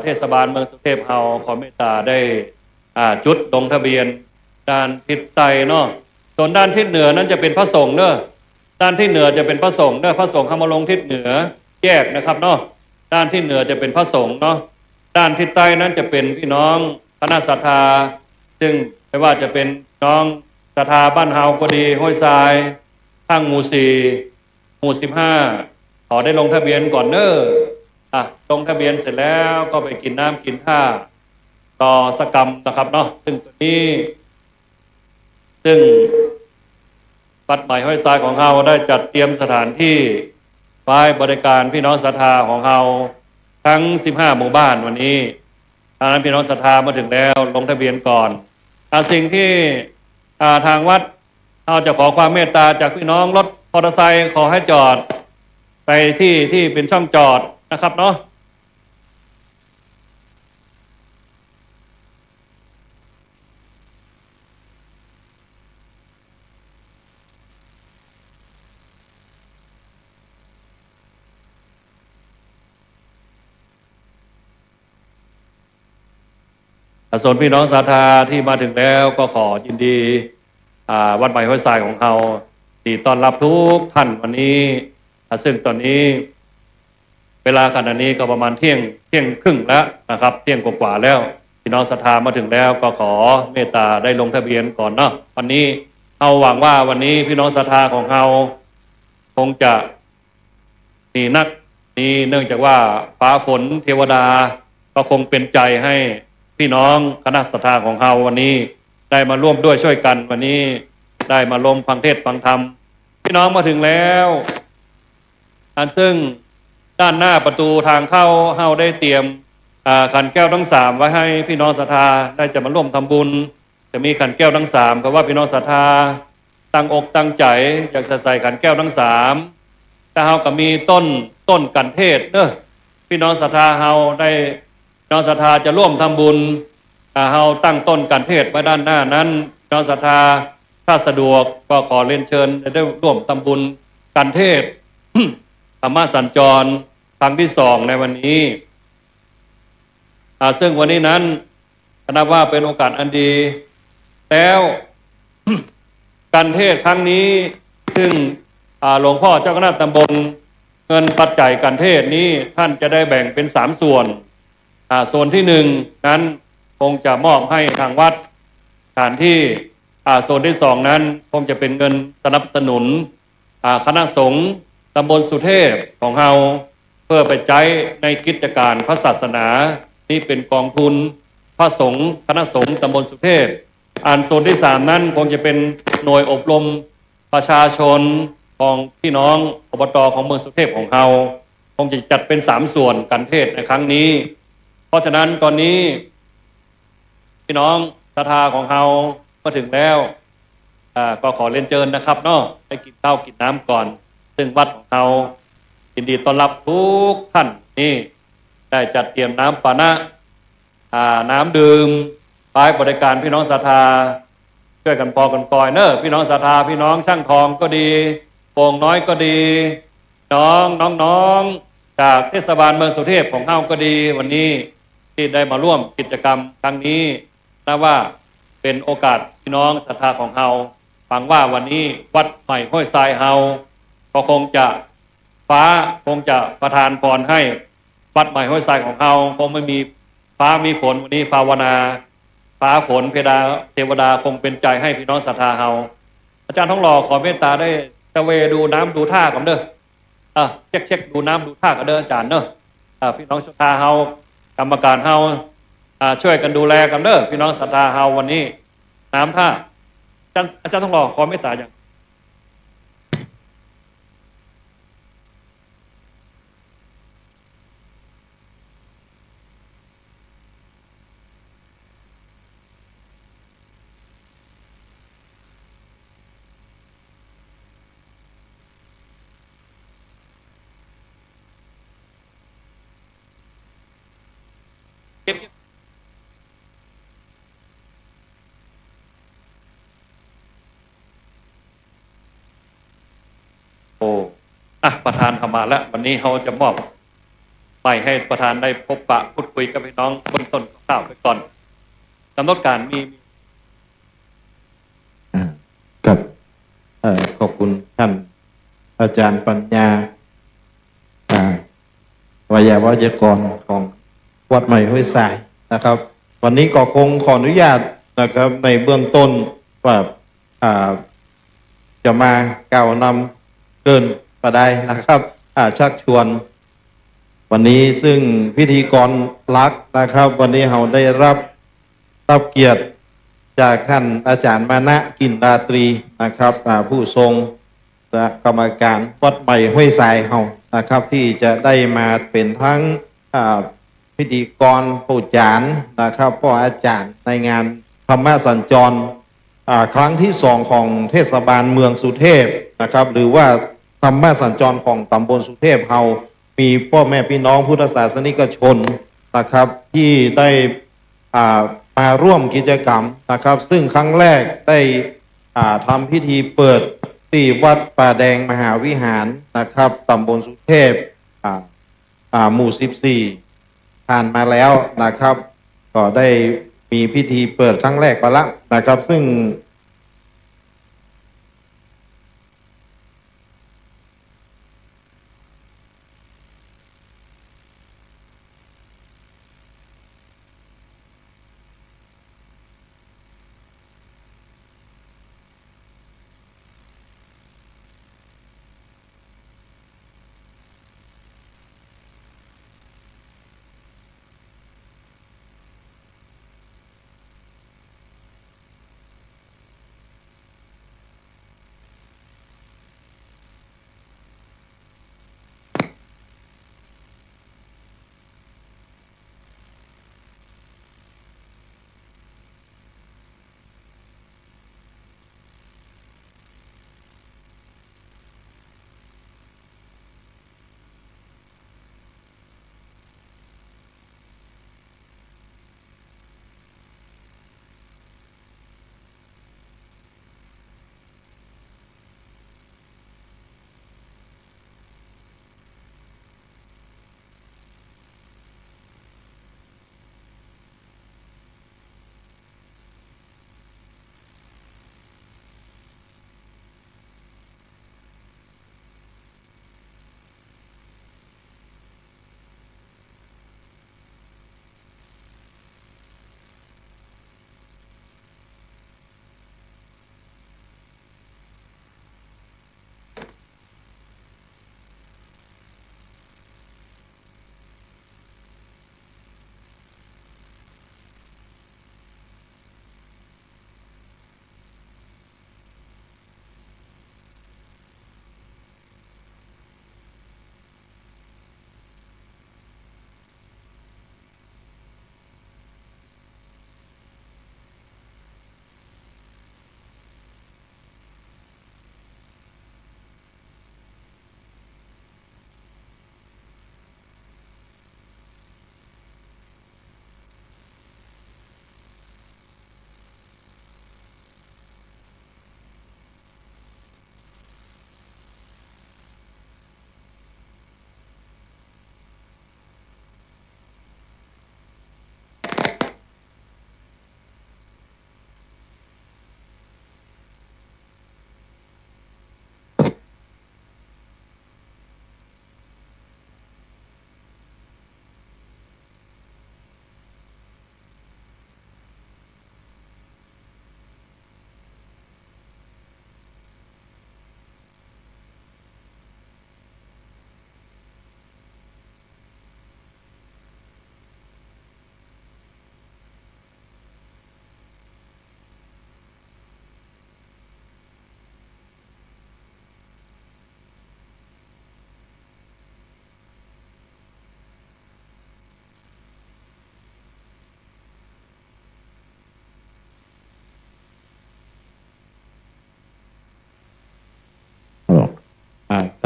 เทศบาลเมืองสุเทพเฮาขอเมตตาได้จุดลงทะเบียนด้านทิศใต้เนาะส่วนด้านทิศเหนือนั้นจะเป็นพระสงฆ์เนาะด้านที่เหนือจะเป็นพระสงฆ์เนาะพระสงฆ์เข้ามาลงทิศเหนือแยกนะครับเนาะด้านที่เหนือจะเป็นพระสงฆ์เนาะด้านทิศใต้นั้นจะเป็นพี่น้องคณะศรัทธาซึ่งไม่ว่าจะเป็นน้องศรัทธาบ้านเฮาก็ดีห้วยทรายทั้งหมู่4หมู่15ขอได้ลงทะเบียนก่อนเน้อลงทะเบียนเสร็จแล้วก็ไปกินน้ำกินท่าต่อสกรรมนะครับเนาะซึ่งตัวนี้วัดใหม่ห้วยทรายของเราได้จัดเตรียมสถานที่ไว้บริการพี่น้องศรัทธาของเราทั้ง15หมู่บ้านวันนี้ทางนั้นพี่น้องศรัทธามาถึงแล้วลงทะเบียนก่อนสิ่งที่ทางวัดเราจะขอความเมตตาจากพี่น้องรถมอเตอร์ไซค์ขอให้จอดไปที่เป็นช่องจอดนะครับเนาะส่วนพี่น้องศรัทธาที่มาถึงแล้วก็ขอยินดีวัดใหม่ห้วยทรายของเราที่ต้อนรับทุกท่านวันนี้ซึ่งตอนนี้เวลาขณะนี้ก็ประมาณเที่ยงครึ่งแล้วนะครับเที่ยงกว่าแล้วพี่น้องศรัทธามาถึงแล้วก็ขอเมตตาได้ลงทะเบียนก่อนเนาะวันนี้เอาหวังว่าวันนี้พี่น้องศรัทธาของเราคงจะมีนักนี้เนื่องจากว่าฟ้าฝนเทวดาก็คงเป็นใจให้พี่น้องคณะศรัทธาของเราวันนี้ได้มาร่วมด้วยช่วยกันวันนี้ได้มาร่วมฟังเทศน์ฟังธรรมพี่น้องมาถึงแล้วซึ่งด้านหน้าประตูทางเข้าเฮาได้เตรียมขันแก้วทั้ง3ไว้ให้พี่น้องศรัทธาได้จะมาร่วมทำบุญจะมีขันแก้วทั้ง3เพราะว่าพี่น้องศรัทธาตั้งอกตั้งใจอยากจะใส่ขันแก้วทั้ง3แต่เฮาก็มีต้นกันเทศพี่น้องศรัทธาเฮาได้พี่น้องศรัทธาจะร่วมทำบุญเฮาตั้งต้นกันเทศไว้ด้านหน้านั้นพี่น้องศรัทธาถ้าสะดวกก็ขอเรียนเชิญได้ร่วมทำบุญกันเทศ ธรรมะสัญจรครั้งที่2ในวันนี้ซึ่งวันนี้นั้นนับว่าเป็นโอกาสอันดีแล้ว การเทศครั้งนี้ซึ่งหลวงพ่อเจ้าคณะตำบลเงินปัจจัยการเทศนี้ท่านจะได้แบ่งเป็น3ส่วนส่วนที่1นั้นคงจะมอบให้ทางวัดสถานที่ส่วนที่2นั้นคงจะเป็นเงินสนับสนุนคณะสงฆ์ตำบลสุเทพของเราเพื่อไปใช้ในกิจการพระศาสนานี่เป็นกองทุนพระสงฆ์คณะสงฆ์ตำบลสุเทพส่วนที่3นั้นคงจะเป็นหน่วยอบรมประชาชนของพี่น้องอบตของเมืองสุเทพของเราคงจะจัดเป็น3ส่วนการเทศในครั้งนี้เพราะฉะนั้นตอนนี้พี่น้องศรัทธาของเรามาถึงแล้วก็ขอเรียนเชิญนะครับเนาะให้กินข้าวกินน้ำก่อนซึ่งวัดของเรายินดีต้อนรับทุกท่านนี่ได้จัดเตรียมน้ำปานะน้ำดื่มไว้บริการพี่น้องศรัทธาช่วยกันพอกันกอยพี่น้องศรัทธาพี่น้องช่างทองก็ดีโป่งน้อยก็ดีน้องจากเทศบาลเมืองสุเทพของเราก็ดีวันนี้ที่ได้มาร่วมกิจกรรมครั้งนี้นะว่าเป็นโอกาสพี่น้องศรัทธาของเราฟังว่าวันนี้วัดใหม่ห้วยทรายเฮาก็คงจะคงจะประทานพรให้วัดใหม่ห้วยทรายของเราคงไม่มีฟ้ามีฝนวันนี้ภาวนาฟ้าฝนเทวดาคงเป็นใจให้พี่น้องศรัทธาเฮาอาจารย์ท้องหล่อขอเมตตาได้ตะเวดูน้ำดูท่ากันเช็คดูน้ำดูท่ากันอาจารย์พี่น้องศรัทธาเฮากรรมการเฮาช่วยกันดูแลกันพี่น้องศรัทธาเฮาวันนี้น้ำท่าอาจารย์ท้องหล่อขอเมตตาอย่างประธานเข้ามาแล้ววันนี้เขาจะมอบ ไปให้ประธานได้พบปะพูดคุยกับพี่น้องเบื้องต้นข่าวไปก่อนกำหนดการมีกับขอบคุณท่านอาจารย์ปัญญาวิทยาวัจกรของวัดใหม่ห้วยทรายนะครับวันนี้ก็คงขออนุญาตนะครับในเบื้องต้นว่าจะมากล่าวนำเกินประได้นะครับชักชวนวันนี้ซึ่งพิธีกรลักนะครับวันนี้เราได้รับเกียรติจากท่านอาจารย์มานะกินราตรีนะครับผู้ทรงกรรมการวัดใหม่ห้วยทรายเฮานะครับที่จะได้มาเป็นทั้งพิธีกรผู้จารนะครับพ่ออาจารย์ในงานธรรมสัญจรครั้งที่2ของเทศบาลเมืองสุเทพนะครับหรือว่าธรรมสัญจรของตำบลสุเทพเฮามีพ่อแม่พี่น้องพุทธศาสนิกชนนะครับที่ได้มาร่วมกิจกรรมนะครับซึ่งครั้งแรกได้ทำพิธีเปิดที่วัดป่าแดงมหาวิหารนะครับตำบลสุเทพหมู่14ผ่านมาแล้วนะครับก็ได้มีพิธีเปิดครั้งแรกไปละนะครับซึ่ง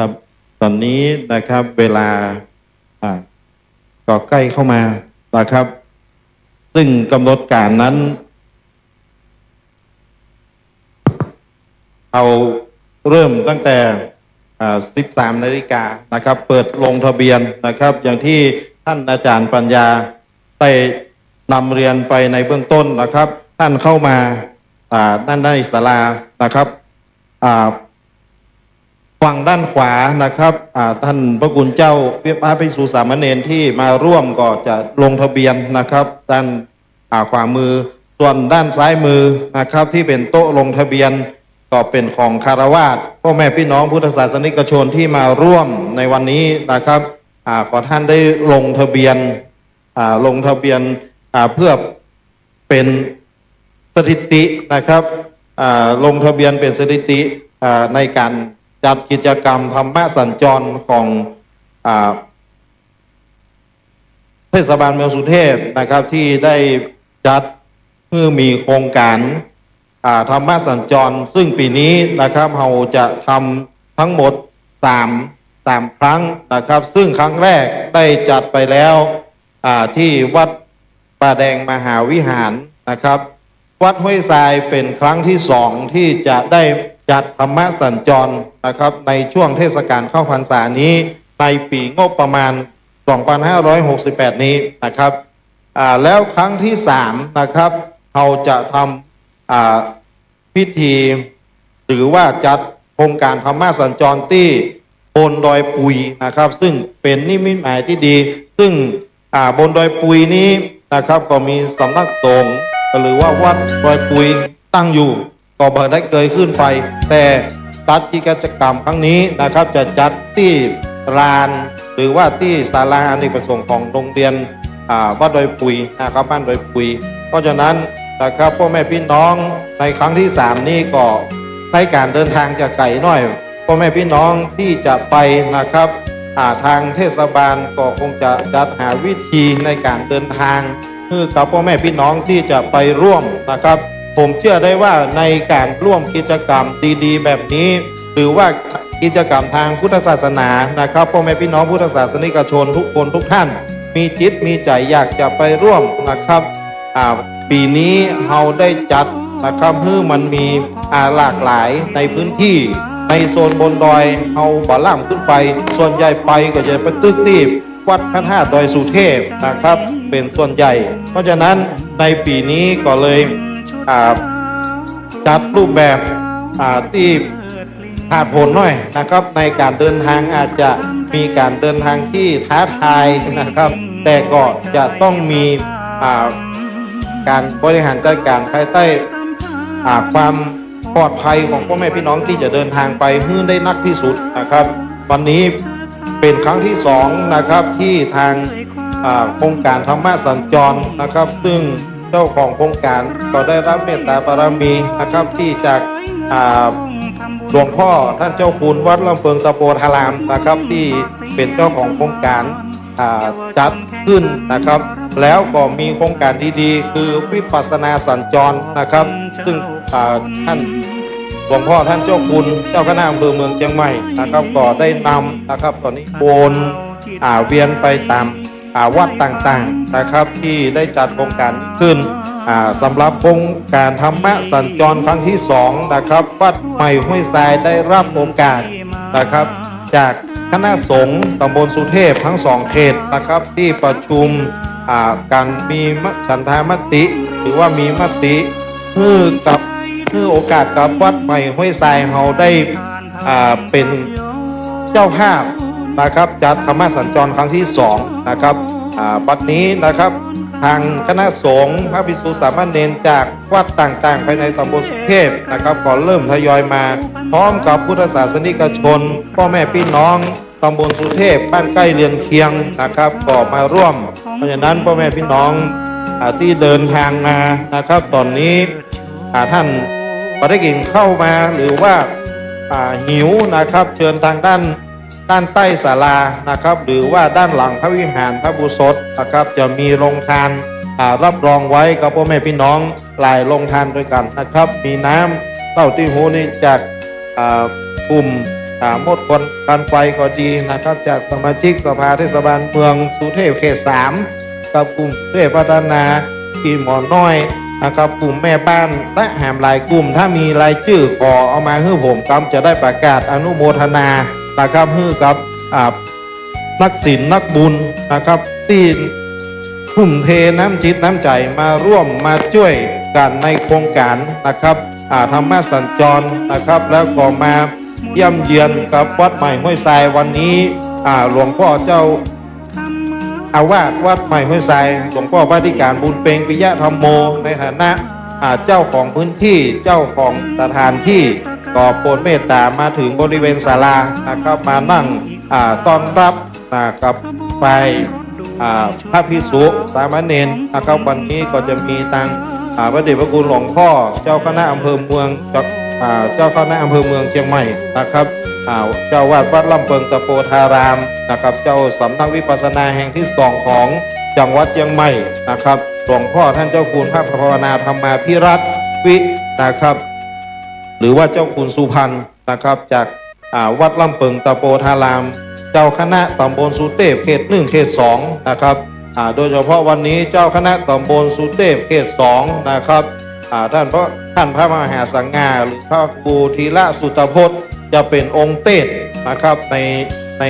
ครับตอนนี้นะครับเวลาก็ใกล้เข้ามานะครับซึ่งกำหนดการนั้นเอาเริ่มตั้งแต่ 13 นาฬิกานะครับ เปิดลงทะเบียนนะครับ อย่างที่ท่านอาจารย์ปัญญาได้นำเรียนไปในเบื้องต้นนะครับ ท่านเข้ามาด้านในศาลานะครับฝั่งด้านขวานะครับท่านพระคุณเจ้าพระภิกษุสามเณรที่มาร่วมก็จะลงทะเบียนนะครับด้านขวามือส่วนด้านซ้ายมือนะครับที่เป็นโต๊ะลงทะเบียนก็เป็นของคารวาสพ่อแม่พี่น้องพุทธศาสนิกชนที่มาร่วมในวันนี้นะครับขอท่านได้ลงทะเบียนเพื่อเป็นสถิตินะครับลงทะเบียนเป็นสถิติในการจัดกิจกรรมธรรมะสัญจรของเทศบาลเมืองสุเทพนะครับที่ได้จัดเพื่อมีโครงการธรรมะสัญจรซึ่งปีนี้นะครับเราจะทำทั้งหมด3ครั้งนะครับซึ่งครั้งแรกได้จัดไปแล้วที่วัดป่าแดงมหาวิหารนะครับวัดห้วยทรายเป็นครั้งที่2ที่จะได้จัดธรรมะสัญจรนะครับในช่วงเทศกาลเข้าพรรษานี้ในปีงบประมาณ 2568 นี้นะครับแล้วครั้งที่3นะครับเราจะทำพิธีหรือว่าจัดโครงการธรรมะสัญจรที่บนดอยปุยนะครับซึ่งเป็นนิมิตหมายที่ดีซึ่งบนดอยปุยนี้นะครับก็มีสำนักสงฆ์หรือว่าวัดดอยปุยตั้งอยู่ก็บ่ได้เคยขึ้นไปแต่จัดกิจกรรมครั้งนี้นะครับจะจัดที่ลานหรือว่าที่ศาลาอเนกประสงค์ของโรงเรียนวัดดอยปุยนะครับบ้านดอยปุยเพราะฉะนั้นนะครับพ่อแม่พี่น้องในครั้งที่3นี้ก็ในการเดินทางจะไกลหน่อยพ่อแม่พี่น้องที่จะไปนะครับทางเทศบาลก็คงจะจัดหาวิธีในการเดินทางเพื่อกับพ่อแม่พี่น้องที่จะไปร่วมนะครับผมเชื่อได้ว่าในการร่วมกิจกรรมดีๆแบบนี้หรือว่ากิจกรรมทางพุทธศาสนานะครับพ่อแม่พี่น้องพุทธศาสนิกชนทุกคนทุกท่านมีจิตมีใจอยากจะไปร่วมนะครับปีนี้เราได้จัดนะครับเพื่อมันมีหลากหลายในพื้นที่ในโซนบนดอยเอาบ่าล่ำขึ้นไปส่วนใหญ่ไปก็จะไปตึกที่วัดพระธาตุดอยสุเทพนะครับเป็นส่วนใหญ่เพราะฉะนั้นในปีนี้ก็เลยจัดรูปแบบที่ผาดโผนหน่อยนะครับในการเดินทางอาจจะมีการเดินทางที่ท้าทายนะครับแต่ก็จะต้องมีการบริหารจัดการภายใต้ความปลอดภัยของพ่อแม่พี่น้องที่จะเดินทางไปให้ได้นักที่สุดนะครับวันนี้เป็นครั้งที่2นะครับที่ทางโครงการธรรมะสัญจรนะครับซึ่งเจ้าของโครงการก็ได้รับเมตตาบารมีนะครับที่จากหลวงพ่อท่านเจ้าคุณวัดลำเพิงตะโพธารามนะครับที่เป็นเจ้าของโครงการจัดขึ้นนะครับแล้วก็มีโครงการดีๆคือวิปัสสนาสัญจรนะครับซึ่งท่านหลวงพ่อท่านเจ้าคุณเจ้าคณะอำเภอเมืองเชียงใหม่นะครับก็ได้นำนะครับตอนนี้โวนเวียนไปตามวัดต่างๆนะครับที่ได้จัดโครงการขึ้นสำหรับโครงการธรรมะสัญจรครั้งที่2นะครับวัดใหม่ห้วยทรายได้รับโอกาสนะครับจากคณะสงฆ์ตำบลสุเทพทั้ง2เขตนะครับที่ประชุมการมีฉันทามติหรือว่ามีมติเพื่อโอกาสกับวัดใหม่ห้วยทรายเราได้เป็นเจ้าภาพนะครับจัดธรรมะสัญจรครั้งที่2นะครับบัดนี้นะครับทางคณะสงฆ์พระภิกษุสามเณรจากวัดต่างๆภายในตำบลสุเทพนะครับก็เริ่มทยอยมาพร้อมกับพุทธศาสนิกชนพ่อแม่พี่น้องตำบลสุเทพบ้านใกล้เรือนเคียงนะครับก็มาร่วมเพราะฉะนั้นพ่อแม่พี่น้องที่เดินทางมานะครับตอนนี้ท่านพอได้กินเข้ามาหรือว่าหิวนะครับเชิญทางด้านใต้ศาลานะครับหรือว่าด้านหลังพระวิหารพระอุโบสถนะครับจะมีโรงทานรับรองไว้กับพ่อแม่พี่น้องหลายโรงทานด้วยกันนะครับมีน้ำเต้าที่หูนี่จากกลุ่มมดคนการไฟก็ดีนะครับจากสมาชิกสภาเทศบาลเมืองสุเทพเขต3กับกลุ่มเทพพัฒนาที่หมอน้อยนะครับกลุ่มแม่บ้านและแหมหลายกลุ่มถ้ามีรายชื่อขอเอามาให้ผมกำจะได้ประกาศอนุโมทนา นะครับให้กับนักศิลป์นักบุญนะครับที่ทุ่มเทน้ำจิตน้ำใจมาร่วมมาช่วยกันในโครงการนะครับธรรมะสัญจรนะครับแล้วก็มาเยี่ยมเยือนกับวัดใหม่ห้วยทรายวันนี้หลวงพ่อเจ้าอาวาสวัดใหม่ห้วยทรายหลวงพ่อพระธิการบุญเปงปิยะธรรมโมในฐานะเจ้าของพื้นที่เจ้าของสถานที่ก็โปรดเมตตามาถึงบริเวณศาลานะครับมานั่งต้อนรับกับฝ่ายพระภิกษุสามเณรนะครับวันนี้ก็จะมีทางพระเดชพระคุณหลวงพ่อเจ้าคณะอำเภอเมืองเจ้าคณะอำเภอเมืองเชียงใหม่นะครับเจ้าวาดวัดลำเพิงตะโพธารามนะครับเจ้าสำนักวิปัสสนาแห่งที่สองของจังหวัดเชียงใหม่นะครับหลวงพ่อท่านเจ้าคุณพระภาวนาธรรมาภิรัตน์วินะครับหรือว่าเจ้าคุณสุพรรณนะครับจากวัดลำเพิงตะโพธารามเจ้าคณะตำบลสุเทพเขต1เขต2นะครับโดยเฉพาะวันนี้เจ้าคณะตำบลสุเทพเขต2นะครับท่านพระมหาสังฆาหรือพระครูธีระสุตพจน์จะเป็นองค์เต้นะครับใน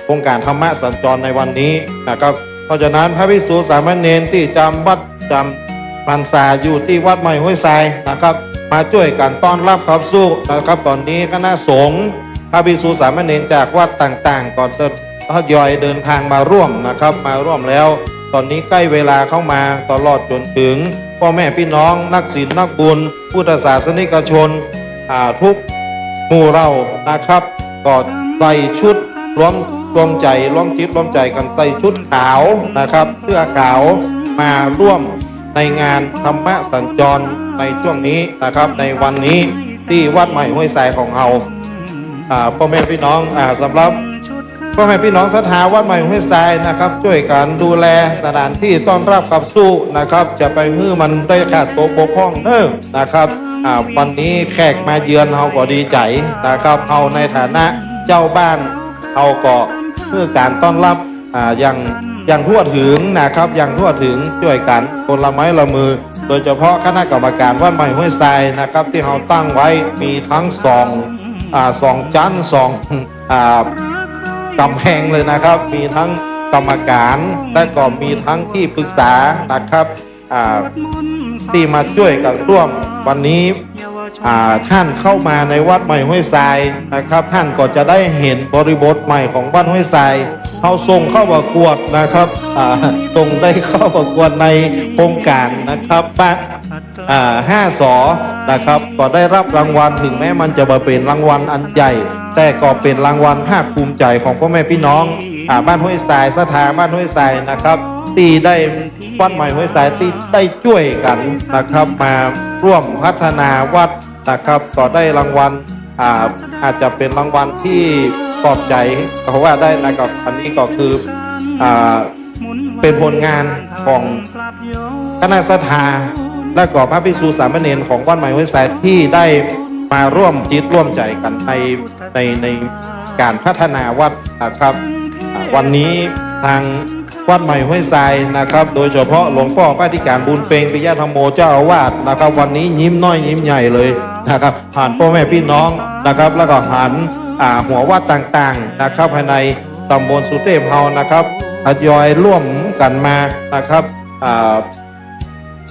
โครงการธรรมะสัญจรในวันนี้นะครับเพราะฉะนั้นพระภิกษุสามเณรที่จำวัดจำพรรษาอยู่ที่วัดใหม่ห้วยทรายนะครับมาช่วยกันต้อนรับขับสู้นะครับตอนนี้คณะสงฆ์พระภิกษุสามเณรจากวัดต่างๆก่อนทยอยเดินทางมาร่วมนะครับมาร่วมแล้วตอนนี้ใกล้เวลาเข้ามาตลอดจนถึงพ่อแม่พี่น้องนักศีลนักบุญพุทธศาสนิกชนทุกหมู่เรานะครับก็ใส่ชุดร่วมใจร่วมจิตร่วมใจกันใส่ชุดขาวนะครับเสื้อขาวมาร่วมในงานธรรมะสัญจรในช่วงนี้นะครับในวันนี้ที่วัดใหม่ห้วยทรายของเราพ่อแม่พี่น้องสำหรับพ่อแม่พี่น้องศรัทธาวัดใหม่ห้วยทรายนะครับช่วยกันดูแลสถานที่ต้อนรับขับสู้นะครับจะไปฮื้อมันได้ขาดโตปกพ้องนะครับวันนี้แขกมาเยือนเราก็ดีใจนะครับเราในฐานะเจ้าบ้านเราก็เพื่อการต้อนรับอย่างทั่วถึงนะครับอย่างทั่วถึงช่วยกันคนละไม้ละมือโดยเฉพาะคณะกรรมการวัดใหม่ห้วยทรายนะครับที่เราตั้งไว้มีทั้งสองชั้นกำแพงเลยนะครับมีทั้งกรรมการและก็มีทั้งที่ปรึกษานะครับที่มาช่วยกันร่วมวันนี้ท่านเข้ามาในวัดใหม่ห้วยทรายนะครับท่านก็จะได้เห็นบริบทใหม่ของวัดห้วยทรายเขาส่งเข้าประกวดนะครับส่งได้เข้าประกวดในโครงการนะครับบ้าน5 สอนะครับก็ได้รับรางวัลถึงแม้มันจะมาเป็นรางวัลอันใหญ่แต่ก็เป็นรางวัลภาคภูมิใจของพ่อแม่พี่น้องบ้านห้วยทรายศรัทธาบ้านห้วยทรายนะครับที่ได้วัดใหม่ห้วยทรายที่ได้ช่วยกันนะครับมาร่วมพัฒนาวัดนะครับก็ได้รางวัลอาจจะเป็นรางวัลที่ปลอบใจเพราะว่าได้นะครับอันนี้ก็คือเป็นผลงานของคณะศรัทธาและก็พระภิกษุสามเณรของวัดใหม่ห้วยทรายที่ได้มาร่วมจิตร่วมใจกันในการพัฒนาวัดนะครับวันนี้ทางวัดใหม่ห้วยทรายนะครับโดยเฉพาะหลวงพ่อพระธิการบุญเปงปิยะธรรมโมเจ้าอาวาสนะครับวันนี้ยิ้มน้อยยิ้มใหญ่เลยนะครับผ่านพ่อแม่พี่น้องนะครับแล้วก็ผ่านหัววัดต่างๆนะครับภายในตำบลสุเทพเฮานะครับทยอยร่วมกันมานะครับ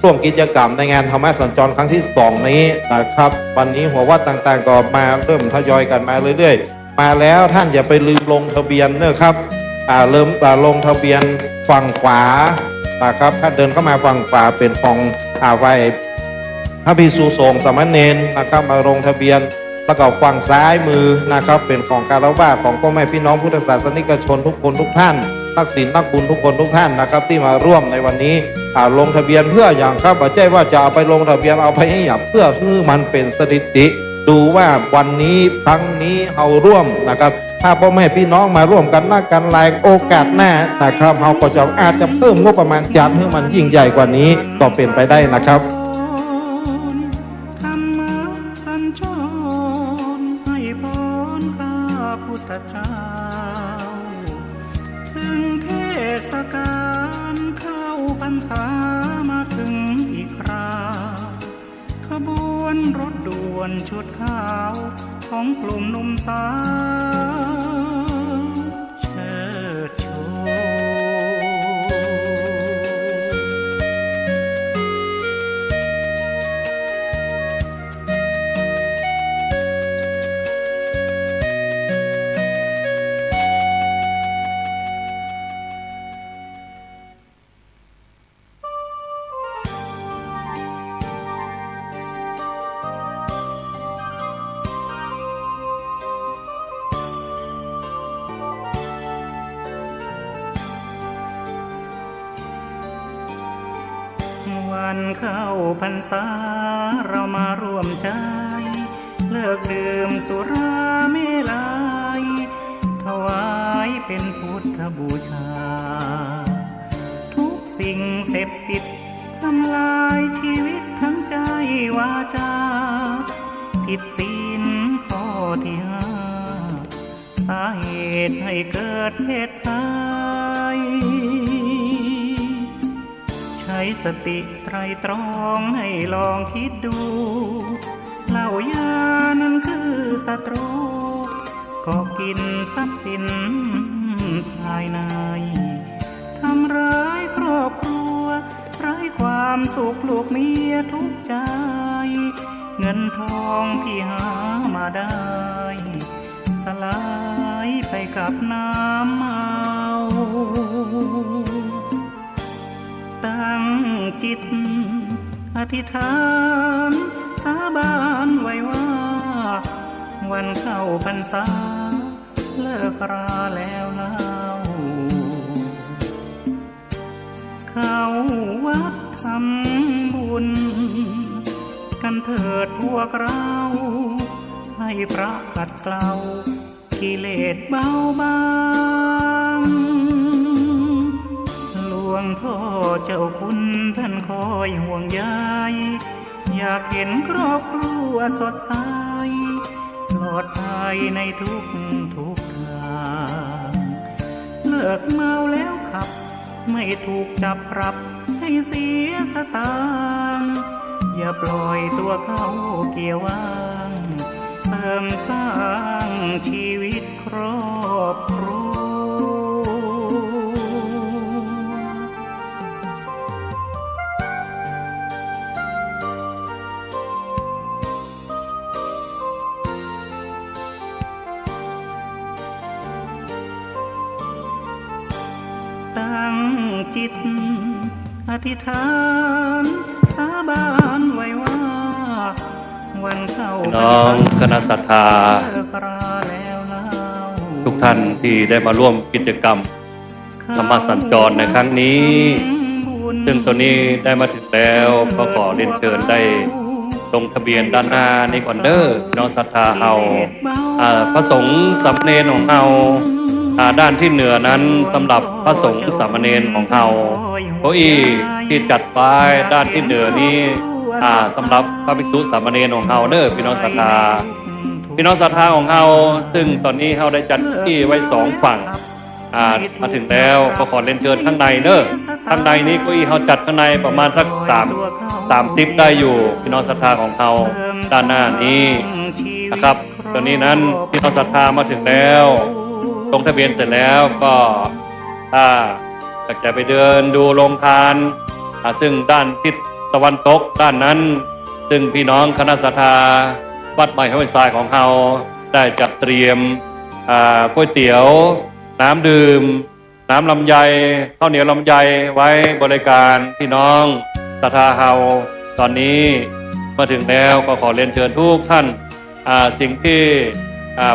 ร่วมกิจกรรมในงานธรรมะสัญจรครั้งที่2นี้นะครับวันนี้หัววัดต่างๆก็มาเริ่มทยอยกันมาเรื่อยๆมาแล้วท่านอย่าไปลืมลงทะเบียนเนอะครับเริ่มลงทะเบียนฝั่งขวานะครับถ้าเดินเข้ามาฝั่งขวาเป็นของไว้พระภิกษุสงฆ์สามเณรนะครับมาลงทะเบียนแล้วก็ฝั่งซ้ายมือนะครับเป็นของคารวะของพ่อแม่พี่น้องพุทธศาสนิกชนทุกคนทุกท่านนักศีลนักบุญทุกคนทุกท่านนะครับที่มาร่วมในวันนี้ลงทะเบียนเพื่ออย่างครับไม่ใช่ว่าจะเอาไปลงทะเบียนเอาไปให้หยับเพื่อมันเป็นสถิติดูว่าวันนี้ครั้งนี้เอาร่วมนะครับถ้าพ่อแม่พี่น้องมาร่วมกันหน้ากันลายโอกาสหน้านะครับเราก็จะอาจจะเพิ่มงบประมาณจัดให้มันยิ่งใหญ่กว่านี้ก็เป็นไปได้นะครับถึงเทศกาลเข้าพรรษามาถึงอีกคราขบวนรถด่วนชุดขาว ของกลุ่มหนุ่มสาวเชิดชู วันเข้าพรรษาเรามาร่วมใจ เลิกดื่มสุราเมลัยถวายเป็นพุทธบูชา ทุกสิ่งเสพติดทำลายชีวิตทั้งใจวาจา ผิดศีลข้อที่ห้าสาเหตุให้เกิดเพศภัย ใช้สติไตรตรองให้ลองคิดดูเหล้ายานั้นคือศัตรูก็กินทรัพย์สินภายในทำร้ายครอบครัวไร้ความสุขลูกเมียทุกใจเงินทองที่หามาได้สลายไปกับน้ำเมา ตั้งจิตอธิษฐานสาบานไว้ว่าวันเข้าพรรษาเลิกราแล้วเล่าเข้าวัดทำบุญกันเถิดพวกเราให้พระขัดเกลากิเลสเบาบางหลวงพ่อเจ้าคุณท่านคอยห่วงใยอยากเห็นครอบครัวสดใสปลอดภัยในทุกทางเลิกเมาแล้วขับไม่ถูกจับปรับให้เสียสตางค์อย่าปล่อยตัวเข้าเกี่ยวว่างเสริมสร้างชีวิตครอบครัว ตั้งจิตอธิษฐานสาบานไว้ว่าวันเข้า พี่น้องคณะศรัทธาทุกท่านที่ได้มาร่วมกิจกรรมธรรมสัญจรในครั้งนี้ซึ่งตัวนี้ได้มาถึงแล้วก็ขอเรียนเชิญได้ลงทะเบียนด้านหน้านี้ก่อนเด้อพี่น้องศรัทธาเฮาพระสงฆ์สามเณรของเฮาด้านที่เหนือนั้นสำหรับพระสงฆ์สามเณรของเฮาเก้าอี้ที่จัดไว้ด้านที่เหนือนี้สำหรับพระภิกษุสามเณรของเฮาเด้อพี่น้องศรัทธาของเฮาซึ่งตอนนี้เฮาได้จัดที่ไว้2ฝั่งมาถึงแล้วก็ขอเรียนเชิญข้างในเด้อข้างในนี้เก้าอี้เฮาจัดข้างในประมาณสัก30ได้อยู่พี่น้องศรัทธาของเฮาด้านหน้านี้นะครับตอนนี้นั้นพี่น้องศรัทธามาถึงแล้วลงทะเบียนเสร็จแล้วก็ถ้าอยากจะไปเดินดูโรงทานซึ่งด้านทิศตะวันตกด้านนั้นซึ่งพี่น้องคณะศรัทธาวัดใหม่ห้วยทรายของเราได้จัดเตรียมก๋วยเตี๋ยวน้ำดื่มน้ำลำไยข้าวเหนียวลำไยไว้บริการพี่น้องศรัทธาเราตอนนี้มาถึงแล้วก็ขอเรียนเชิญทุกท่านสิ่งที่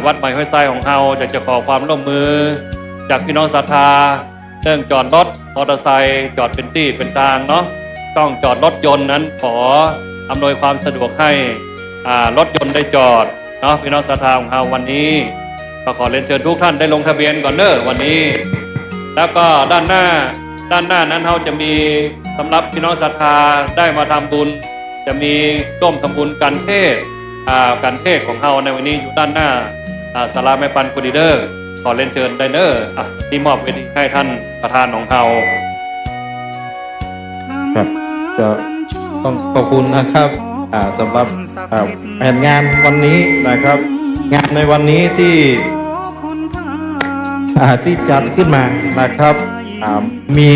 วัดใหม่ห้วยทรายของเราจะขอความร่วมมือจากพี่น้องศรัทธาเรื่องจอดรถมอเตอร์ไซค์จอดเป็นที่เป็นทางเนาะต้องจอดรถยนต์นั้นขออำนวยความสะดวกให้รถยนต์ได้จอดเนาะพี่น้องศรัทธาของเราวันนี้ก็ขอเรียนเชิญทุกท่านได้ลงทะเบียนก่อนเด้อวันนี้แล้วก็ด้านหน้านั้นเราจะมีสำหรับพี่น้องศรัทธาได้มาทำบุญจะมีร่วมทำบุญการเทศของเราในวันนี้อยู่ด้านหน้าศาลาแม่ปันกุดีเดอร์ขอเรียนเชิญได้เด้อที่มอบเวทีให้ท่านประธานของเราครับก็ต้องขอบคุณนะครับสำหรับแผนงานวันนี้นะครับ งานในวันนี้ที่ที่จัดขึ้นมานะครับมี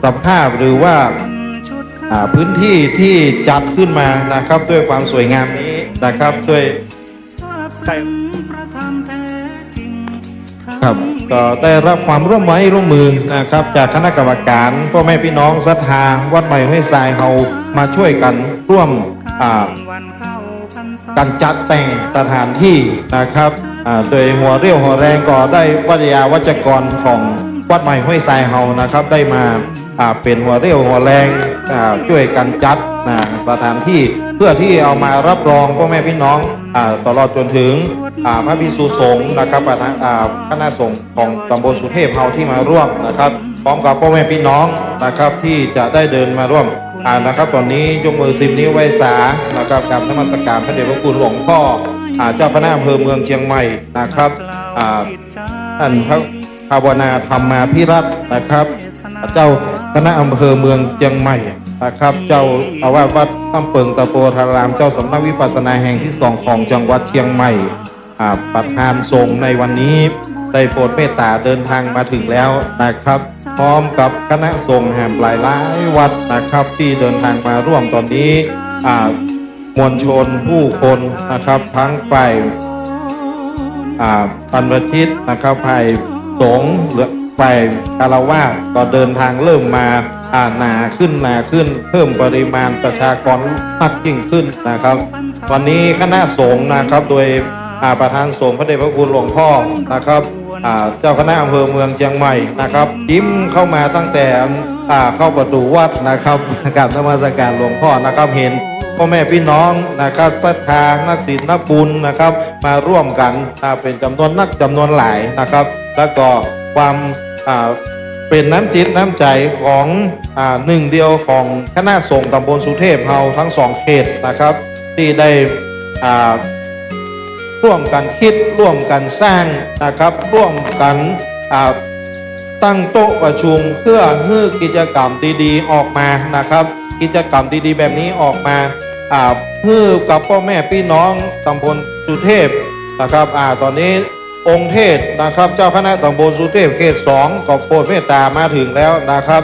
สภาพหรือว่าพื้นที่ที่จัดขึ้นมานะครับด้วยความสวยงามนี้นะครับด้วยครับก็ได้รับความร่วมมือนะครับจากคณะกรรมการพ่อแม่พี่น้องศรัทธาวัดใหม่ห้วยทรายเรามาช่วยกันร่วมการจัดแต่งสถานที่นะครับโดยหัวเรี่ยวหัวแรงก็ได้วิทยาวัจกรของวัดใหม่ห้วยทรายเรานะครับได้มาเป็นหัวเรี่ยวหัวแรงช่วยกันจัดสถานที่เพื่อที่เอามารับรองพ่อแม่พี่น้องตลอดจนถึงพระภิกษุสงฆ์นะครับคณะสงฆ์ของตำบลสุเทพเฮาที่มาร่วมนะครับพร้อมกับพ่อแม่พี่น้องนะครับที่จะได้เดินมาร่วมนะครับตอนนี้ยกมือ10 นิ้วไหว้สานะครับกับนมัสการพระเดชพระคุณหลวงพ่อเจ้าคณะอำเภอเมืองเชียงใหม่นะครับท่านพระภาวนาธรรมาภิรัตน์นะครับเจ้าคณะอำเภอเมืองเชียงใหม่นะครับเจ้าอาวาสวัดถ้ำเปิงตะโพธารามเจ้าสำนักวิปัสสนาแห่งที่2ของจังหวัดเชียงใหม่ประธานทรงในวันนี้ได้โปรดเมตตาเดินทางมาถึงแล้วนะครับพร้อมกับคณะสงฆ์แห่งหลายวัดนะครับที่เดินทางมาร่วมตอนนี้มวลชนผู้คนนะครับทั้งฝ่ายบรรพชิตนะครับฝ่ายสงฆ์หรือฝ่ายคฤหัสถ์ก็เดินทางเริ่มมาหนาขึ้นเพิ่มปริมาณประชากรมากยิ่งขึ้นนะครับวันนี้คณะสงฆ์นะครับโดยประธานสงฆ์พระเดชพระคุณหลวงพ่อนะครับเจ้าคณะอำเภอเมืองเชียงใหม่นะครับยิ้มเข้ามาตั้งแต่เข้าประตูวัดนะครับกับนมัสการหลวงพ่อนะครับเห็นพ่อแม่พี่น้องนะครับศรัทธานักศีลนักบุญนะครับมาร่วมกันเป็นจำนวนหลายนะครับแล้วก็ความเป็นน้ำจิตน้ำใจของหนึ่งเดียวของคณะสงฆ์ตำบลสุเทพเฮาทั้ง2เขตนะครับที่ได้ร่วมกันคิดร่วมกันสร้างนะครับร่วมกันตั้งโต๊ะประชุมเพื่อให้กิจกรรมดีๆออกมานะครับกิจกรรมดีๆแบบนี้ออกมาเพื่อกับพ่อแม่พี่น้องตำบลสุเทพนะครับตอนนี้องค์เทศนะครับเจ้าคณะตำบลสุเทพเขต2ก็โปรดเมตตามาถึงแล้วนะครับ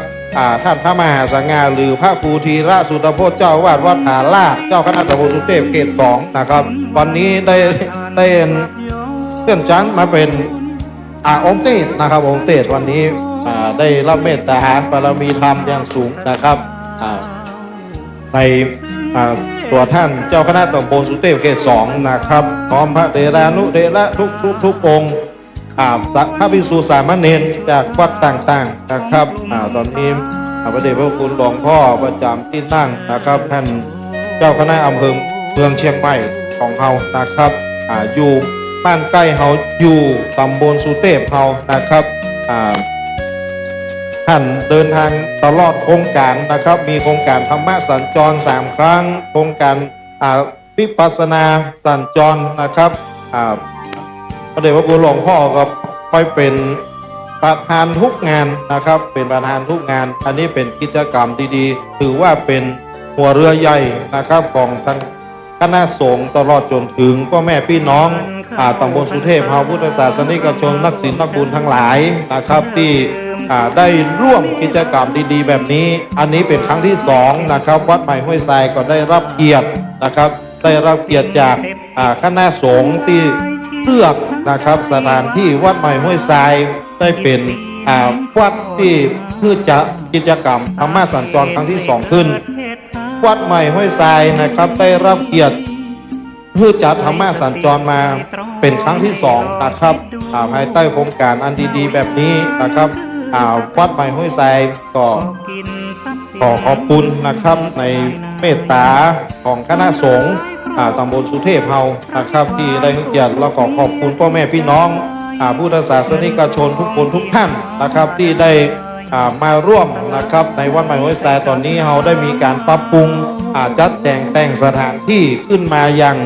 ท่านพระมหาสังฆาหรือพระครูธีระสุตโพธิ์เจ้าวาดวัดผาลาดเจ้าคณะตำบลสุเทพเขต2นะครับวันนี้ได้เลื่อนชั้นมาเป็นองค์เทศนะครับองค์เทศวันนี้ได้รับเมตตาบารมีธรรมอย่างสูงนะครับในตัวท่านเจ้าคณะตำบลสุเทพเขต2นะครับพร้อมพระเถรานุเถระทุกองค์พระภิกษุสามเณรจากวัดต่างๆนะครับตอนนี้พระเดชพระคุณหลวงพ่อประจำที่นั่งนะครับท่านเจ้าคณะอำเภอเมืองเชียงใหม่ของเรานะครับอยู่บ้านใกล้เราอยู่ตำบลสุเทพเรานะครับท่านเดินทางตลอดโครงการนะครับมีโครงการธรรมะสัญจร3 ครั้งโครงการวิปัสสนาสัญจรนะครับพระเดชพระคุณหลวงพ่อก็ค่อยเป็นประธานทุกงานนะครับเป็นประธานทุกงานอันนี้เป็นกิจกรรมดีๆถือว่าเป็นหัวเรือใหญ่นะครับของทางคณะสงฆ์ตลอดจนถึงพ่อแม่พี่น้องตำบลสุเทพเฮาพุทธศาสนิกชนนักศีลนักบุญทั้งหลายนะครับที่ได้ร่วมกิจกรรมดีๆแบบนี้อันนี้เป็นครั้งที่2นะครับวัดใหม่ห้วยทรายก็ได้รับเกียรตินะครับได้รับเกียรติจากคณะสงฆ์ที่เลือกนะครับสถานที่วัดใหม่ห้วยทรายได้เป็นวัดที่เพื่อจะกิจกรรมธรรมะสัญจรครั้งที่2ขึ้นวัดใหม่ห้วยทรายนะครับได้รับเกียรติเพื่อจัดธรรมะสัญจรมาเป็นครั้งที่2นะครับภายใต้โครงการอันดีๆแบบนี้นะครับวัดใหม่ห้วยทรายก็ขอขอบคุณนะครับในเมตตาของคณะสงฆ์ตำบลสุเทพเฮานะครับที่ได้ให้เกียรติและขอขอบคุณพ่อแม่พี่น้องพุทธศาสนิกชนทุกคนทุกท่านนะครับที่ได้มาร่วมนะครับในวัดใหม่ห้วยทรายตอนนี้เราได้มีการปรับปรุงจัดแต่งสถานที่ขึ้นมาอย่าง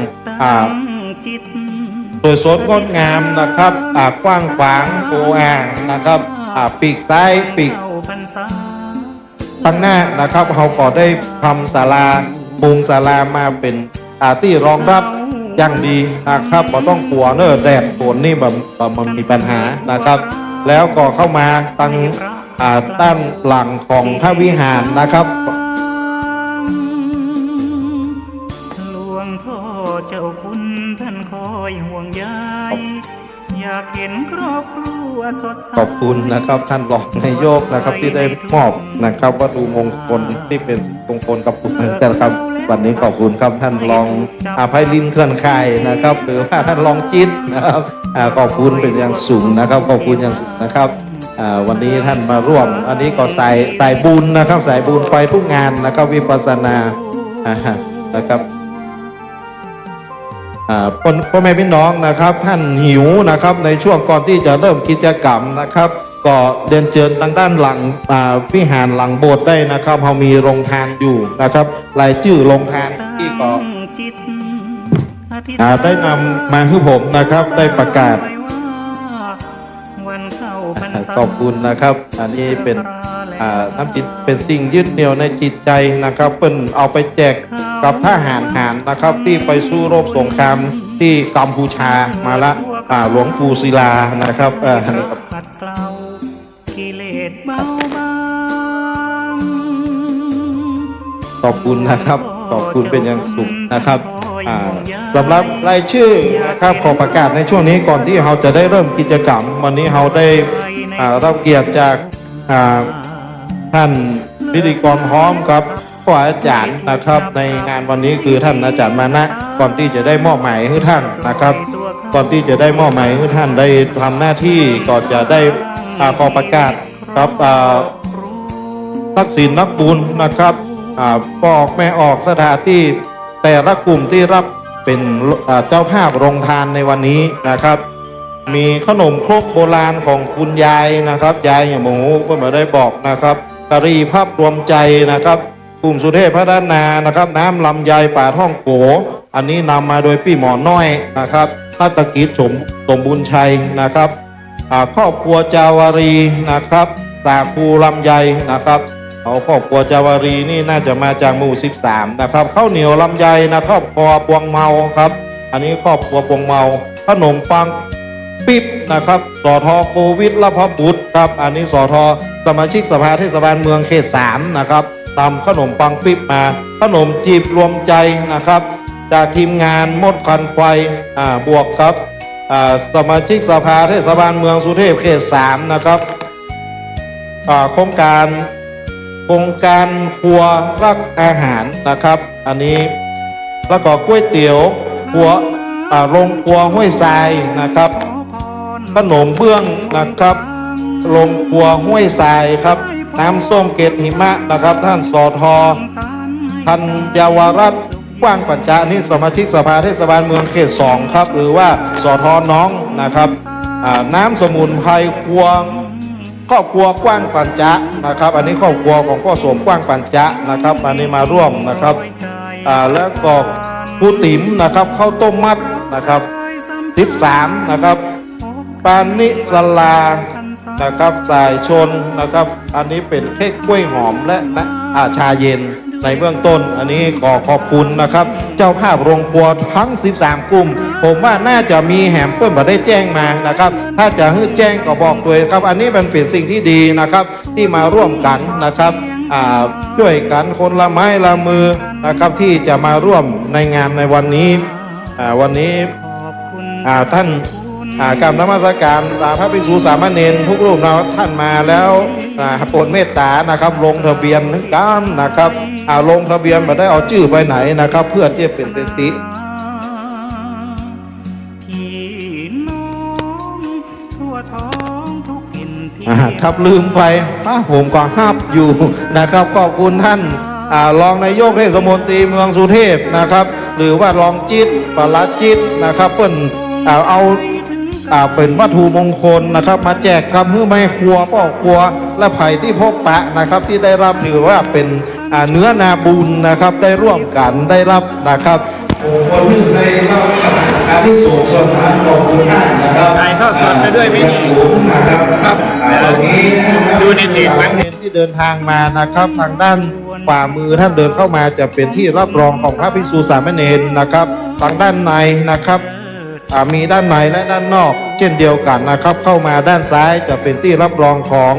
โดยสดงดงามนะครับกว้างขวางโออานะครับปีกซ้ายปีกทางหน้านะครับเราก็ได้ทำศาลาปรุงศาลามาเป็นที่รองรับ อย่างดีนะครับบ่ต้องกลัวเนอะแดดฝนนี่มันมีปัญหานะครับ แล้วก็เข้ามาตั้งด้านหลังของพระวิหารนะครับ หลวงพ่อเจ้าคุณท่านคอยห่วงใยอยากเห็นครอบครัวสดใส ขอบคุณนะครับท่านรองนายกนะครับที่ได้มอบนะครับวัตถุมงคลที่เป็นมงคลกับทุกท่านนะครับวันนี้ขอบคุณครับท่านรองไพลินเคลื่อนค่ายนะครับหรือว่าท่านรองจิตนะครับขอบคุณเป็นอย่างสูงนะครับขอบคุณอย่างสูงนะครับวันนี้ท่านมาร่วมอันนี้ก็สายบุญนะครับสายบุญไปทุกงานนะครับวิปัสสนานะครับพ่อแม่พี่น้องนะครับท่านหิวนะครับในช่วงก่อนที่จะเริ่มกิจกรรมนะครับก็เดินเชิญทางด้านหลังวิหารหลังโบสถ์ได้นะครับเรามีโรงทานอยู่นะครับรายชื่อโรงทานที่ก็ได้นำมาให้ผมนะครับได้ประกาศขอบคุณนะครับอันนี้เป็นน้ำจิตเป็นสิ่งยึดเหนี่ยวในจิตใจนะครับเพิ่นเอาไปแจกกับทหารนะครับที่ไปสู้รบสงครามที่กัมพูชามาละหลวงปู่ศิลานะครับขัดเกลากิเลสเบาบาง ขอบคุณนะครับขอบคุณเป็นอย่างสูงนะครับสำหรับรายชื่อนะครับขอประกาศในช่วงนี้ก่อนที่เราจะได้เริ่มกิจกรรมวันนี้เราได้รับเกียรติจากท่านพิธีกรพร้อมกับพ่ออาจารย์นะครับในงานวันนี้คือท่านอาจารย์มานะก่อนที่จะได้มอบหมายให้ท่านนะครับก่อนที่จะได้มอบหมายให้ท่านได้ทำหน้าที่ก็จะได้ขอประกาศครับทักษิณนักบุญนะครับบอกแม่ออกสถานที่แต่ละกลุ่มที่รับเป็นเจ้าภาพโรงทานในวันนี้นะครับมีขนมครกโบราณของคุณยายนะครับยายอย่างหมูก็มาได้บอกนะครับกะหรี่ภาพรวมใจนะครับกลุ่มสุเทพพัฒนานะครับน้ำลำไยป่าท่องโกอันนี้นำมาโดยพี่หมอน้อยนะครับนักกิจสมบูรณ์ชัยนะครับครอบครัวจาวารีนะครับสาคูลำไยนะครับเอาครอบครัวจาวารีนี่น่าจะมาจากหมู่13นะครับข้าวเหนียวลำไยนะครับครอบครัวปวงเมาครับอันนี้ครอบครัวปวงเมาขนมปังปิ๊บนะครับสทโควิดละพบุตรครับอันนี้สทสมาชิกสภาเทศบาลเมืองเขต3นะครับตำขนมปังปิ๊บมาขนมจีบรวมใจนะครับจากทีมงานมดควันไฟบวกกับสมาชิกสภาเทศบาลเมืองสุเทพเขต3นะครับโครงการครัวรักอาหารนะครับอันนี้แล้วก็ก๋วยเตี๋ยวครัวโรงครัวห้วยทรายนะครับขนมเบื้องนะครับโรงครัวห้วยทรายครับน้ำส้มเกล็ดหิมะนะครับท่านสทธัญวรัตน์กว้างปัญจานี่สมาชิกสภาเทศบาลเมืองเขต2ครับหรือว่าสทน้องนะครับน้ำสมุนไพรครัวครอบครัวกว้างปัญจานะครับอันนี้ครอบครัวของพ่อสมกว้างปัญจานะครับอันนี้มาร่วมนะครับแล้วก็ผู้ติ๋มนะครับข้าวต้มมัดนะครับ13นะครับปานิสลานะครับสายชนนะครับอันนี้เป็นเค้กกล้วยหอมและชาเย็นในเบื้องต้นอันนี้ขอบคุณนะครับเจ้าภาพโรงครัวทั้ง13กลุ่มผมว่าน่าจะมีแหมเพื่อนมาได้แจ้งมานะครับถ้าจะให้แจ้งก็บอกตัวครับอันนี้มันเป็นสิ่งที่ดีนะครับที่มาร่วมกันนะครับช่วยกันคนละไม้ละมือนะครับที่จะมาร่วมในงานในวันนี้วันนี้ท่านกรรมนมัสการพระภิกษุสามเณรทุกรูปนะท่านมาแล้วโปรดเมตตานะครับลงทะเบียนนึกกันนะครับลงทะเบียนมาได้เอาชื่อไปไหนนะครับเพื่อที่จะเป็นเศรษฐีครับลืมไปผมก็ห้าบอยู่นะครับขอบคุณท่านรองนายกเทศมนตรีเมืองสุเทพนะครับหรือว่ารองจิตปลัดจิตนะครับเพิ่นเอาเป็นวัตถุมงคลนะครับมาแจกกับมือแม่ครัวพ่อครัวและไผ่ที่พบปะนะครับที่ได้รับถือว่าเป็นเนื้อนาบุญนะครับได้ร่วมกันได้รับนะครับวันนี้ได้รับ ที่สูงส่วนฐานของคุณห้านะครับ ถ่ายทอดสดไปด้วยไหมนี่ สูงนะครับ ครับ ตรงนี้ ดูในเน็ตไหม ที่เดินทางมานะครับทางด้านขวามือท่านเดินเข้ามาจะเป็นที่รับรองของพระภิกษุสามเณรนะครับทางด้านในนะครับมีด้านในและด้านนอก เช่นเดียวกันนะครับเข้ามาด้านซ้ายจะเป็นที่รับรองของ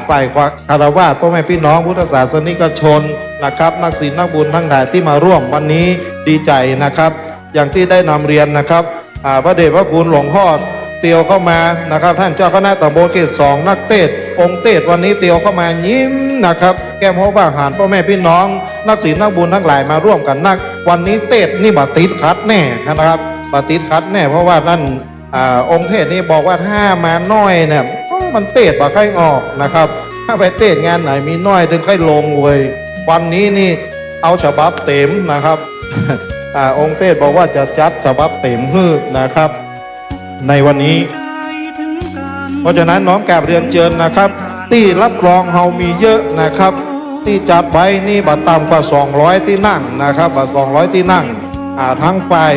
ฝ่ายคารวะพ่อแม่พี่น้องพุทธศาสนิกชนนะครับนักศีลนักบุญทั้งหลายที่มาร่วมวันนี้ดีใจนะครับ อย่างที่ได้นำเรียนนะครับพระเดชพระคุณหลวงพ่อเตียวเข้ามานะครับท่านเจ้าคณะตำบลเขต2นักเทศน์องค์เทศน์วันนี้เตียวเข้ามายิ้มนะครับแก้มหัวบ้าหารพ่อแม่พี่น้องนักศีลนักบุญทั้งหลายมาร่วมกันนักวันนี้เทศน์นี่บัติดคัดแน่นะครับบัติดคัดแน่เพราะว่านั่นองค์เทศน์นี่บอกว่าถ้ามาน้อยเนี่ยมันเทศน์บ่ค่อยออกนะครับถ้าไปเทศน์งานไหนมีน้อยถึงค่อยลงเว้ยวันนี้นี่เอาฉบับเต็มนะครับ องค์เทศน์บอกว่าจะจัดฉบับเต็มฮือนะครับในวันนี้เพราะฉะนั้นน้องกราบเรียนเชิญนะครับที่รับรองเฮามีเยอะนะครับที่จัดไว้นี่บัตรต่ำกว่า200ที่นั่งนะครับบัตร200ที่นั่งทั้งฝ่าย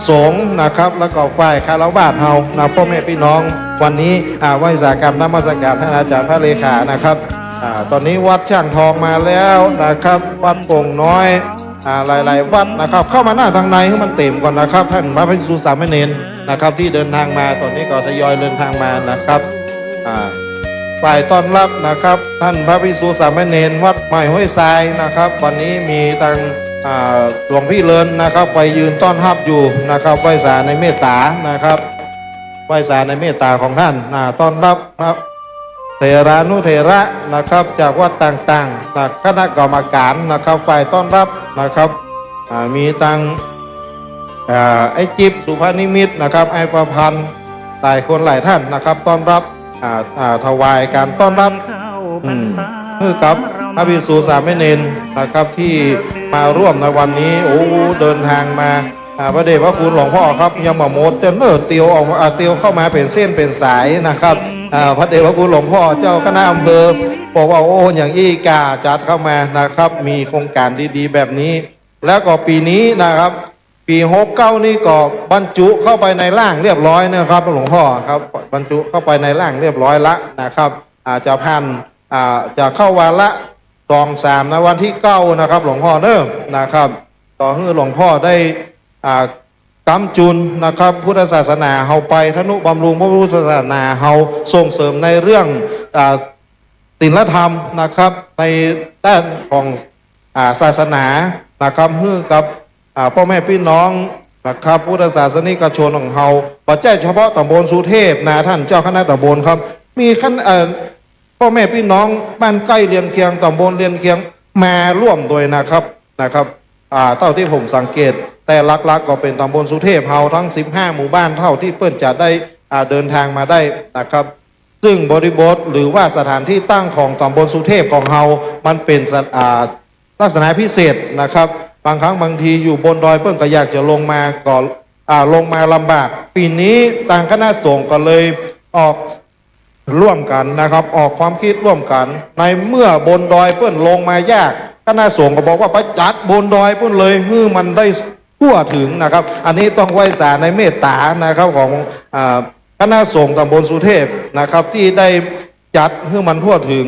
สงฆ์นะครับแล้วก็ฝ่ายคารวะเฮานะพ่อแม่พี่น้องวันนี้ไหว้สากรรมนมัสการท่านอาจารย์พระเลขานะครับตอนนี้วัดช่างทองมาแล้วนะครับวัดโป่งน้อยหลายๆวัดนะครับเข้ามาหน้าทางในให้มันเต็มก่อนนะครับท่านพระภิกษุสามเณรนะครับที่เดินทางมาตอนนี้ก็ทยอยเดินทางมานะครับฝ่ายต้อนรับนะครับท่านพระภิกษุสามเณรวัดใหม่ห้วยทรายนะครับวันนี้มีทางหลวงพี่เลินนะครับไปยืนต้อนรับอยู่นะครับไหว้สาในเมตตานะครับไหว้สาในเมตตาของท่านต้อนรับครับเถรานุเถระนะครับจากวัดต่างๆจากคณะกรรมการนะครับฝ่ายต้อนรับนะครับมีตังไอจิ๊บสุภานิมิตนะครับไอประพันธ์หลายคนหลายท่านนะครับต้อนรับถวายการต้อนรับคือกับพระภิกษุสามเณรนะครับที่มาร่วมในวันนี้โอ้เดินทางมาพระเดชพระคุณหลวงพ่อครับยมโมดจนเตียวออกมาเตียวเข้ามาเป็นเส้นเป็นสายนะครับพระเดชพระคุณหลวงพ่อเจ้าคณะอำเภอบอกว่าโอ้อย่างอีกาจัดเข้ามานะครับมีโครงการดีๆแบบนี้แล้วก็ปีนี้นะครับปี69นี่ก็บรรจุเข้าไปในร่างเรียบร้อยนะครับหลวงพ่อครับบรรจุเข้าไปในร่างเรียบร้อยละนะครับจะพันจะเข้าวาระ2-3นะวันที่9นะครับหลวงพ่อเริ่มนะครับต่อให้หลวงพ่อได้กำจุนนะครับพุทธศาสนาเฮาไปทนุบำรุงพระพุทธศาสนาเฮาส่งเสริมในเรื่องศีลธรรมนะครับในด้านของศาสนานะครับเพื่อกับพ่อแม่พี่น้องนะครับพุทธศาสนิกชนของเฮาปัจจัยเฉพาะตำบลสุเทพนะท่านเจ้าคณะตำบลครับมีขั้นพ่อแม่พี่น้องบ้านใกล้เรียนเคียงตำบลเรียนเคียงมาร่วมโดยนะครับเท่าที่ผมสังเกตแต่หลักๆก็เป็นตำบลสุเทพเฮาทั้ง15หมู่บ้านเท่าที่เปิ้นจะได้เดินทางมาได้นะครับซึ่งบริบทหรือว่าสถานที่ตั้งของตำบลสุเทพของเฮามันเป็นลักษณะพิเศษนะครับบางครั้งบางทีอยู่บนดอยเปิ้นก็อยากจะลงมาก่อนลงมาลำบากปีนี้ต่างคณะสงฆ์ก็เลยออกร่วมกันนะครับออกความคิดร่วมกันในเมื่อบนดอยเปิ้นลงมายากคณะสงฆ์ก็บอกว่าไปจัดบนดอยเปิ้นเลยให้มันได้ทั่วถึงนะครับอันนี้ต้องไหว้สาในเมตตานะครับของคณะสงฆ์ตำบลสุเทพนะครับที่ได้จัดให้มันทั่วถึง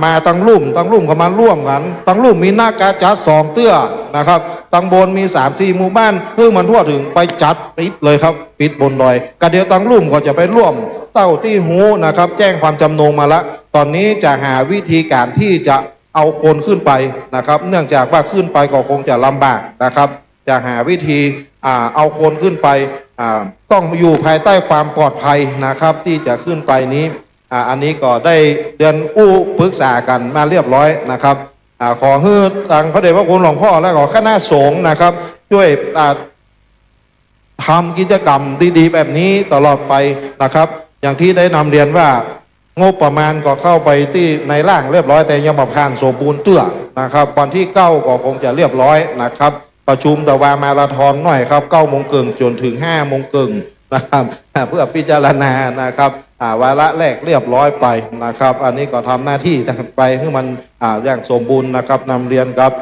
มาตั้งรุ่มก็มาร่วมกันตั้งรุ่มมีหน้ากาจัด2เตื้อนะครับตั้งบนมี3-4หมู่บ้านให้มันทั่วถึงไปจัดปิดเลยครับปิดบนดอยกะเดียวตั้งรุ่มก็จะไปร่วมเต้าที่หูนะครับแจ้งความจำนงมาละตอนนี้จะหาวิธีการที่จะเอาคนขึ้นไปนะครับเนื่องจากว่าขึ้นไปก็คงจะลำบากนะครับจะหาวิธีเอาคนขึ้นไปต้องอยู่ภายใต้ความปลอดภัยนะครับที่จะขึ้นไปนี้อันนี้ก็ได้เดือนปรึกษากันมาเรียบร้อยนะครับขอให้ทางพระเดชพระคุณหลวงพ่อและขอคณะสงฆ์นะครับช่วยทำกิจกรรมดีๆแบบนี้ตลอดไปนะครับอย่างที่ได้นำเรียนว่างบประมาณก็เข้าไปที่ในร่างเรียบร้อยแต่ยังบ่ผ่านสมบูรณ์เตื้อนะครับวันที่9ก็คงจะเรียบร้อยนะครับประชุมแต่ว่ามาราธอนหน่อยครับ9 โมงครึ่งจนถึง5 โมงครึ่งนะครับเพื่อพิจารณานะครับวาระแรกเรียบร้อยไปนะครับอันนี้ก็ทำหน้าที่ไปให้มันอย่างสมบูรณ์นะครับนำเรียนครับ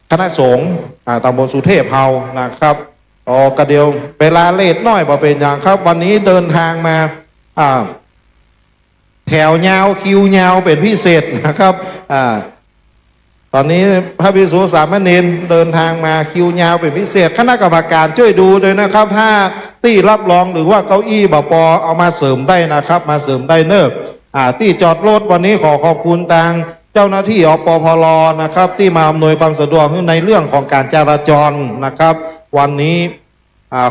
คณะสงฆ์ตำบลสุเทพเฮานะครับกระเดียวเวลาเลทน้อยบ่เป็นอย่างครับ วันนี้เดินทางมาแถวยาวคิวยาวเป็นพิเศษนะครับตอนนี้พระภิกษุสามเณรเดินทางมาคิวยาวเป็นพิเศษคณะกรรมการช่วยดูด้วยนะครับ ถ้าที่รับรองหรือว่าเก้าอี้บปเอามาเสริมได้นะครับ มาเสริมได้เนิบที่จอดรถวันนี้ขอขอบคุณทางเจ้าหน้าที่อปพลนะครับที่มาอำนวยความสะดวกในเรื่องของการจราจรนะครับ วันนี้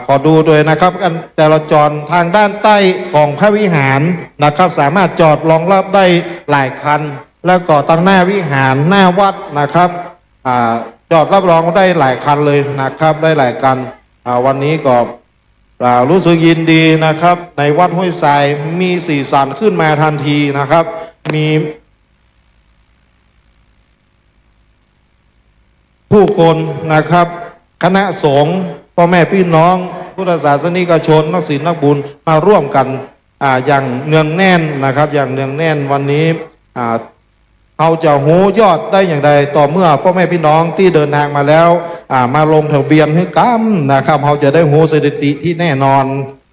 ขอดูด้วยนะครับการจราจรทางด้านใต้ของพระวิหารนะครับสามารถจอดรองรับได้หลายคันแล้วก็ตั้งหน้าวิหารหน้าวัดนะครับจอดรับรองได้หลายคันเลยนะครับได้หลายคันวันนี้ก็รู้สึกยินดีนะครับในวัดห้วยทรายมีสีสันขึ้นมาทันทีนะครับมีผู้คนนะครับคณะสงฆ์พ่อแม่พี่น้องพุทธศาสนิกชนนักศีลนักบุญมาร่วมกันอย่างเนืองแน่นนะครับอย่างเนืองแน่นวันนี้เขาจะหูยอดได้อย่างใดต่อเมื่อพ่อแม่พี่น้องที่เดินทางมาแล้วมาลงทะเบียนให้กัมนะครับเขาจะได้หูสถิติที่แน่นอน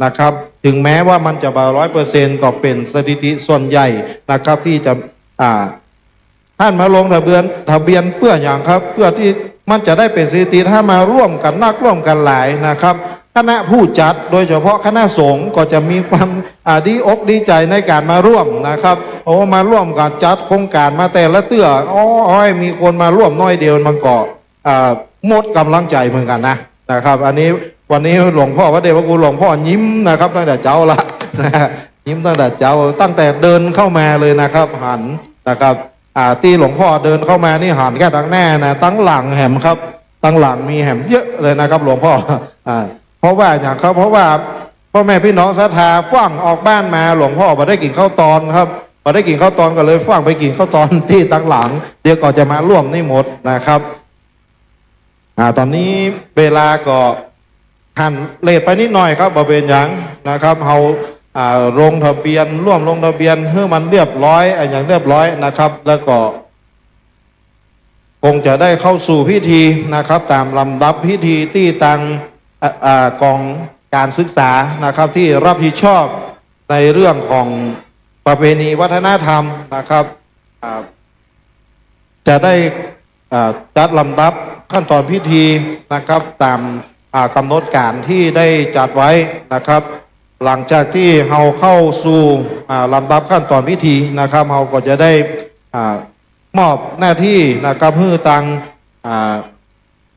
นะครับถึงแม้ว่ามันจะบ่100%ก็เป็นสถิติส่วนใหญ่นะครับที่จะท่านมาลงทะเบียนเพื่ออย่างครับเพื่อที่มันจะได้เป็นสถิติถ้ามาร่วมกันนักร่วมกันหลายนะครับคณะผู้จัดโดยเฉพาะคณะสงฆ์ก็จะมีความดีอกดีใจในการมาร่วมนะครับมาร่วมกันจัดโครงการมาแต่ละเตื้อมีคนมาร่วมน้อยเดียวมันก็หมดกำลังใจเหมือนกันนะครับอันนี้วันนี้หลวงพ่อพระเดชพระคุณหลวงพ่อยิ้มนะครับตั้งแต่เจ้าละยิ้มตั้งแต่เจ้าตั้งแต่เดินเข้ามาเลยนะครับหันนะครับที่หลวงพ่อเดินเข้ามานี่หันแค่ตั้งหน้านะตั้งหลังแหมครับตั้งหลังมีแหมเยอะเลยนะครับหลวงพ่อเพราะว่าอย่างครับเพราะว่าพ่อแม่พี่น้องศรัทธาฟังออกบ้านมาหลวงพ่อมาได้กินข้าวตอนครับมาได้กินข้าวตอนก็เลยฟังไปกินข้าวตอนที่ตั้งหลังเดี๋ยวก็จะมาร่วมนี่หมดนะครับตอนนี้เวลาก็หันเลทไปนิดหน่อยครับบ่เป็นอย่างนะครับเราลงทะเบียนร่วมลงทะเบียนเพื่อมันเรียบร้อยอย่างเรียบร้อยนะครับแล้วก็คงจะได้เข้าสู่พิธีนะครับตามลำดับพิธีที่ทางกองการศึกษานะครับที่รับผิดชอบในเรื่องของประเพณีวัฒนธรรมนะครับจะได้จัดลำดับขั้นตอนพิธีนะครับตามกำหนดการที่ได้จัดไว้นะครับหลังจากที่เราเข้าสู่ลำดับขั้นตอนพิธีนะครับเราก็จะได้มอบหน้าที่นะครับให้ทาง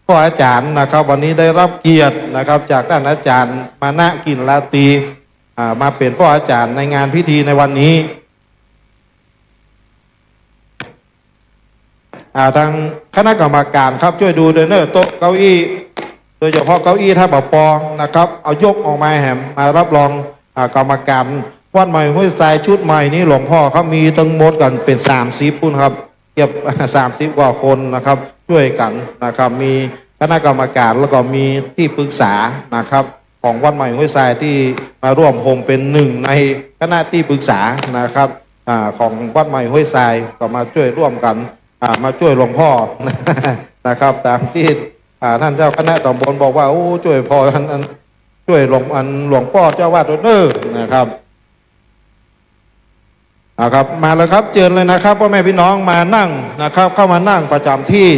พ่ออาจารย์นะครับวันนี้ได้รับเกียรตินะครับจากท่านอาจารย์มานะกินลาตีมาเป็นพ่ออาจารย์ในงานพิธีในวันนี้ทางคณะกรรมการครับช่วยดูเดนเนอร์โต๊ะเก้าอี้โดยเฉพาะเก้าอี้ถ้าปอนะครับเอายกออกมาแหมมารับรองกรรมการวัดใหม่ห้วยทรายชุดใหม่นี้หลวงพ่อเขามีตั้งหมดกันเป็น30ปุ่นครับเกือบ30 กว่าคนนะครับช่วยกันนะครับมีคณะกรรมการแล้วก็มีที่ปรึกษานะครับของวัดใหม่ห้วยทรายที่มาร่วมผมเป็นหนึ่งในคณะที่ปรึกษานะครับของวัดใหม่ห้วยทรายก็มาช่วยร่วมกันมาช่วยหลวงพ่อนะครับตามที่ท่านเจ้าคณะตำบลบอกว่าโอ้ช่วยพ่อท่านช่วยหลวงพ่อเจ้าวาดเด้อนะครับมาแล้วครับเชิญเลยนะครับพ่อแม่พี่น้องมานั่งนะครับเข้ามานั่งประจำที่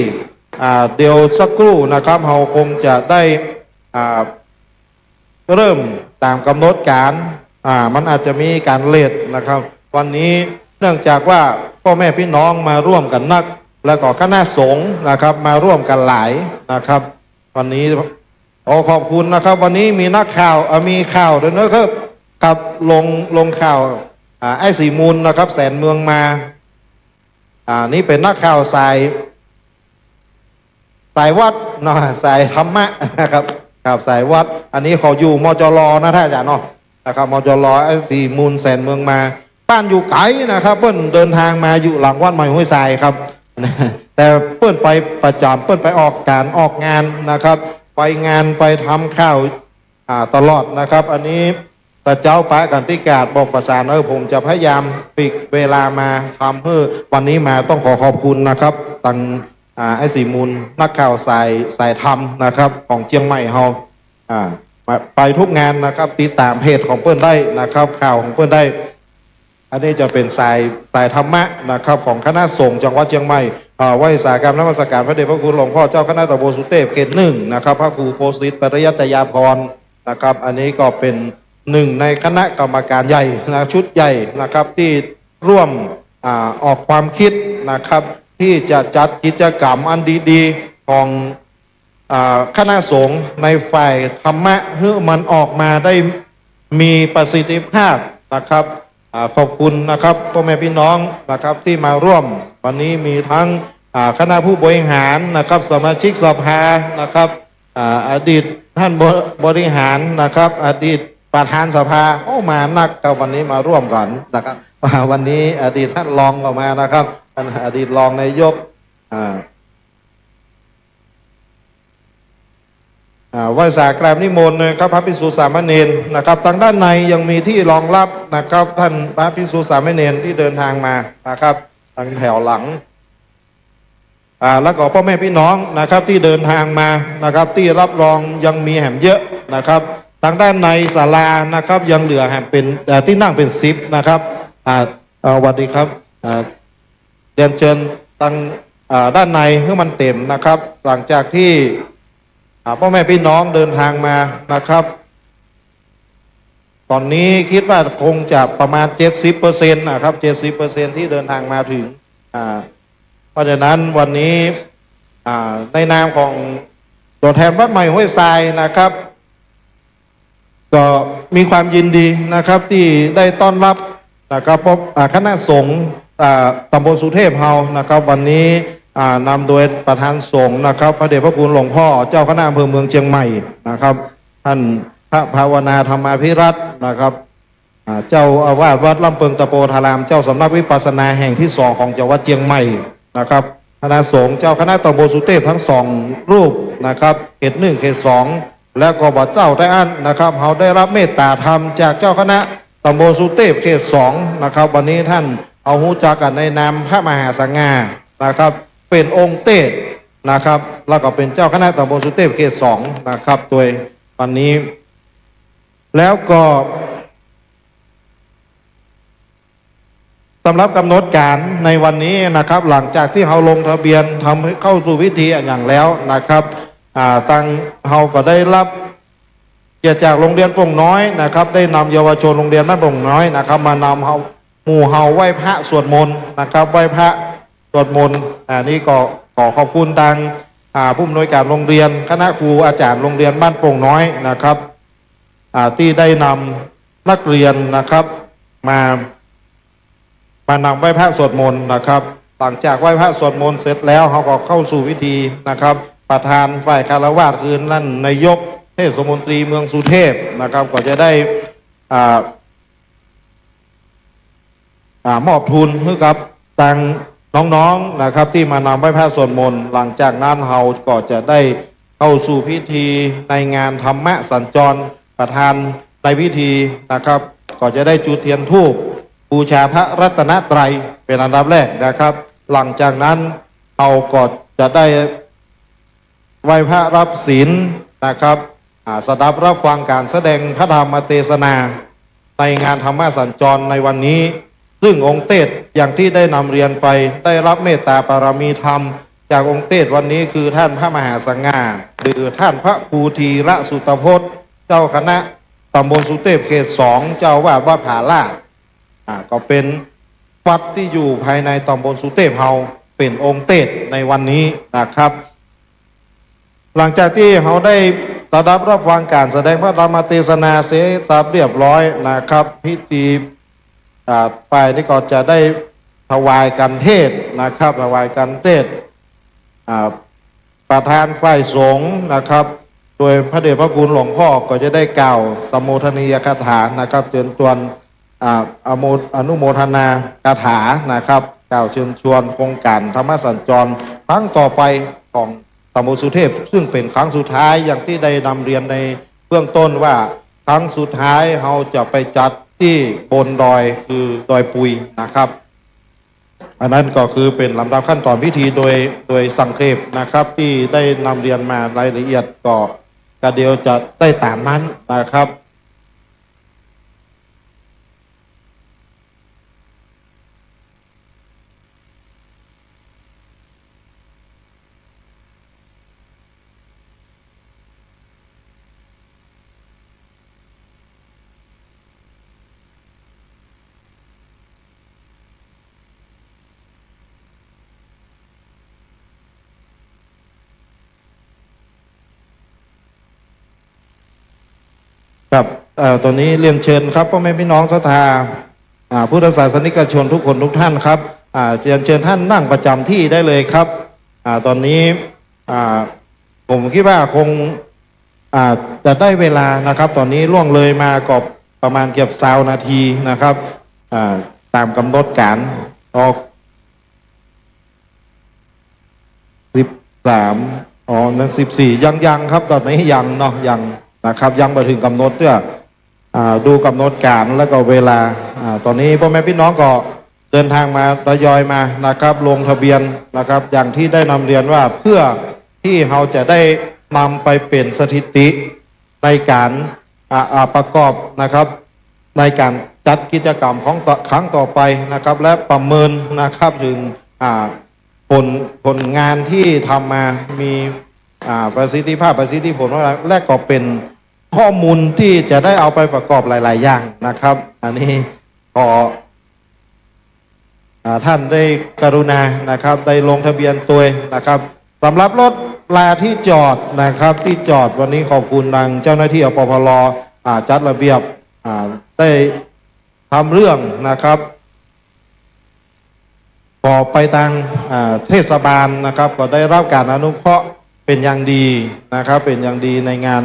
เดี๋ยวสักครู่นะครับเราคงจะได้เริ่มตามกำหนดการมันอาจจะมีการเลทนะครับวันนี้เนื่องจากว่าพ่อแม่พี่น้องมาร่วมกันนักแล้วก็คณะสงฆ์นะครับมาร่วมกันหลายนะครับวันนี้ขอบคุณนะครับวันนี้มีนักข่าวมีข่าวด้วยนะครับกับลงข่าวไอ้สีมูลนะครับแสนเมืองมานี่เป็นนักข่าวสายวัดเนาะสายธรรมะนะครับครับสายวัดอันนี้เขาอยู่มจรนะท่านอาจารย์เนาะนะครับมจรไอ้สีมูลแสนเมืองมาบ้านอยู่ไกลนะครับเปิ้นเดินทางมาอยู่หลังวัดใหม่ห้วยทรายครับแต่เปิ้นไปประจำเปิ้นไปออกงานนะครับไปงานไปทำข้าวตลอดนะครับอันนี้แต่เจ้าปะกันที่กาดบอกประสานผมจะพยายามปิดเวลามาทำเพื่อวันนี้มาต้องขอบคุณนะครับตั้ง ไอ้สีมูลนักข่าวสายธรรมนะครับของเชียงใหม่เฮาไปทุกงานนะครับติดตามเพจของเปิ้นได้นะครับข่าวของเปิ้นได้อันนี้จะเป็นสายธรรมะนะครับของคณะสงฆ์จังหวัดเชียงใหม่ไหว้สาการนมัสการพระเดชพระคุณหลวงพ่อเจ้าคณะตำบลสุเทพเขต 1นะครับพระครูโคสิทธิ์ปริยัตยาภรณ์นะครับอันนี้ก็เป็นหนึ่งในคณะกรรมการใหญ่นะชุดใหญ่นะครับที่ร่วมออกความคิดนะครับที่จะจัดกิจกรรมอันดีๆของคณะสงฆ์ในฝ่ายธรรมะให้มันออกมาได้มีประสิทธิภาพนะครับขอบคุณนะครับพ่อแม่พี่น้องนะครับที่มาร่วมวันนี้มีทั้งคณะผู้บริหารนะครับสมาชิกสภานะครับอดีตท่านบริหารนะครับอดีตประธานสภามานักกับวันนี้มาร่วมกันนะครับวันนี้อดีตท่านรองออกมานะครับอดีตรองนายกไหว้สากราบนิมนต์นะครับพระภิกษุสามเณรนะครับทางด้านในยังมีที่รองรับนะครับท่านพระภิกษุสามเณรที่เดินทางมานะครับทางแถวหลังแล้วก็พ่อแม่พี่น้องนะครับที่เดินทางมานะครับที่รับรองยังมีแหมเยอะนะครับทางด้านในศาลานะครับยังเหลือแหมเป็นที่นั่งเป็น10นะครับสวัสดีครับเรียนเชิญทางด้านในให้มันเต็มนะครับหลังจากที่พ่อแม่พี่น้องเดินทางมานะครับตอนนี้คิดว่าคงจะประมาณ 70% นะครับ 70% ที่เดินทางมาถึงเพราะฉะนั้นวันนี้ในนามของตัวแทนวัดใหม่ห้วยทรายนะครับก็มีความยินดีนะครับที่ได้ต้อนรับนะครับคณะสงฆ์ตำบลสุเทพเฮานะครับวันนี้นำโดยประธานสงฆ์นะครับพระเดชพระคุณหลวงพ่อเจ้าคณะอำเภอเมืองเชียงใหม่นะครับท่านพระภาวนาธรรมาภิรัตน์นะครับเจ้าอาวาสวัดลำเพิงตะโปธารามเจ้าสำนักวิปัสสนาแห่งที่2ของจังหวัดเชียงใหม่นะครับคณะสงฆ์เจ้าคณะตำบลสุเทพทั้ง2รูปนะครับเขต 1เขต 2และก็บ่เจ้าได้อันนะครับเขาได้รับเมตตาธรรมจากเจ้าคณะตำบลสุเทพเขต 2นะครับวันนี้ท่านเอาหูจักกันในนามพระมหาสังฆานะครับเป็นองค์เทศนะครับแล้วก็เป็นเจ้าคณะตำบลสุเทพเขต 2นะครับโดยวันนี้แล้วก็สำหรับกำหนดการในวันนี้นะครับหลังจากที่เราลงทะเบียนทำให้เข้าสู่พิธีอย่างแล้วนะครับตั้งเราก็ได้รับเกียรติจากโรงเรียนโป่งน้อยนะครับได้นำเยาวชนโรงเรียนบ้านโป่งน้อยนะครับมานำเฮาหมู่เฮาไหว้พระสวดมนต์นะครับไหว้พระสวดมนต์นี่ก็ขอขอบคุณทางผู้อำนวยการโรงเรียนคณะครูอาจารย์โรงเรียนบ้านโป่งน้อยนะครับที่ได้นำนักเรียนนะครับมานำไหว้พระสวดมนต์นะครับหลังจากไหว้พระสวดมนต์เสร็จแล้วเขาก็เข้าสู่พิธีนะครับประธานฝ่ายคารวะคือนั่นนายกเทศมนตรีเมืองสุเทพนะครับก็จะได้มอบทุนให้กับทางน้องๆนะครับที่มานำไหว้พระสวดมนต์หลังจากนั้นเราก็จะได้เข้าสู่พิธีในงานธรรมะสัญจรประธานในพิธีนะครับก็จะได้จุดเทียนธูปบูชาพระรัตนตรัยเป็นอันดับแรกนะครับหลังจากนั้นเราก็จะได้ไหว้พระรับศีลนะครับสดับรับฟังการแสดงพระธรรมเทศนาในงานธรรมสัญจรในวันนี้ซึ่งองค์เทศอย่างที่ได้นำเรียนไปได้รับเมตตาปารมีธรรมจากองค์เทศวันนี้คือท่านพระมหาสังฆาหรือท่านพระภูธีระสุตพจน์เจ้าคณะตำบลสุเทพเขต 2เจ้าว่าวัดผาลาดก็เป็นวัดที่อยู่ภายในตำบลสุเทพเฮาเป็นองค์เทศในวันนี้นะครับหลังจากที่เขาได้สดับรับฟังการแสดงพระธรรมเทศนาเสร็จสับเรียบร้อยนะครับพิธีไปนี่ก็จะได้ถวายกันเทศนะครับถวายกันเทศประธานฝ่ายสงฆ์นะครับโดยพระเดชพระคุณหลวงพ่อก็จะได้กล่าวสมุทนียคาถานะครับเชิญชวนอนุโมทนาคาถานะครับกล่าวเชิญชวนโครงการธรรมสัญจรครั้งต่อไปของตำบลสุเทพซึ่งเป็นครั้งสุดท้ายอย่างที่ได้นำเรียนในเบื้องต้นว่าครั้งสุดท้ายเราจะไปจัดที่บนดอยคือดอยปุยนะครับ อันนั้นก็คือเป็นลำดับขั้นตอนพิธีโดยสังเขปนะครับ ที่ได้นำเรียนมารายละเอียดก็เดียวจะได้ตามนั้นนะครับครับตอนนี้เรียนเชิญครับพ่อแม่พี่น้องศรัทธาพุทธศาสนิกชนทุกคนทุกท่านครับเรียนเชิญท่านนั่งประจำที่ได้เลยครับตอนนี้ผมคิดว่าคงจะได้เวลานะครับตอนนี้ล่วงเลยมาก็ประมาณเกือบ20 นาทีนะครับตามกำหนดการออก13นั้น14ยังครับตอนนี้ยังเนาะยังนะครับยังมาถึงกำหนดเพื่อดูกำหนดการแล้วก็เวลาตอนนี้พ่อแม่พี่น้องก็เดินทางมาทยอยมานะครับลงทะเบียนนะครับอย่างที่ได้นำเรียนว่าเพื่อที่เราจะได้นำไปเป็นสถิติในการประกอบนะครับในการจัดกิจกรรมของครั้งต่อไปนะครับและประเมินนะครับถึงผลงานที่ทำมามีประสิทธิภาพประสิทธิผลและก็เป็นข้อมูลที่จะได้เอาไปประกอบหลายๆอย่างนะครับอันนี้ขอท่านได้กรุณานะครับได้ลงทะเบียนตัวนะครับสำหรับรถลาที่จอดนะครับที่จอดวันนี้ขอบคุณทางเจ้าหน้าที่อปพลจัดระเบียบได้ทำเรื่องนะครับพอไปทางเทศบาลนะครับก็ได้รับการอนุเคราะห์เป็นอย่างดีนะครับเป็นอย่างดีในงาน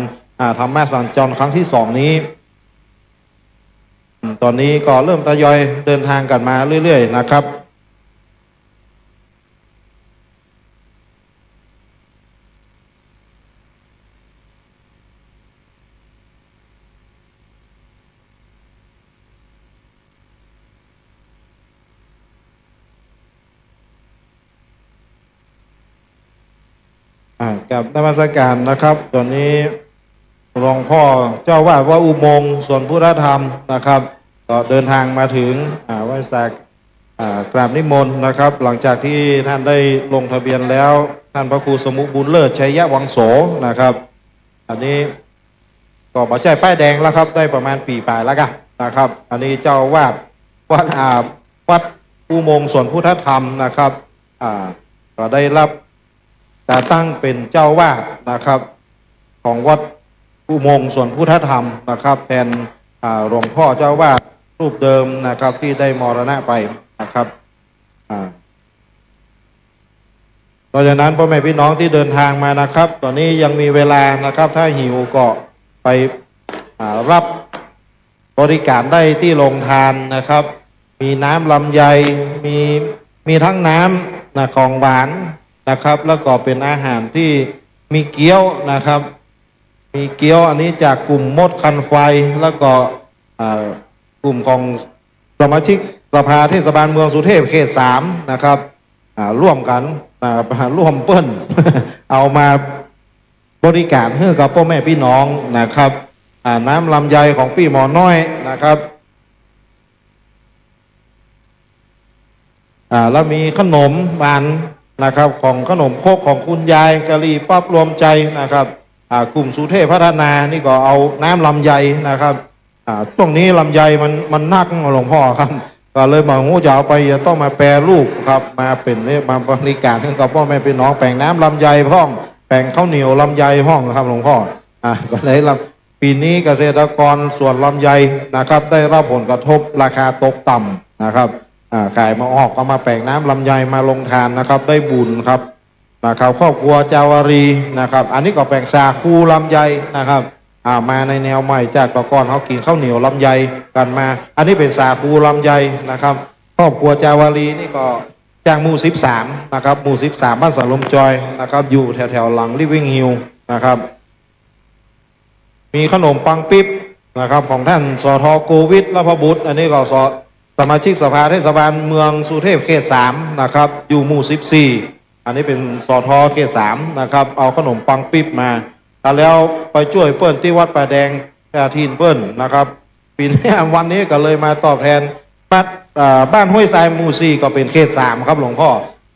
ธรรมะสัญจรครั้งที่2นี้ตอนนี้ก็เริ่มทยอยเดินทางกันมาเรื่อยๆนะครับกับนมัสการนะครับตอนนี้หลวงพ่อเจ้าวาดวัดอุโมงค์ส่วนพุทธธรรมนะครับก็เดินทางมาถึงไหว้สักกราบนิมนต์นะครับหลังจากที่ท่านได้ลงทะเบียนแล้วท่านพระครูสมุบุญเลิศชัยวังโสนะครับอันนี้ก็มาใจป้ายแดงแล้วครับได้ประมาณปีปลายแล้วกันนะครับอันนี้เจ้าวาดวัดอุโมงค์ส่วนพุทธธรรมนะครับก็ได้รับการตั้งเป็นเจ้าวาดนะครับของวัดอุโมงค์ส่วนพุทธธรรมนะครับแทนหลวงพ่อเจ้าวาดรูปเดิมนะครับที่ได้มรณะไปนะครับเพราะฉะนั้นพ่อแม่พี่น้องที่เดินทางมานะครับตอนนี้ยังมีเวลานะครับถ้าหิวก็ไปรับบริการได้ที่โรงทานนะครับมีน้ำลำไยมีทั้งน้ำของหวานนะครับแล้วก็เป็นอาหารที่มีเกี๊ยวนะครับมีเกี๊ยวอันนี้จากกลุ่มมดคันไฟแล้วก็กลุ่มของสมาชิกสภาเทศบาลเมืองสุเทพเขต3นะครับร่วมกันร่วมเปิ้ล เอามาบริการให้กับพ่อแม่พี่น้องนะครับน้ำลำไยของพี่หมอน้อยนะครับแล้วมีขนมหวานนะครับของขนมโคกของคุณยายกะหรี่ปั๊บรวมใจนะครับกลุ่มสุเทพพัฒนานี่ก็เอาน้ำลำไยนะครับช่วงนี้ลำไยมันนักหลวงพ่อครับก็เลยบอกว่าจะเอาไปจะต้องมาแปรรูปครับมาเป็นมาบริการให้กับพ่อแม่พี่น้องแปลงน้ำลำไยพ่องแปลงข้าวเหนียวลำไยพ่องครับหลวงพ่อก็เลยปีนี้เกษตรกรส่วนลำไยนะครับได้รับผลกระทบราคาตกต่ำนะครับขายมาออกก็มาแปลงน้ำลำไยมาลงทานนะครับได้บุญครับนะครับครอบครัวเจาวารีนะครับอันนี้ก็แปลงสาคูลำไยนะครับมาในแนวใหม่จากตะกอนเขากินข้าวเหนียวลำไยกันมาอันนี้เป็นสาคูลำไยนะครับครอบครัวเจาวารีนี่ก็จากหมู่13นะครับหมู่13บ้านสารลมจอยนะครับอยู่แถวหลังลิฟวิ่งฮิลนะครับมีขนมปังปิ๊บนะครับของท่านสทโกวิทและพบุตรอันนี้ก็ส สมาชิกสภาเทศบาลเมืองสุเทพเขต3นะครับอยู่หมู่14อันนี้เป็นสทเขต3นะครับเอาขนมปังปิ๊บมาแล้วไปช่วยเปิ้ลที่วัดป่าแดงทีนเปิ้ลนะครับปีนี้วันนี้ก็เลยมาตอบแทนบ้านห้วยทรายหมู่4ก็เป็นเขต3ครับหลวงพ่อ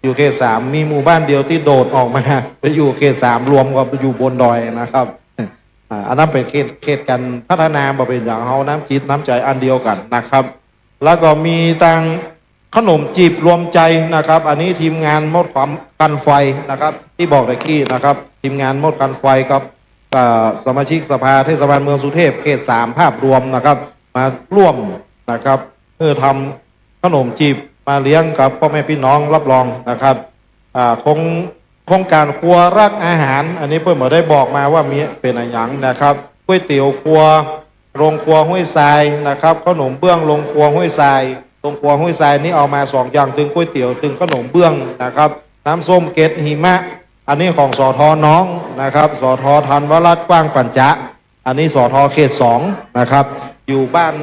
อยู่เขต3มีหมู่บ้านเดียวที่โดดออกมาไปอยู่เขต3รวมกับอยู่บนดอยนะครับอันนั้นเป็นเขตการพัฒนาบ่เป็นอย่างเฮาน้ำจิตน้ำใจอันเดียวกันนะครับแล้วก็มีตังขนมจีบรวมใจนะครับอันนี้ทีมงานมดความกันไฟนะครับที่บอกตะกี้นะครับทีมงานมดกันไฟกับสมาชิกสภาเทศบาลเมืองสุเทพเขต3ภาพรวมนะครับมาร่วมนะครับเพื่อทำขนมจีบมาเลี้ยงกับพ่อแม่พี่น้องรับรองนะครับโครงการครัวรักอาหารอันนี้เพื่อนมาได้บอกมาว่ามีเป็นอะไรอย่างนะครับก๋วยเตี๋ยวครัวโรงครัวห้วยทรายนะครับขนมเบื้องโรงครัวห้วยทรายโรงครัวห้วยทรายนี่เอามา2อย่างถึงก๋วยเตี๋ยวถึงขนมเบื้องนะครับน้ำส้มเกล็ดหิมะอันนี้ของสทน้องนะครับสทธันวรัตน์กว้างปัญจะอันนี้สทเขต2นะครับอยู่บ้าน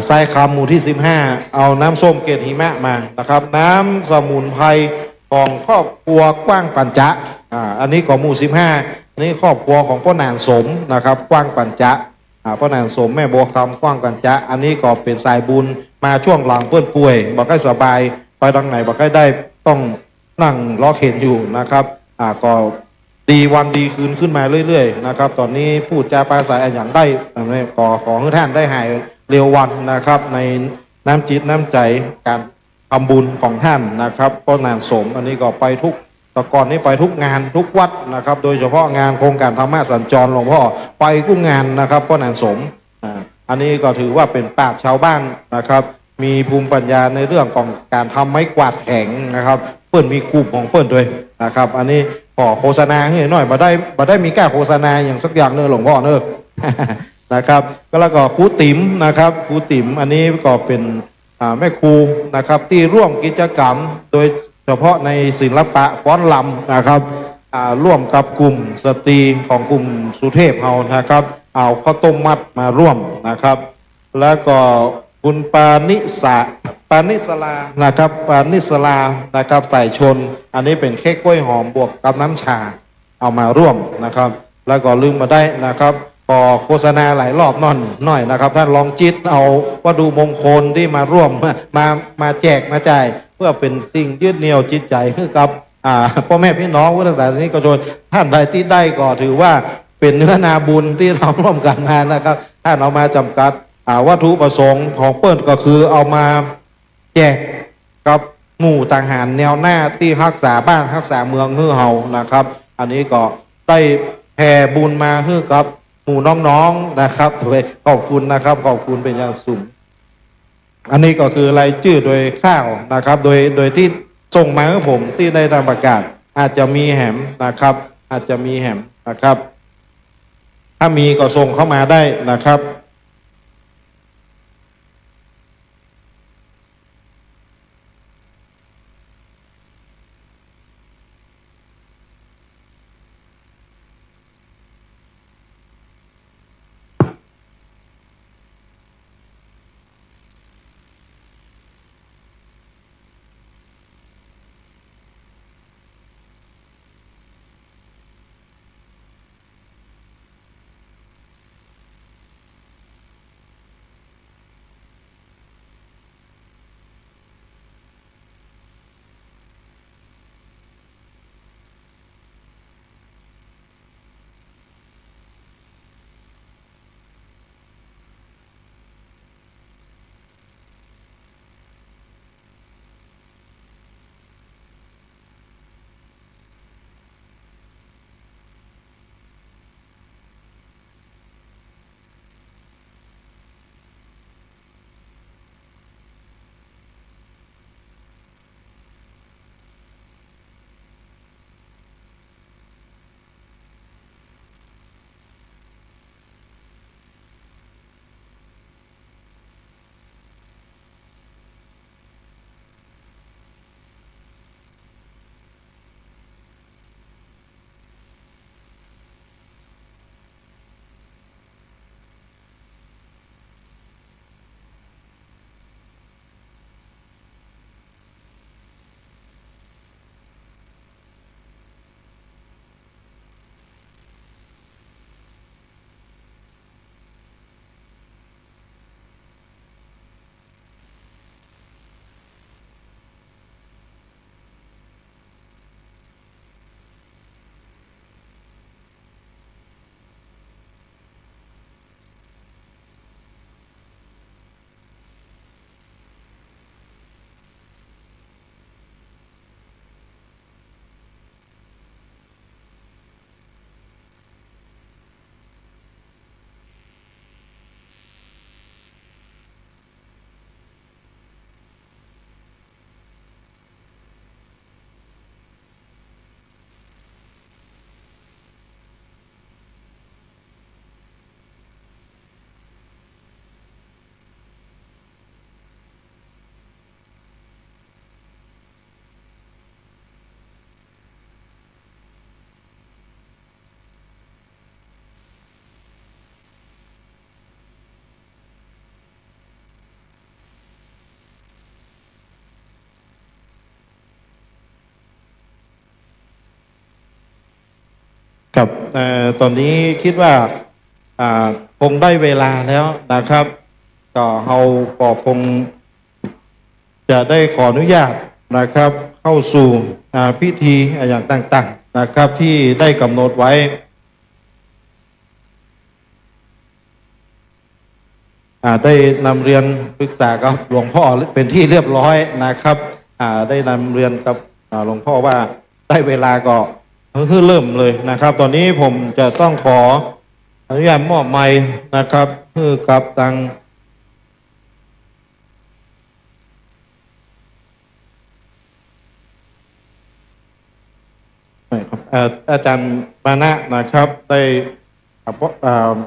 ไซคำหมู่ที่15เอาน้ำส้มเกล็ดหิมะมานะครับน้ำสมุนไพรของครอบครัวกว้างปัญจะอันนี้ของหมู่15อันนี้ครอบครัวของพ่อนางสมนะครับกว้างปัญจะพ่อนางสมแม่บัวคำกว้างปัญจะอันนี้ก็เป็นสายบุญมาช่วงหลังเพื่อนป่วยบอกให้สบายไปทางไหนบอกให้ได้ต้องนั่งล้อเข็นอยู่นะครับก็ดีวันดีคืนขึ้นมาเรื่อยๆนะครับตอนนี้พูดจาปราศัยอย่างได้ขอให้ท่านได้หายเร็ววันนะครับในน้ำจิตน้ำใจการทำบุญของท่านนะครับพ่อนางสมอันนี้ก็ไปทุกแต่ก่อนนี้ไปทุกงานทุกวัดนะครับโดยเฉพาะงานโครงการธรรมะสัญจรหลวงพ่อไปทุกงานนะครับพ่อนางสมอันนี้ก็ถือว่าเป็นปราชญ์ชาวบ้านนะครับมีภูมิปัญญาในเรื่องของการทำไม้กวาดแข็งนะครับเปิ้ลมีกลุ่มของเปิ้ลด้วยนะครับอันนี้ขอโฆษณาให้หน่อยมาได้มีกล้าโฆษณาอย่างสักอย่างเนอะหลวงพ่อเนอะนะครับก็แล้วก็ครูติ๋มนะครับครูติ๋มอันนี้ก็เป็นแม่ครูนะครับที่ร่วมกิจกรรมโดยเฉพาะในศิลปะฟ้อนลำนะครับร่วมกับกลุ่มสตรีของกลุ่มสุเทพเฮานะครับเอาข้าวต้มมัดมาร่วมนะครับแล้วก็คุณปานิสลานะครับปานิสลานะครับใส่ชนอันนี้เป็นเค้กกล้วยหอมบวกกับน้ำชาเอามาร่วมนะครับแล้วก็ลืมมาได้นะครับพอโฆษณาหลายรอบหน่อยนะครับท่านลองจิตเอาวัตถุมงคลที่มาร่วมมาแจกมาจ่ายเพื่อเป็นสิ่งยึดเหนี่ยวจิตใจให้กับพ่อแม่พี่น้องพุทธศาสนิกชนท่านใดที่ได้ก็ถือว่าเป็นเนื้อนาบุญที่เราร่วมกันมานะครับท่านเอามาจำกัดวัตถุประสงค์ของเปิ้ลก็คือเอามาแจกกับหมู่ทหารแนวหน้าที่รักษาบ้านรักษาเมืองฮือเฮานะครับอันนี้ก็ได้แผ่บุญมาฮือกับหมู่น้องๆนะครับขอบคุณนะครับขอบคุณเป็นอย่างสูงอันนี้ก็คือรายชื่อโดยข้าวนะครับโดยที่ส่งมาให้ผมที่ได้นำประกาศอาจจะมีแหมนะครับอาจจะมีแหมนะครับถ้ามีก็ส่งเข้ามาได้นะครับ ครับตอนนี้คิดว่าคงได้เวลาแล้วนะครับก็เราก็คงจะได้ขออนุญาตนะครับเข้าสู่พิธีอย่างต่างๆนะครับที่ได้กำหนดไว้ได้นำเรียนปรึกษากับหลวงพ่อเป็นที่เรียบร้อยนะครับได้นำเรียนกับหลวงพ่อว่าได้เวลาก็เริ่มเลยนะครับ ตอนนี้ผมจะต้องขออนุญาตมอบไมค์นะครับเพื่อกับทางอาจารย์มานะนะครับได้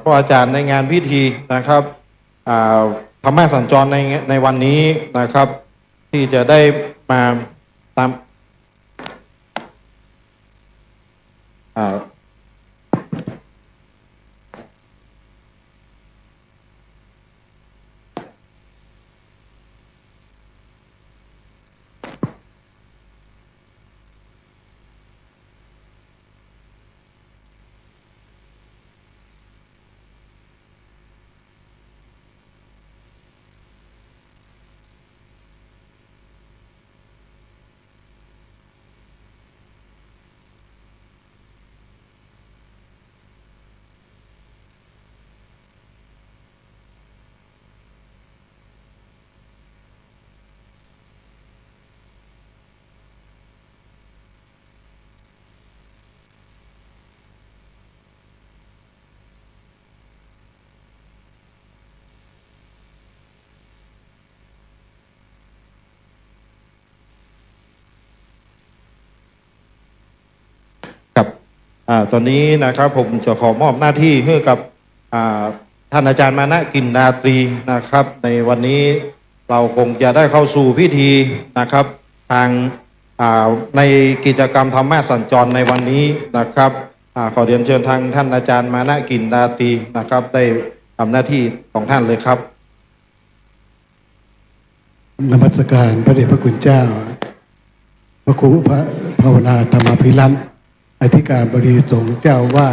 พ่ออาจารย์ในงานพิธีนะครับธรรมะสัญจรในวันนี้นะครับที่จะได้มาตามครับตอนนี้นะครับผมจะขอมอบหน้าที่ให้กับท่านอาจารย์มานะกินนาตรีนะครับในวันนี้เราคงจะได้เข้าสู่พิธีนะครับทางในกิจกรรมธรรมะสัญจรในวันนี้นะครับขอเรียนเชิญทางท่านอาจารย์มานะกินนาตรีนะครับได้ทำหน้าที่ของท่านเลยครับนมัสการพระเดชพระคุณเจ้าพระครูพระภาวนาธรรมภิรัตน์อธิการบดีสงฆ์เจ้าว่า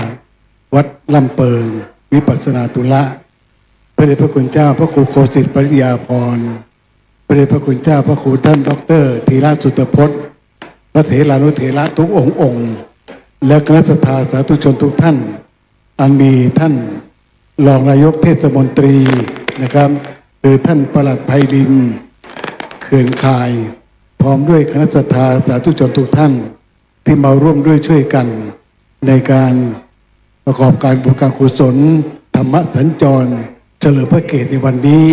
วัดลำเปิงวิปัสสนาตุละพระเดชพระคุณเจ้าพระครูโคสิทธิ์ปริยาพรพระเดชพระคุณเจ้าพระครูท่านดร.ธีระสุตพจน์พระเถรานุเถระทุกองค์และคณะสัตยาสาธุชนทุกท่านอันมีท่านรองนายกเทศมนตรีนะครับคือท่านปลัดไพลินเขื่อนคายพร้อมด้วยคณะสัตยาสาธุชนทุกท่านที่มาร่วมด้วยช่วยกันในการประกอบการบุญการกุศลธรรมสัญจรเฉลิมพระเกียรติในวันนี้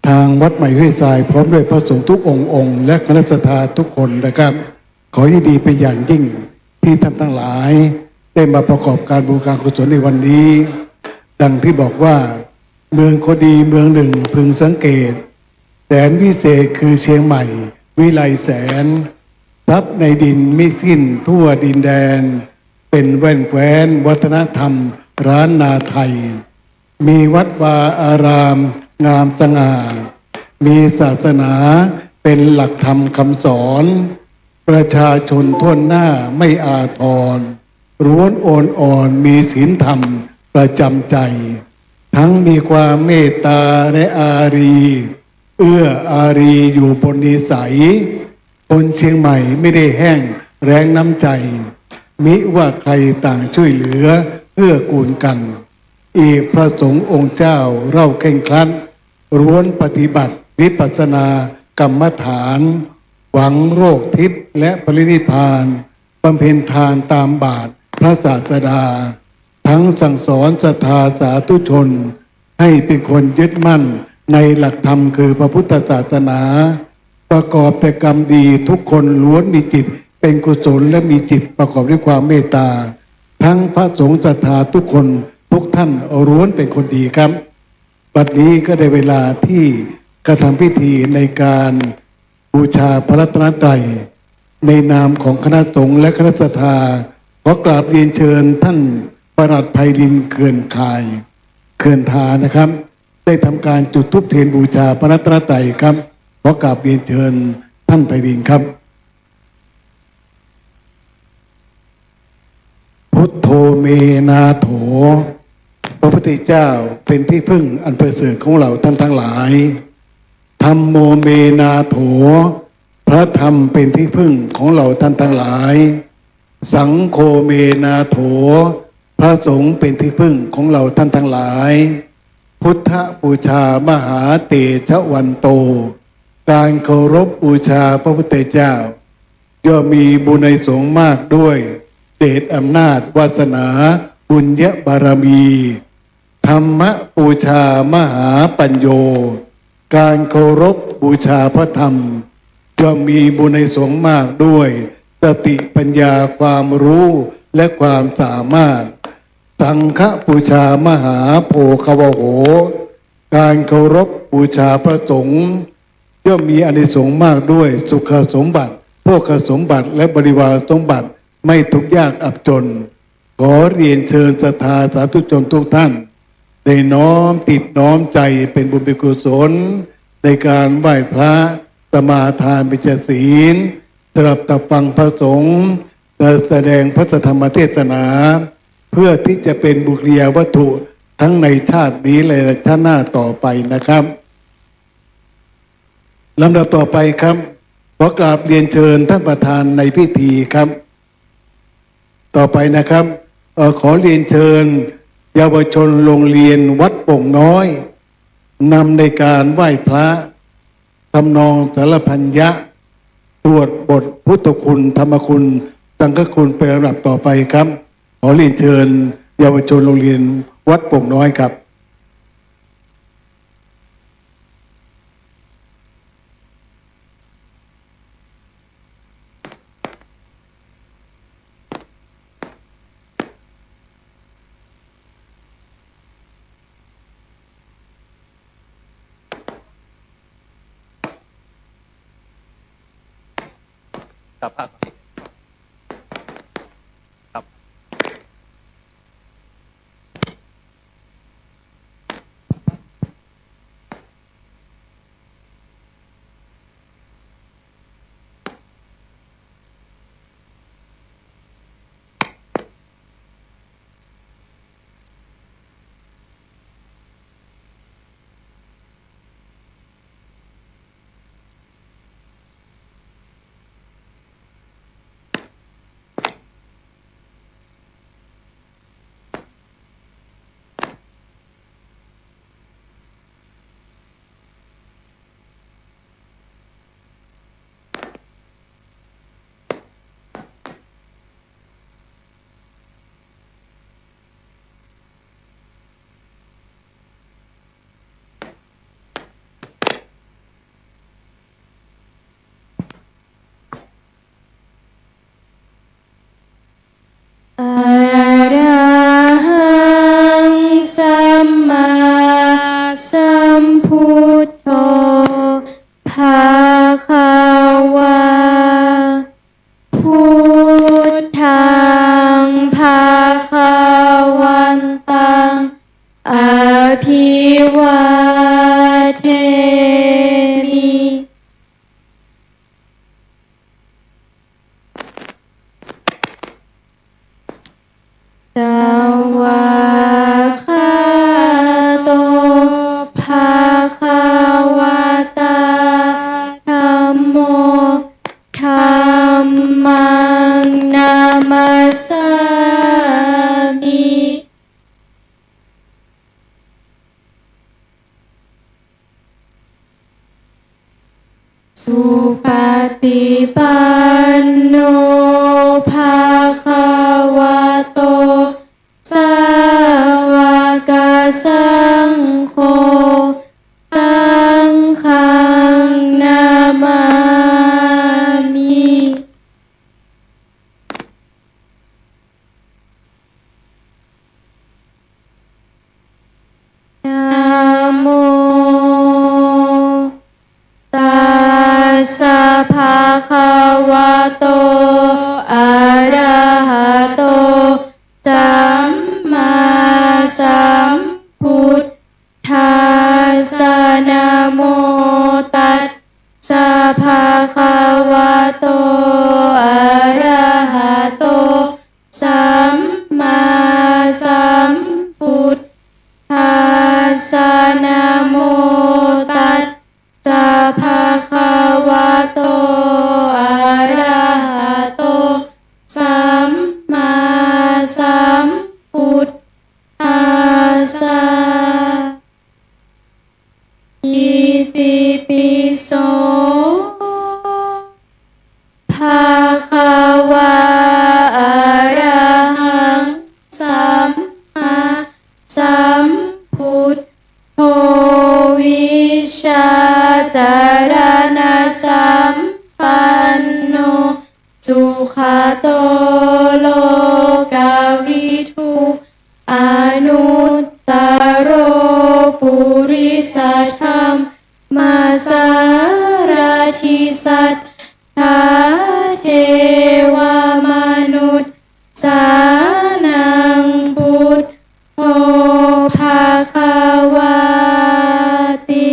ทางวัดใหม่ห้วยทรายพร้อมด้วยพระสงฆ์ทุกองค์และคณะสัตยาทุกคนนะครับขอยินดีเป็นอย่างยิ่งที่ท่านทั้งหลายได้มาประกอบการบุญการกุศลในวันนี้ดังที่บอกว่าเมืองโคดีเมืองหนึ่งพึงสังเกตแสนวิเศษคือเชียงใหม่วิไลแสนทรัพย์ในดินไม่สิ้นทั่วดินแดนเป็นแว่นแคว้นวัฒนธรรมร้านนาไทยมีวัดวาอารามงามสง่ามีศาสนาเป็นหลักธรรมคำสอนประชาชนทั่วหน้าไม่อาทรร้วนโอนอ่อนมีศีลธรรมประจำใจทั้งมีความเมตตาและอารีเอื้ออารีอยู่บนนิสัยคนเชียงใหม่ไม่ได้แห้งแรงน้ำใจมิว่าใครต่างช่วยเหลือเพื่อกูลกันอีกพระสงฆ์องค์เจ้าเล่าเข่งครัดร้วนปฏิบัติวิปัสสนากรรมฐานหวังโรคทิพย์และปรินิพพานบำเพ็ญทานตามบาทพระศาสดาทั้งสั่งสอนศรัทธาสาธุชนให้เป็นคนยึดมั่นในหลักธรรมคือพระพุทธศาสนาประกอบแต่กรรมดีทุกคนล้วนมีจิตเป็นกุศลและมีจิตประกอบด้วยความเมตตาทั้งพระสงฆ์ศรัทธาทุกคนทุกท่านล้วนเป็นคนดีครับบัดนี้ก็ได้เวลาที่กระทำพิธีในการบูชาพระรัตนตรัยในนามของคณะสงฆ์และคณะศรัทธาขอกราบเรียนเชิญท่านปลัดไพลินเขื่อนคายเขื่อนทานะครับได้ทำการจุดธูปเทียนบูชาพระรัตนตรัยครับขอกราบเรียนเชิญท่านไพลินครับ พุทโธเมนาโถพระพุทธเจ้าเป็นที่พึ่งอันประเสริฐของเราท่านทั้งหลายธัมโมเมนาโถพระธรรมเป็นที่พึ่งของเราท่านทั้งหลายสังโฆเมนาโถพระสงฆ์เป็นที่พึ่งของเราท่านทั้งหลายพุทธบูชามหาเตชะวันโตการเคารพบูชาพระพุทธเจ้าย่อมมีบุญในสงฆ์มากด้วยเดชอำนาจวาสนาบุญญบารมีธรรมบูชามหาปัญโยการเคารพบูชาพระธรรมย่อมมีบุญในสงฆ์มากด้วยสติปัญญาความรู้และความสามารถสังฆบูชามหาโภควโหการเคารพบูชาพระสงฆ์ย่อมมีอานิสงส์มากด้วยสุขสมบัติโภคสมบัติและบริวารสมบัติไม่ทุกข์ยากอับจนขอเรียนเชิญศรัทธาสาธุชนทุกท่านได้น้อมติดน้อมใจเป็นบุญเป็นกุศลในการไหว้พระสมาทานปิจศีลสำหรับตับฟังพระสงฆ์แสดงพระธรรมเทศนาเพื่อที่จะเป็นบุริยวัตถุทั้งในชาตินี้และชาติหน้าต่อไปนะครับลำดับต่อไปครับขอกราบเรียนเชิญท่านประธานในพิธีครับต่อไปนะครับขอเรียนเชิญเยาวชนโรงเรียนวัดโป่งน้อยนำในการไหว้พระทำนองสารพันยะสวดบทพุทธคุณธรรมคุณสังฆคุณเป็นลำดับต่อไปครับขอเรียนเชิญเยาวชนโรงเรียนวัดโป่งน้อยครับครับครับอะระหังสัมมาสัมพุทโธภะคะวะพุทธังภะคะวันตังอะภิวาเทมิ สวากขาโตภะคะวะตาธัมโมธัมมังนามัสสามิ สุปฏิปันโนภะคะวะโตสาวกสังโฆสังฆังนามามิ นะโมตัสสะภะคะวะโตอะระหะโตสัมมาสัมพุทธัสสะนะโมตัสสะภะคะวะโตอะระหะโตสัมม คาโตโลกาวิทูอนุตตโรปุริสธรรมมาสาราธิสัทธาเทวมนุษย์สานังพุทโธภาควาติ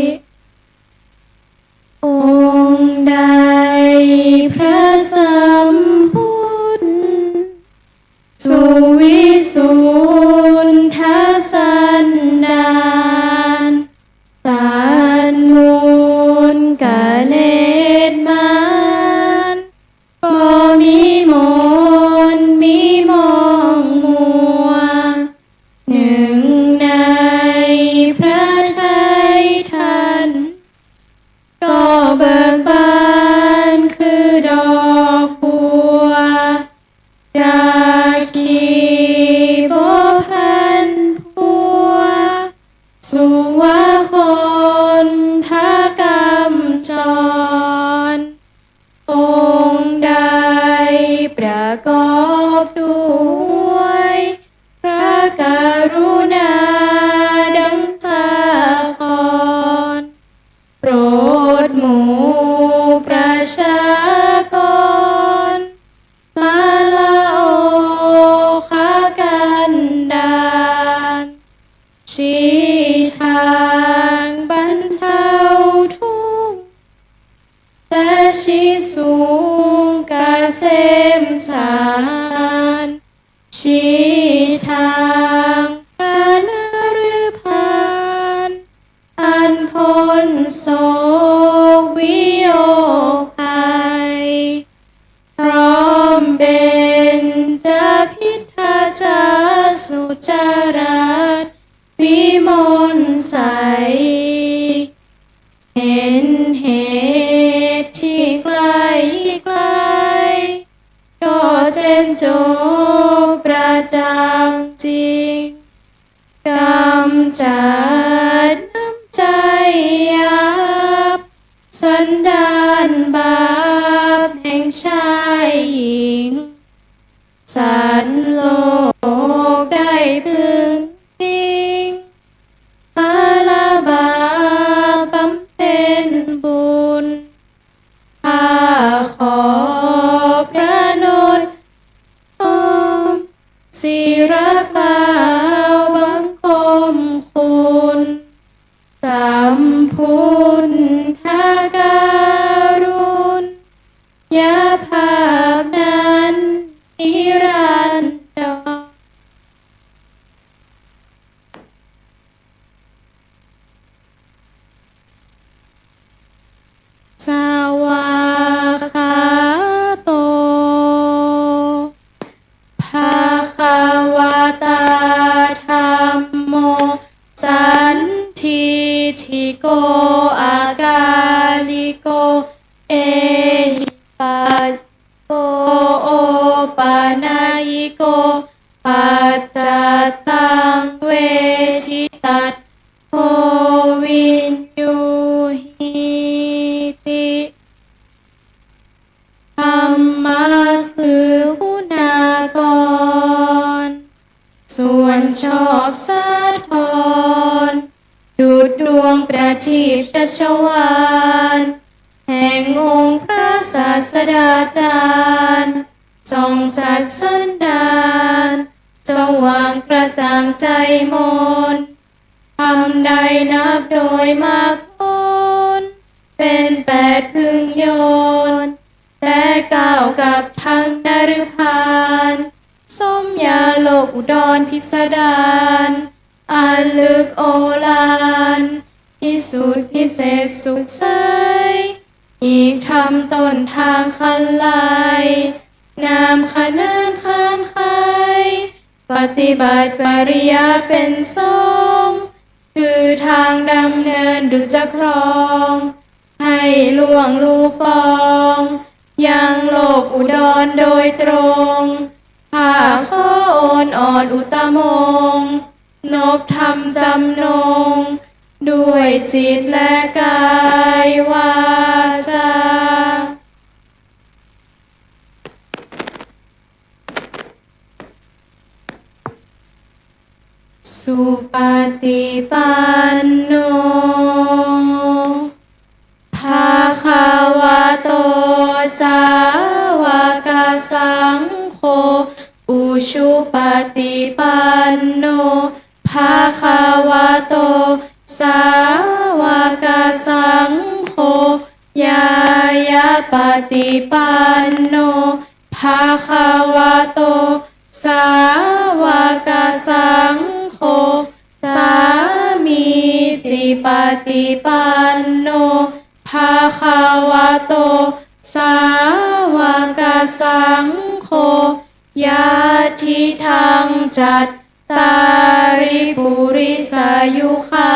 องค์ใดพระสัมพุทธสุวิสุทธสันดานตันมูลกะเลดมานบ่มีมนต์มีมองมัวหนึ่งในพระทัยท่านก็เบิกบานคือดอกบัวราคีบพันพัวสุวาคนทากรรมจร องค์ใดประกอบด้วยพระกรุณาดังสาคร โปรดหมู่ประชากรมาละโอคากันดานชี้ทางบรรเทาทุกข์และชี้สูงเกษมสารชี้ทางพระนฤพานอันพ้นโศกวิโยคภัยพร้อมเป็นจะพิทาจาสุจารัสวิมลใสเห็นเหตุที่ไกลไกลก็เจนโจประจักษ์จริงกำจัดน้ำใจยับสันดานบาปแห่งชายหญิงสันโลกได้พึงทิ้งอาลาบาปบำเพ็ญบุญข้าขอพระนนท์อ้อมศิรกล่าวบังคมคุณสัมพุทธการุณยาภาพนั้นนิรันดร สวากขาโตภาควตาธัมโมสันทิทิโกอากาลิโกเอหิปัสสโกโอปานายิโกปัจจตังเวทิตัสโควินยูหิติ ธรรมะคือคุณากร ส่วนชอบสะท้อนดูดดวงประทีปชัชวานแห่งองค์พระศาสดาจารย์ส่องสัตว์สันดานสว่างกระจ่างใจมนทำใดนับโดยมากพ้นเป็น8พึงโยนแต่ก้าวกับทางนฤพานสมยาโลกอุดรพิสดารอันลึกโอฬารพิสุทธิพิเศษสุดใสอีกทำต้นทางคันไลงามขนานคานไขปฏิบัติปริยาเป็นทรงคือทางดำเนินดุจครองให้ล่วงลูปองยังโลกอุดรโดยตรงข้าขอโอนอ่อนอุตมงค์นบธรรมจำนงด้วยจิตและกายวาจา สุปฏิปันโนภะคะวะโตสาวกสังโฆอุชุปฏิปันโนภะคะวะโตสาวกสังโฆยายาปฏิปันโนภะคะวะโตสาวกสังโฆสามีจิปฏิปันโนภะคะวะโตสาวกสังโฆยาทิทังจัตตาริปุริสายุคา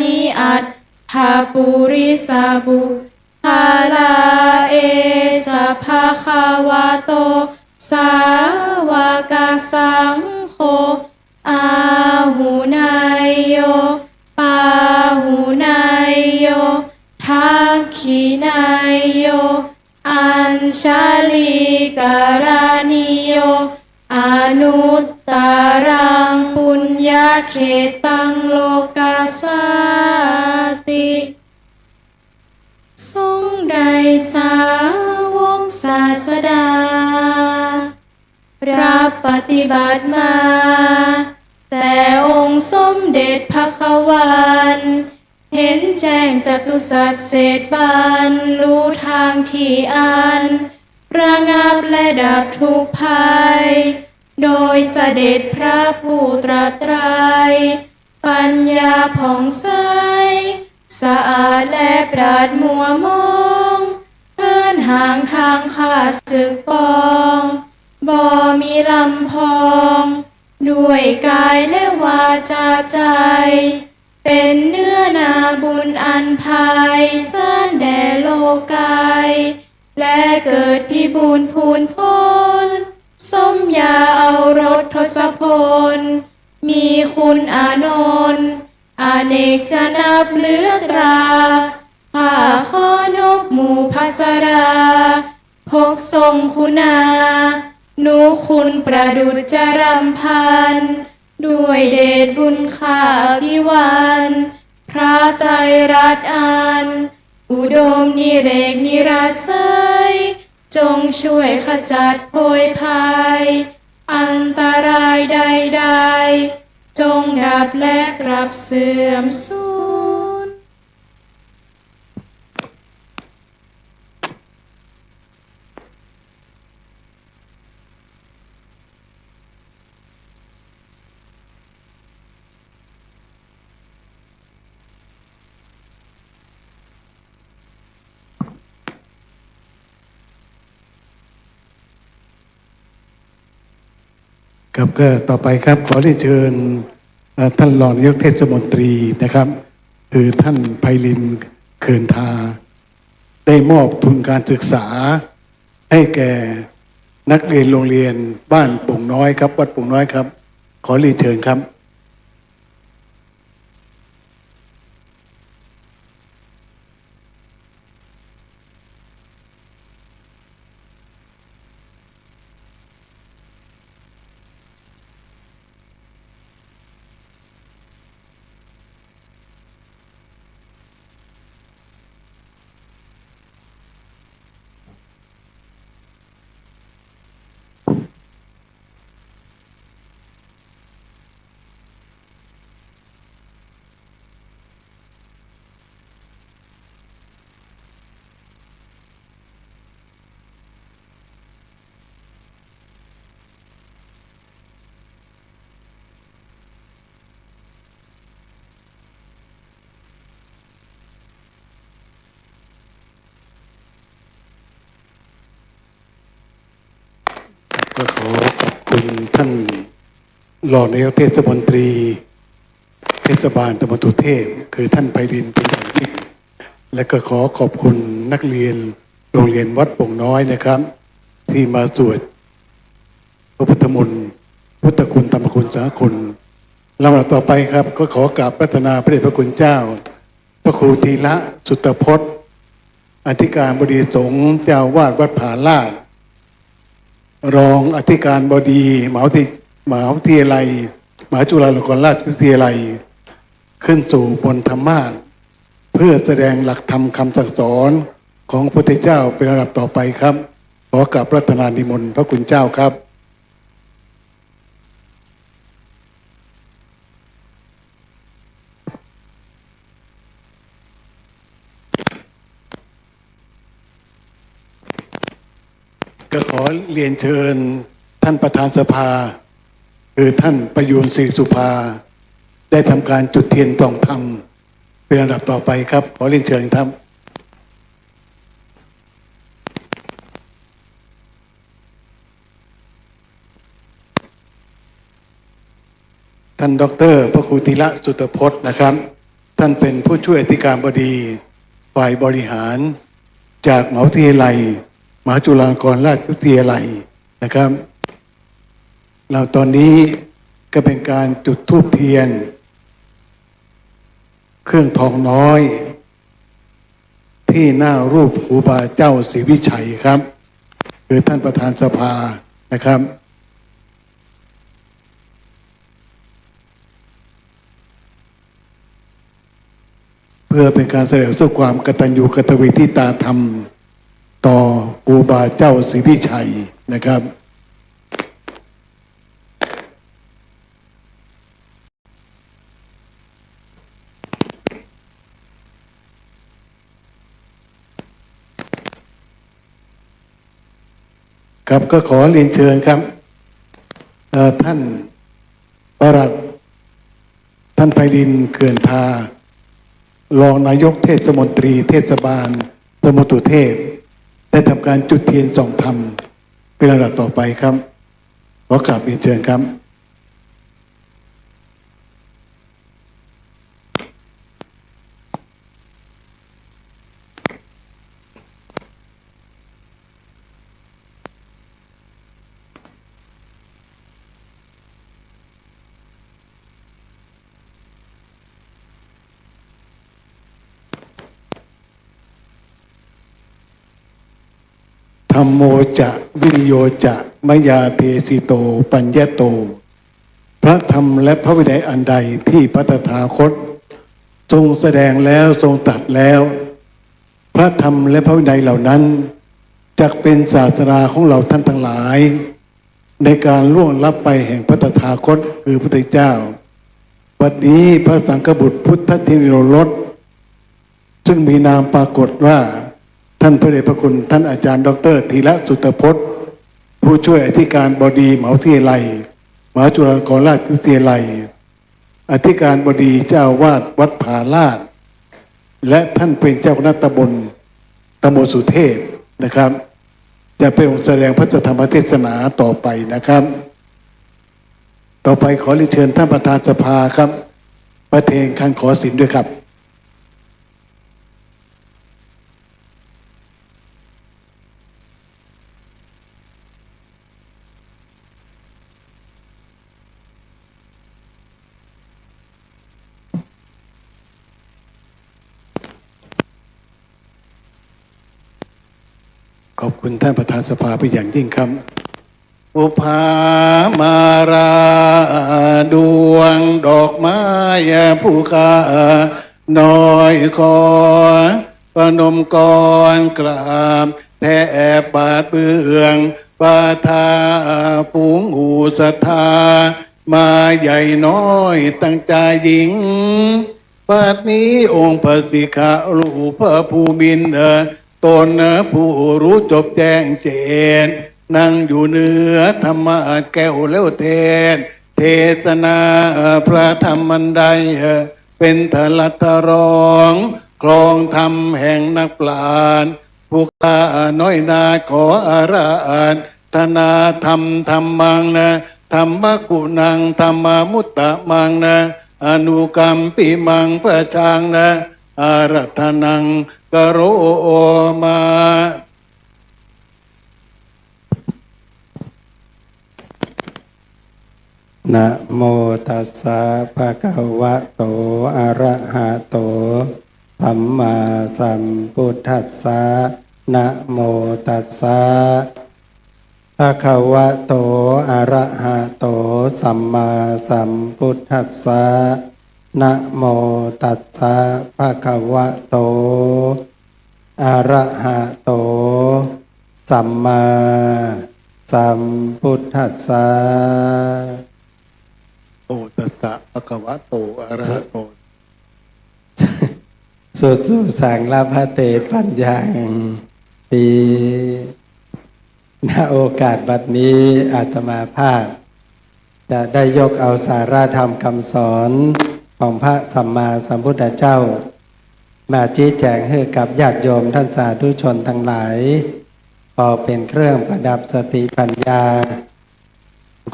นิอัตถาปุริสาบุคาลาเอสะภะคะวะโตสาวกสังโฆอาหุนายโยปาหุนายโยทักขินายโยอัญชลีการานิโยอนุตตรังปุญญาเขตังโลกัสสติทรงได้สาวกศาสดารับปฏิบัติมาแต่องค์สมเด็จพระขวันเห็นแจ้งจตุสัจเศษบรรลุทางที่อันระงับและดับทุกภัยโดยเสด็จพระผู้ตรัสไตรปัญญาผ่องใสสะอาดและปราดมัวมองเหินห่างทางข้าศึกปองบ่มีลำพองด้วยกายและวาจาใจเป็นเนื้อนาบุญอันภายสานแด่โลกายและเกิดพิบูลพูนพ้นสมยาเอารถทศพลมีคุณอานนท์อเนกจะนับเหลือตราผ้าข้อนกหมู่ภัสราพกทรงคุณานุคุณประดุจจรำพันด้วยเดชบุญข้าพิวันพระไตรรัตน์อันอุดมนิเรกนิราศัยจงช่วยขจัดโพยภัยอันตรายใดๆจงดับและกลับเสื่อมสูญครับก็ต่อไปครับขอเรียนเชิญท่านรองนายกเทศมนตรีนะครับ คือท่านไพลินเขินทาได้มอบทุนการศึกษาให้แก่นักเรียนโรงเรียนบ้านโป่งน้อยครับวัดโป่งน้อยครับขอเรียนเชิญครับ ก็ขอขอบคุณท่านรองนายกเทศมนตรีเทศบาลตำบลตุเทพคือท่านไพลินเป็นอย่างยิ่งและก็ขอขอบคุณนักเรียนโรงเรียนวัดโป่งน้อยนะครับ ที่มาสวดพระพุทธมนต์พุทธคุณธรรมคุณสาคุณลำดับต่อไปครับก็ขอกราบพัฒนาพระเดชพระคุณเจ้าพระครูธีระสุตพจน์อธิการบดีสงฆ์เจ้าวาดวัดผาลาดรองอธิการบดีมหาวิทยาลัย มหาจุฬาลงกรณราชวิทยาลัยขึ้นสู่บนธรรมาสน์เพื่อแสดงหลักธรรมคำสั่งสอนของพระพุทธเจ้าเป็นระดับต่อไปครับขอกราบรัตนานิมนต์พระคุณเจ้าครับก็ขอเรียนเชิญท่านประธานสภาคือท่านประยูนศรีสุภาได้ทำการจุดเทียนส่องธรรมเป็นระดับต่อไปครับขอเรียนเชิญครับท่านดร.พระครูธีระสุตพจน์นะครับท่านเป็นผู้ช่วยอธิการบดีฝ่ายบริหารจากมหาวิทยาลัยมหาจุฬาลงกรณราชวิทยาลัยนะครับเราตอนนี้ก็เป็นการจุดธูปเทียนเครื่องทองน้อยที่หน้ารูปครูบาเจ้าศรีวิชัยครับคือท่านประธานสภานะครับเพื่อเป็นการแสดงสู่ความกตัญญูกตเวทีตาธรรมต่อครูบาเจ้าศรีวิชัยนะครับครับก็ขอเรียนเชิญครับท่านปลัดท่านไพลินเขื่อนทารองนายกเทศมนตรีเทศบาลสมุทรเทพได้ทำการจุดเทียนส่องธรรมเป็นระดับต่อไปครับขอกราบเรียนเชิญครับธัมโมจะวิริโยจะมยาเทสิโตปัญญโตพระธรรมและพระวินัยอันใดที่พระตถาคตทรงแสดงแล้วทรงตรัสแล้วพระธรรมและพระวินัยเหล่านั้นจักเป็นศาสนาของเราท่านทั้งหลายในการล่วงลับไปแห่งพระตถาคตคือพระพุทธเจ้าวันนี้พระสังฆบุตรพุทธทินโรรสซึ่งมีนามปรากฏว่าท่านพระเดชพระคุณท่านอาจารย์ดร.ธีระสุตพจน์ผู้ช่วยอธิการบดีมหาวิทยาลัยมหาจุฬาลงกรณราชวิทยาลัยอธิการบดีเจ้าวาดวัดผาลาดและท่านเป็นเจ้าคณะตำบลสุเทพนะครับจะเป็นองค์แสดงพระธรรมเทศนาต่อไปนะครับต่อไปขอเรียนเชิญท่านประธานสภาครับประเทงคันขอสินด้วยครับขอบคุณท่านประธานสภาเป็นอย่างยิ่งครับอุภามาราดวงดอกไม้ผู้ค่าน้อยขอประนมกรกราบแทบบาทเบื้องปาทาฝูงหูศรัทธามาใหญ่น้อยตั้งใจหญิงปัดนี้องค์พระสิกขาลูกพระภูมินตนผู้รู้จบแจ้งเจนนั่งอยู่เหนือธรรมะแก้วแล้วเทศเทศนาพระธรรมันใดเป็นทลัตรองครองธรรมแห่งนักปราชญ์ผู้ข้าน้อยนาขออาราธนาธรรมธรรมังนะธรรมกุณังธรรมมุตตะมังนะอนุกรรมปิมังประชังนะอารัธนังกโรมานะโมตัสสะภะคะวะโตอะระหะโตสัมมาสัมพุทธัสสะนะโมตัสสะภะคะวะโต อะระหะโตสัมมาสัมพุทธัสสะนะโมตัสสะภะคะวะโตอะระหะโตสัมมาสัมพุทธัสสะ โอตัสสะภะคะวะโตอะระหะโต สุดสุสังลาภเตปัญญังปีณโอกาสบัดนี้อาตมาภาพจะได้ยกเอาสาระธรรมคำสอนของพระสัมมาสัมพุทธเจ้ามาชี้แจงให้กับญาติโยมท่านสาธุชนทั้งหลายพอเป็นเครื่องประดับสติปัญญา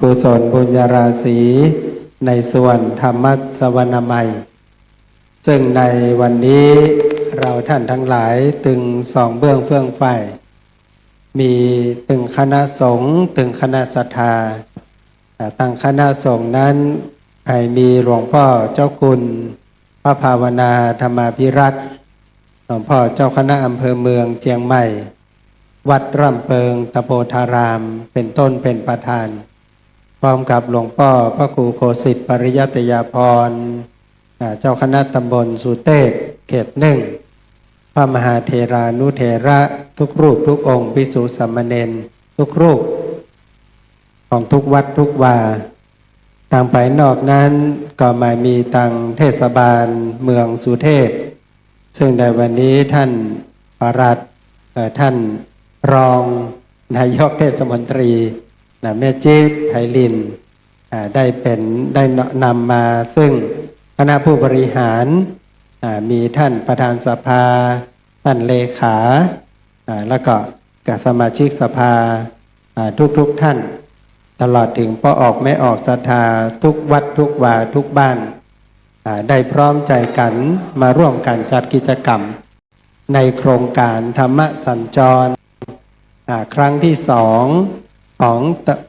กุศลบุญญาราศีในส่วนธรรมสวรรณใหม่ซึ่งในวันนี้เราท่านทั้งหลายตึงสองเบื้องเฟื่องฝ่ายมีตึงคณะสงฆ์ตึงคณะศรัทธาตั้งคณะสงฆ์นั้นมีหลวงพ่อเจ้าคุณพระภาวนาธรรมาภิรัตน์หลวงพ่อเจ้าคณะอำเภอเมืองเจียงใหม่วัดร่ำเปิงตะโพธารามเป็นต้นเป็นประธานพร้อมกับหลวงพ่อพระครูโคสิทธิ์ปริยัตยาภรณ์เจ้าคณะตำบลสุเทพเขตหนึ่งพระมหาเถรานุเถระทุกรูปทุกองค์ภิกษุสามเณรทุกรูปของทุกวัดทุกวาทางภายนอกนั้นก็มามีทางเทศบาลเมืองสุเทพซึ่งในวันนี้ท่านปลัดท่านรองนายกเทศมนตรีแม่จี๊ดไพลินได้นำมาซึ่งคณะผู้บริหารมีท่านประธานสภาท่านเลขาแล้วก็กับสมาชิกสภาทุกท่านตลอดถึงพ่อออกแม่ออกศรัทธาทุกวัดทุกวาทุกบ้านได้พร้อมใจกันมาร่วมกันจัดกิจกรรมในโครงการธรรมสัญจรครั้งที่สองของ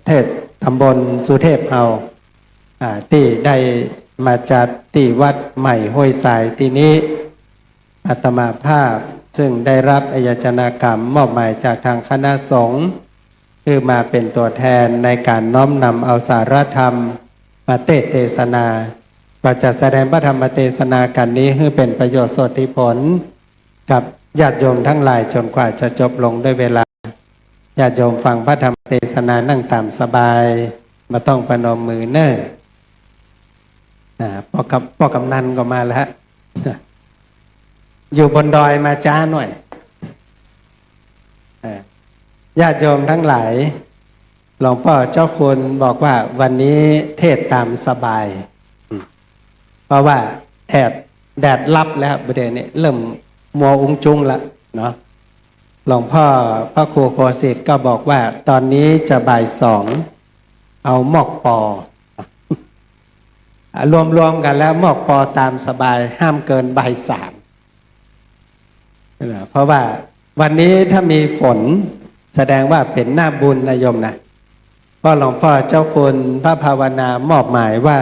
เทศตำบลสุเทพเอาที่ได้มาจัดที่วัดใหม่ห้วยทรายที่นี้อาตมาภาพซึ่งได้รับอายจนากรรมมอบหมายจากทางคณะสงฆ์คือมาเป็นตัวแทนในการน้อมนำเอาสารธรรมมาเทศนาก็จะแสดงพระธรรมเทศนากันนี้ให้เป็นประโยชน์โสติผลกับญาติโยมทั้งหลายจนกว่าจะจบลงด้วยเวลาญาติโยมฟังพระธรรมเทศนานั่งตามสบายมาต้องประนมมือเน้อพ่อกำนันก็มาแล้วอยู่บนดอยมาจ้าหน่อยญาติโยมทั้งหลายหลวงพ่อเจ้าคุณบอกว่าวันนี้เทศตามสบายเพราะว่าแดดลับแล้วประเดี๋ยวนี้เริ่มมัวอุ้งจุงละเนาะหลวงพ่อพระครูโคสิทธิ์ก็บอกว่าตอนนี้จะบ่ายสองเอาหมอกปอรวมกันแล้วหมอกปอตามสบายห้ามเกินบ่ายสามเพราะว่าวันนี้ถ้ามีฝนแสดงว่าเป็นหน้าบุญนะโยมนะเพราะหลวงพ่อเจ้าคุณพระภาวนามอบหมายว่า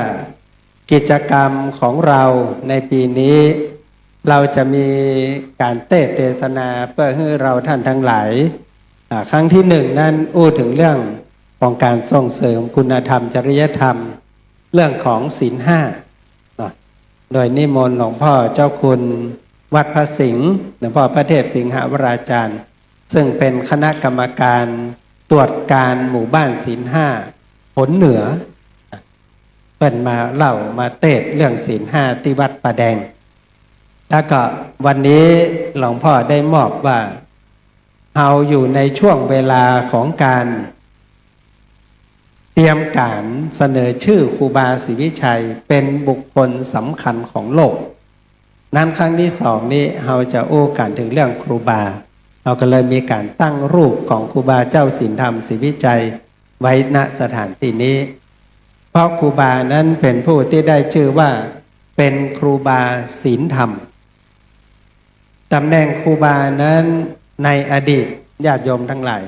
กิจกรรมของเราในปีนี้เราจะมีการเทศนาเพื่อให้เราท่านทั้งหลายครั้งที่หนึ่งนั้นอู้ถึงเรื่องของการส่งเสริมคุณธรรมจริยธรรมเรื่องของศีลห้าโดยนิมนต์หลวงพ่อเจ้าคุณวัดพระสิงห์หลวงพ่อพระเทพสิงหวราจารย์ซึ่งเป็นคณะกรรมการตรวจการหมู่บ้านศีลห้าผลเหนือเปิ่นมาเล่ามาเทศเรื่องศีลห้าที่วัดป่าแดงแล้วก็วันนี้หลวงพ่อได้มอบว่าเราอยู่ในช่วงเวลาของการเตรียมการเสนอชื่อครูบาศรีวิชัยเป็นบุคคลสำคัญของโลกนั้นครั้งที่สองนี้เราจะโอ้กันถึงเรื่องครูบาเราก็เลยมีการตั้งรูปของครูบาเจ้าศีลธรรมศรีวิจัยไว้ณสถานที่นี้เพราะครูบานั้นเป็นผู้ที่ได้ชื่อว่าเป็นครูบาศีลธรรมตำแหน่งครูบานั้นในอดีตญาติโยมทั้งหลาย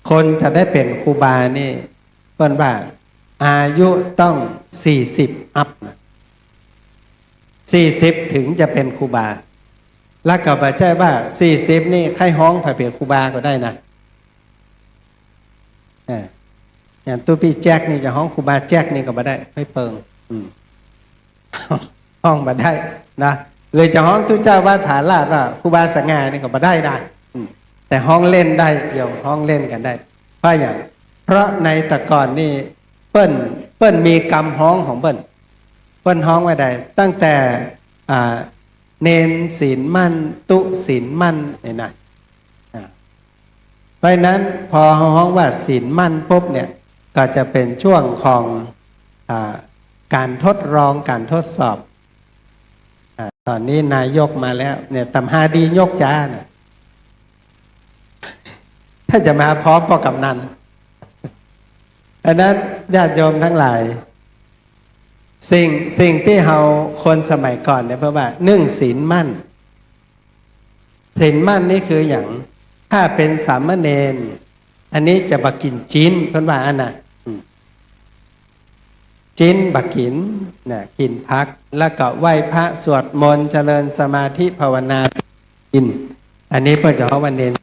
คนจะได้เป็นครูบานี่เพิ่นว่าอายุต้อง40อัพ40ถึงจะเป็นครูบาแล้วก็บอกใช่ว่า40นี่ใครฮ้องผ่าเปลี่ยนครูบาก็ได้นะ อย่างตู้พี่แจ็คนี่จะห้องครูบาแจ็คนี่ก็มาได้ไม่เปิงห้องมาได้นะเลยจะห้องทุเจ้าว่าฐานลาดว่าครูบาสง่านี่ก็มาได้นะแต่ห้องเล่นได้โยมห้องเล่นกันได้เพราะอย่างเพราะในแต่ก่อนนี่เปิ้นมีกรรมห้องของเปิ้นห้องไว้ได้ตั้งแต่เนนศีลมั่นตุศีลมั่นนี่นะเพราะนั้นพอห้องว่าศีลมั่นปุ๊บเนี่ยก็จะเป็นช่วงของการทดลองการทดสอบตอนนี้นายกมาแล้วเนี่ยตำหาดียกจ้านะถ้าจะมาพร้อมพ่อกำนันอันนั้นญาติโยมทั้งหลายสิ่งที่เราคนสมัยก่อนเนี่ยเพราะว่านึ่งศีลมั่นศีลมั่นนี่คืออย่างถ้าเป็นสามเณรอันนี้จะบักกินจีนเพิ่นว่าอันน่ะจีนบักกินเนี่ยกินพักแล้วก็ไหว้พระสวดมนต์เจริญสมาธิภาวนากินอันนี้เพิ่นจะเอาวันเนร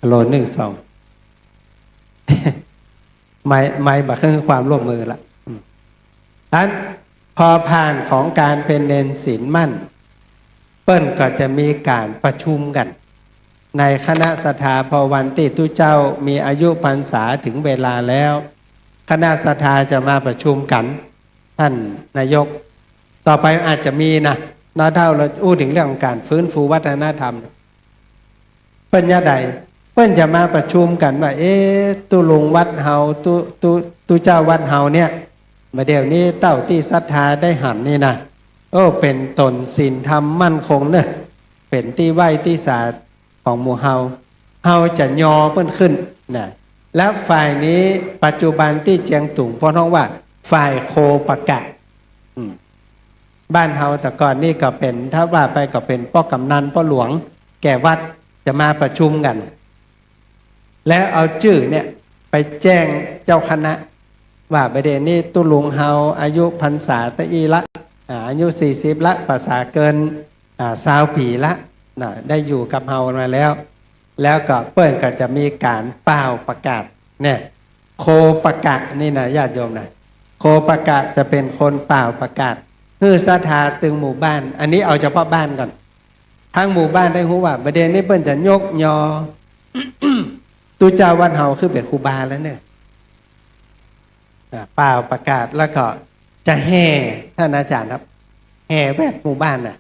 โล1 2ไม่บักคือความร่วมมือละนั้นพอผ่านของการเป็นเนรศีลมั่นเปิ้นก็จะมีการประชุมกันในคณะสถาพอวันที่ตุเจ้ามีอายุพรรษาถึงเวลาแล้วคณะสถาจะมาประชุมกันท่านนายกต่อไปอาจจะมีนะนาเท่าเราอู้ถึงเรื่องของการฟื้นฟูวัฒนธรรมเปิ้นยะใดเปิ้นจะมาประชุมกันว่าตุลุงวัดเฮาตุเจ้าวัดเฮาเนี่ยมาเดี๋ยวนี้เต้าที่ศรัทธาได้หันนี่นะเป็นตนศีลธรรมมั่นคงเนอะเป็นที่ไหวที่ศาสตร์ของหมู่เฮาจะยอเพิ่นขึ้นนะและฝ่ายนี้ปัจจุบันที่เจียงตุงเพราะน้องว่าฝ่ายโคประกะบ้านเฮาแต่ก่อนนี่ก็เป็นถ้าว่าไปก็เป็นพ่อกำนันพ่อหลวงแก่วัดจะมาประชุมกันแล้วเอาชื่อเนี่ยไปแจ้งเจ้าคณะว่าประเด็นนี้ตุลุงเฮาอายุพรรษาตะอีละอายุ40ละภาษาเกิน20 ปีละได้อยู่กับเฮามาแล้วก็เปิ้นก็จะมีการเป่าประกาศเนี่ยโคประกาศนี่นะญาติโยมนะโคประกาศจะเป็นคนเป่าประกาศเพื่อศรัทธาตึงหมู่บ้านอันนี้เอาเฉพาะบ้านก่อนทั้งหมู่บ้านได้รู้ว่าประเด็นนี้เปิ้นจะยกยอ ตุเจ้าวัดเฮาคือเป็นครูบาแล้วเนี่ยเป่าประกาศแล้วก็จะแห่ท่านอาจารย์ครับแห่แวดหมู่บ้านน่ะ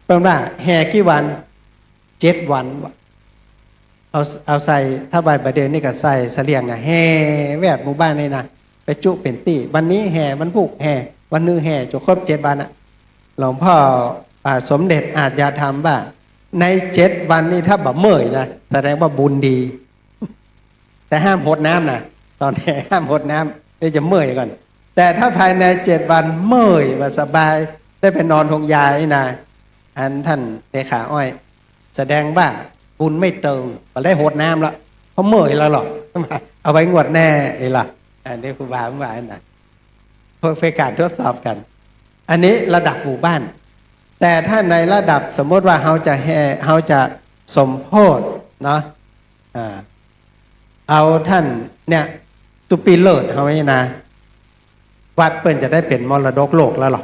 แปลว่าแห่กี่วัน7 วันเอาใส่ถ้าใบประเด็นนี่ก็ใส่เสลียงนะแห่แวดหมู่บ้านนี่นะไปจุเป็นตี้วันนี้แห่วันพุกแห่วันนึงแห่จนครบ7 วันอ่ะหลวงพ่อสมเด็จอาจจะทำว่าใน7 วันนี้ถ้าแบบเมื่อยนะแสดงว่าบุญดี แต่ห้ามหดน้ำนะตอนแห่ห้ามหดน้ำนี่จะเมื่อยก่อนแต่ถ้าภายใน7 วันเมื่อยว่าสบายได้ไปนอนทงยาอีนะอันท่านเลขาอ้อยแสดงว่าบุญไม่เติมมาได้หดน้ำแล้วเพราะเมื่อยแล้วหรอกเอาไว้งวดแน่ไอ้ล่ะอันนี้ครูบาว่าอันนะเพื่อการทดสอบกันอันนี้ระดับหมู่บ้านแต่ถ้าในระดับสมมติว่าเขาจะสมโภชเนาะเอาท่านเนี่ยตุปีเลิศเขาไว้นะวัดเปิ้นจะได้เป็นมรดกโลกแล้วหรอ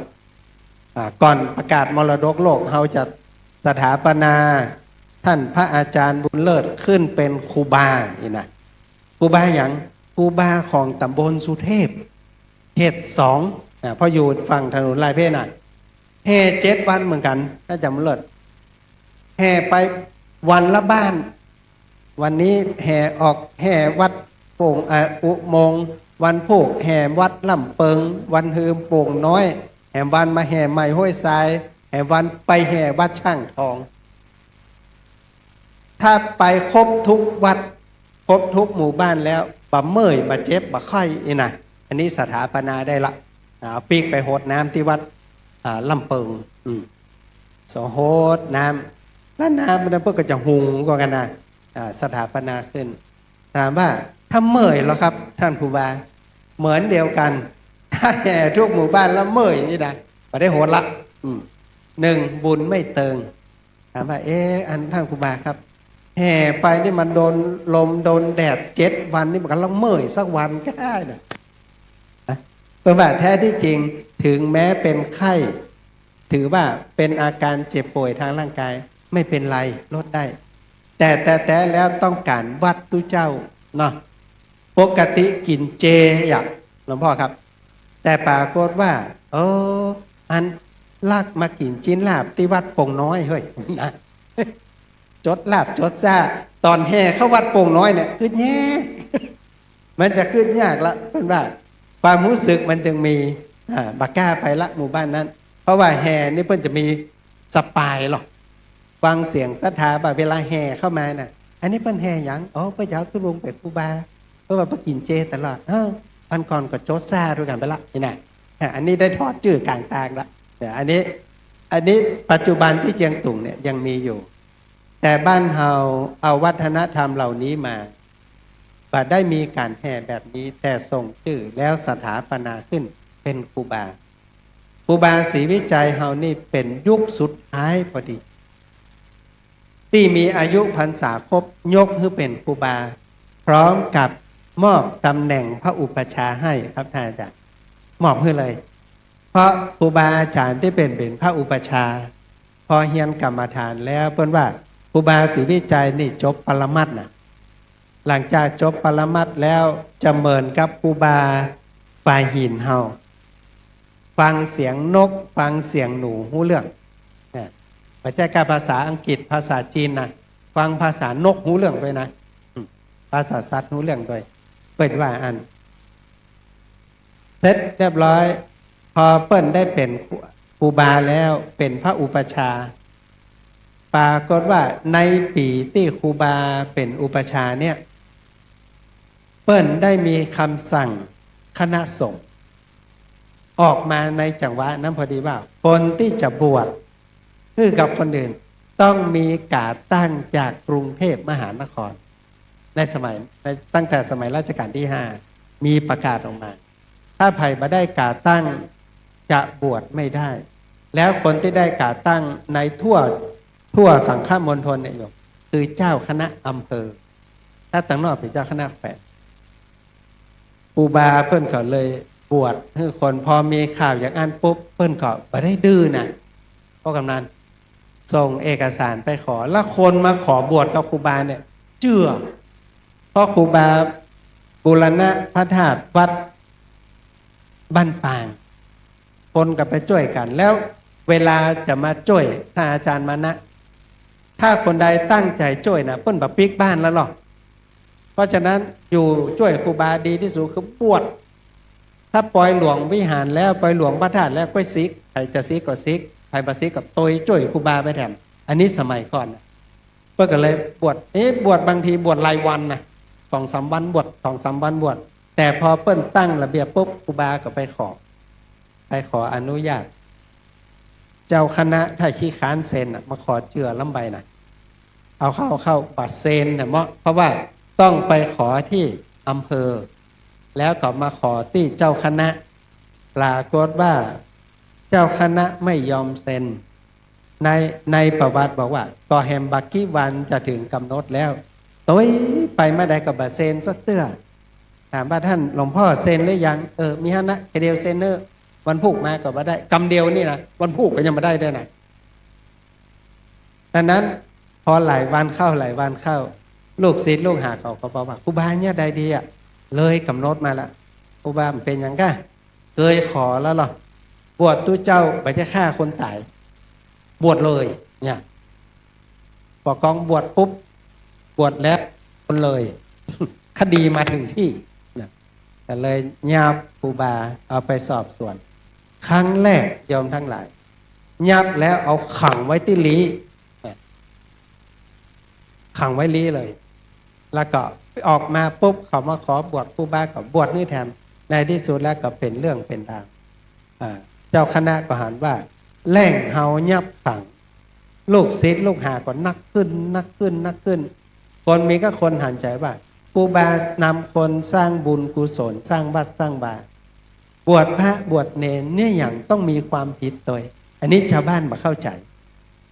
ก่อนประกาศมรดกโลกเขาจะสถาปนาท่านพระอาจารย์บุญเลิศขึ้นเป็นครูบาอีนะครูบาอย่างครูบาของตำบลสุเทพเขต2พออยู่ฝั่งถนนลายเพชรน่ะแห่7 วันเหมือนกันถ้าจำเลิศแห่ไปวันละบ้านวันนี้แห่ออกแห่วัดโป่งอุโมงค์วันพุกแห่วัดลำเปิงวันฮืมโป่งน้อยแห่วันมาแห่ใหม่ห้วยทรายแห่วันไปแห่วัดช่างทองถ้าไปครบทุกวัดครบทุกหมู่บ้านแล้วบะเมื่อยบะเจ็บบะไข้อีนะอันนี้สถาปนาได้ละปีกไปโหดน้ำที่วัดลำเปิงสโหดน้ำแล้วน้ำมันเพื่อก็จะหุงก็กันนะสถาปนาขึ้นถามว่าถ้าเมื่อยแล้วครับท่านครูบาเหมือนเดียวกันถ้าแห่ทุกหมู่บ้านแล้วเมื่อยนี่นะไม่ได้โหดละ1บุญไม่เติงถามว่าอันท่านครูบาครับ แห่ไปนี่มันโดนลมโดนแดด7 วันนี่มันก็ละเมยสักวันก็ได้นะเพราะว่าแท้ที่จริงถึงแม้เป็นไข้ถือว่าเป็นอาการเจ็บป่วยทางร่างกายไม่เป็นไรลดได้ แต่แล้วต้องการวัดตุเจ้าเนาะปกติกินเจอย่างหลวงพ่อครับแต่ปรากฏว่าอันลากมากินจิ้นลาบที่วัดโป่งน้อยเฮ้ยนะจดลาบจดซ่าตอนแห่เข้าวัดโป่งน้อยเนี่ยขึ้นแย่มันจะขึ้นยากละเป็นว่าความรู้สึกมันจึงมีบักก้าไปละหมู่บ้านนั้นเพราะว่าแห่นี่เพิ่นจะมีสปายหรอกฟังเสียงศรัทธาบ่าเวลาแห่เข้ามาน่ะอันนี้เพิ่นแห่หยังพระเจ้าตุลงไปครูบาเพราะว่าเพิ่นกินเจตลอดวันก่อนก็โจดซ่าด้วยกันไปละนี่นะอันนี้ได้ทอดจื่อกลางตางละอันนี้ปัจจุบันที่เจียงตุงเนี่ยยังมีอยู่แต่บ้านเฮาเอาวัฒนธรรมเหล่านี้มาบ่ได้มีการแห่แบบนี้แต่ส่งชื่อแล้วสถาปนาขึ้นเป็นครูบาศรีวิจัยเฮานี่เป็นยุคสุดท้ายพอดีที่มีอายุพรรษาครบยกให้เป็นครูบาพร้อมกับมอบตำแหน่งพระอุปชาให้ครับท่านอาจารย์มอบให้เลยเพราะครูบาอาจารย์ที่เป็นพระอุปชาพอเฮียนกรรมฐานแล้วเพิ่นว่าครูบาศรีวิจัยนี่จบปรมัตถ์น่ะหลังจากจบปรมัตถ์แล้วจะเหมือนกับครูบาฝ่ายหินเฮาฟังเสียงนกฟังเสียงหนูหูเรื่องเนี่ยไม่ใช่แค่ภาษาอังกฤษภาษาจีนนะฟังภาษานกหูเรื่องด้วยนะภาษาสัตว์หูเรื่องด้วยเปิดว่าอันเสร็จเรียบร้อยพอเปิ้นได้เป็นครูบาแล้วเป็นพระอุปชาปรากฏว่าในปีที่ครูบาเป็นอุปชาเนี่ยเปิ้นได้มีคำสั่งคณะสงฆ์ออกมาในจังหวะนั้นพอดีว่าคนที่จะบวชคือกับคนอื่นต้องมีการตั้งจากกรุงเทพมหานครในตั้งแต่สมัยรัชกาลที่5มีประกาศออกมาถ้าใครมาได้การตั้งจะบวชไม่ได้แล้วคนที่ได้การตั้งในทั่วสังฆมณฑลเนี่ยคือเจ้าคณะอำเภอถ้าต่างนอกเป็นเจ้าคณะแขวงครูบาเพิ่นก็เลยบวชให้คนพอมีข่าวอย่างอันปุ๊บเพิ่นก็ไม่ได้ดื้อนะเพราะกำนันส่งเอกสารไปขอแล้วคนมาขอบวชกับครูบาเนี่ยเชื่อเพราะครูบาบูรณะพระธาตุวัดบ้านปางคนก็ไปช่วยกันแล้วเวลาจะมาช่วยท่านอาจารย์มานะถ้าคนใดตั้งใจช่วยนะเพิ่นแบบปิกบ้านแล้วหรอกเพราะฉะนั้นอยู่ช่วยครูบาดีที่สุดคือบวชถ้าปล่อยหลวงวิหารแล้วปล่อยหลวงพระธาตุแล้วก็ซิกใครจะซิกก็ซิกใครบ่ซิกก็ตยช่วยครูบาไปแทนอันนี้สมัยก่อนเพิ่นก็เลยบวชบวชบางทีบวชรายวันนะ2-3 วันบวช2-3 วันบวชแต่พอเปิ้นตั้งระเบียบปุ๊บครูบาก็ไปขออนุญาตเจ้าคณะถ้าขี้ค้านเซ็นมาขอเจือลำใบนะเอาเข้าบัตรเซ็นนะเพราะว่าต้องไปขอที่อำเภอแล้วก็มาขอที่เจ้าคณะปรากฏว่าเจ้าคณะไม่ยอมเซ็นในประวัติบอกว่าก็แฮมบักกี้วันจะถึงกำหนดแล้วตัวไปไม่ได้กับบัตรเซ็นสักเตื้อถามว่าท่านหลวงพ่อเซ็นหรือยังมีฮะนะเดียวเซ็นเนอร์วันพุกมาก็มาได้กำเดียวนี่นะวันพุกก็ยังมาได้ด้วยนะดังนั้นพอหลายวันเข้าลูกศิษย์ลูกหาเขาก็บอกว่าครูบาเนี่ยใดดีเลยกำหนดมาละครูบาเป็นอย่างก้าเคยขอแล้วหรอบวชตู้เจ้าไปจะฆ่าคนตายบวชเลยเนี่ยบอกกองบวชปุ๊บบวชแล้วคนเลย คดีมาถึงที่แต่เลยยับครูบาเอาไปสอบสวนครั้งแรกโยมทั้งหลายยับแล้วเอาขังไว้ที่ลีขังไว้ลีเลยแล้วก็ออกมาปุ๊บเขามาขอบวชครูบาก็บวชนี่แทนในที่สุดแล้วก็เป็นเรื่องเป็นราวเจ้าคณะก็หันว่าแล่งเฮายับขังลูกศิษย์ลูกหาก็นักขึ้นคนมีก็คนหันใจว่าครูบานำคนสร้างบุญกุศลสร้างวัดสร้างบาตรบวชพระบวชเนรเนี่ยอย่างต้องมีความผิดตัวอันนี้ชาวบ้านมาเข้าใจ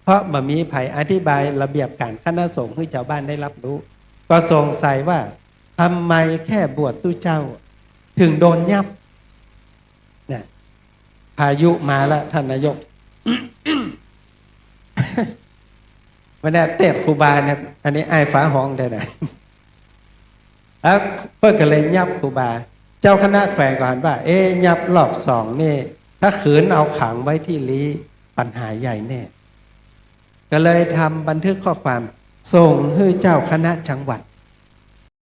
เพราะมันมีไผอธิบายระเบียบการคณะสงฆ์ให้ชาวบ้านได้รับรู้ ก็สงสัยว่าทำไมแค่บวชตู้เจ้า ถึงโดนยับเนี่ยพายุมาแล้วท่านนายก วันนี้เตะครูบาเนี่ยอันนี้ไอ้ฟ้าห้องได้ไหนแล้วเพื่อก็เลยยับครูบา เจ้าคณะแขวงก่อนว่ายับรอบสองนี่ถ้าขืนเอาขังไว้ที่ลีปัญหาใหญ่แน่ก็เลยทำบันทึกข้อความส่งให้เจ้าคณะจังหวัด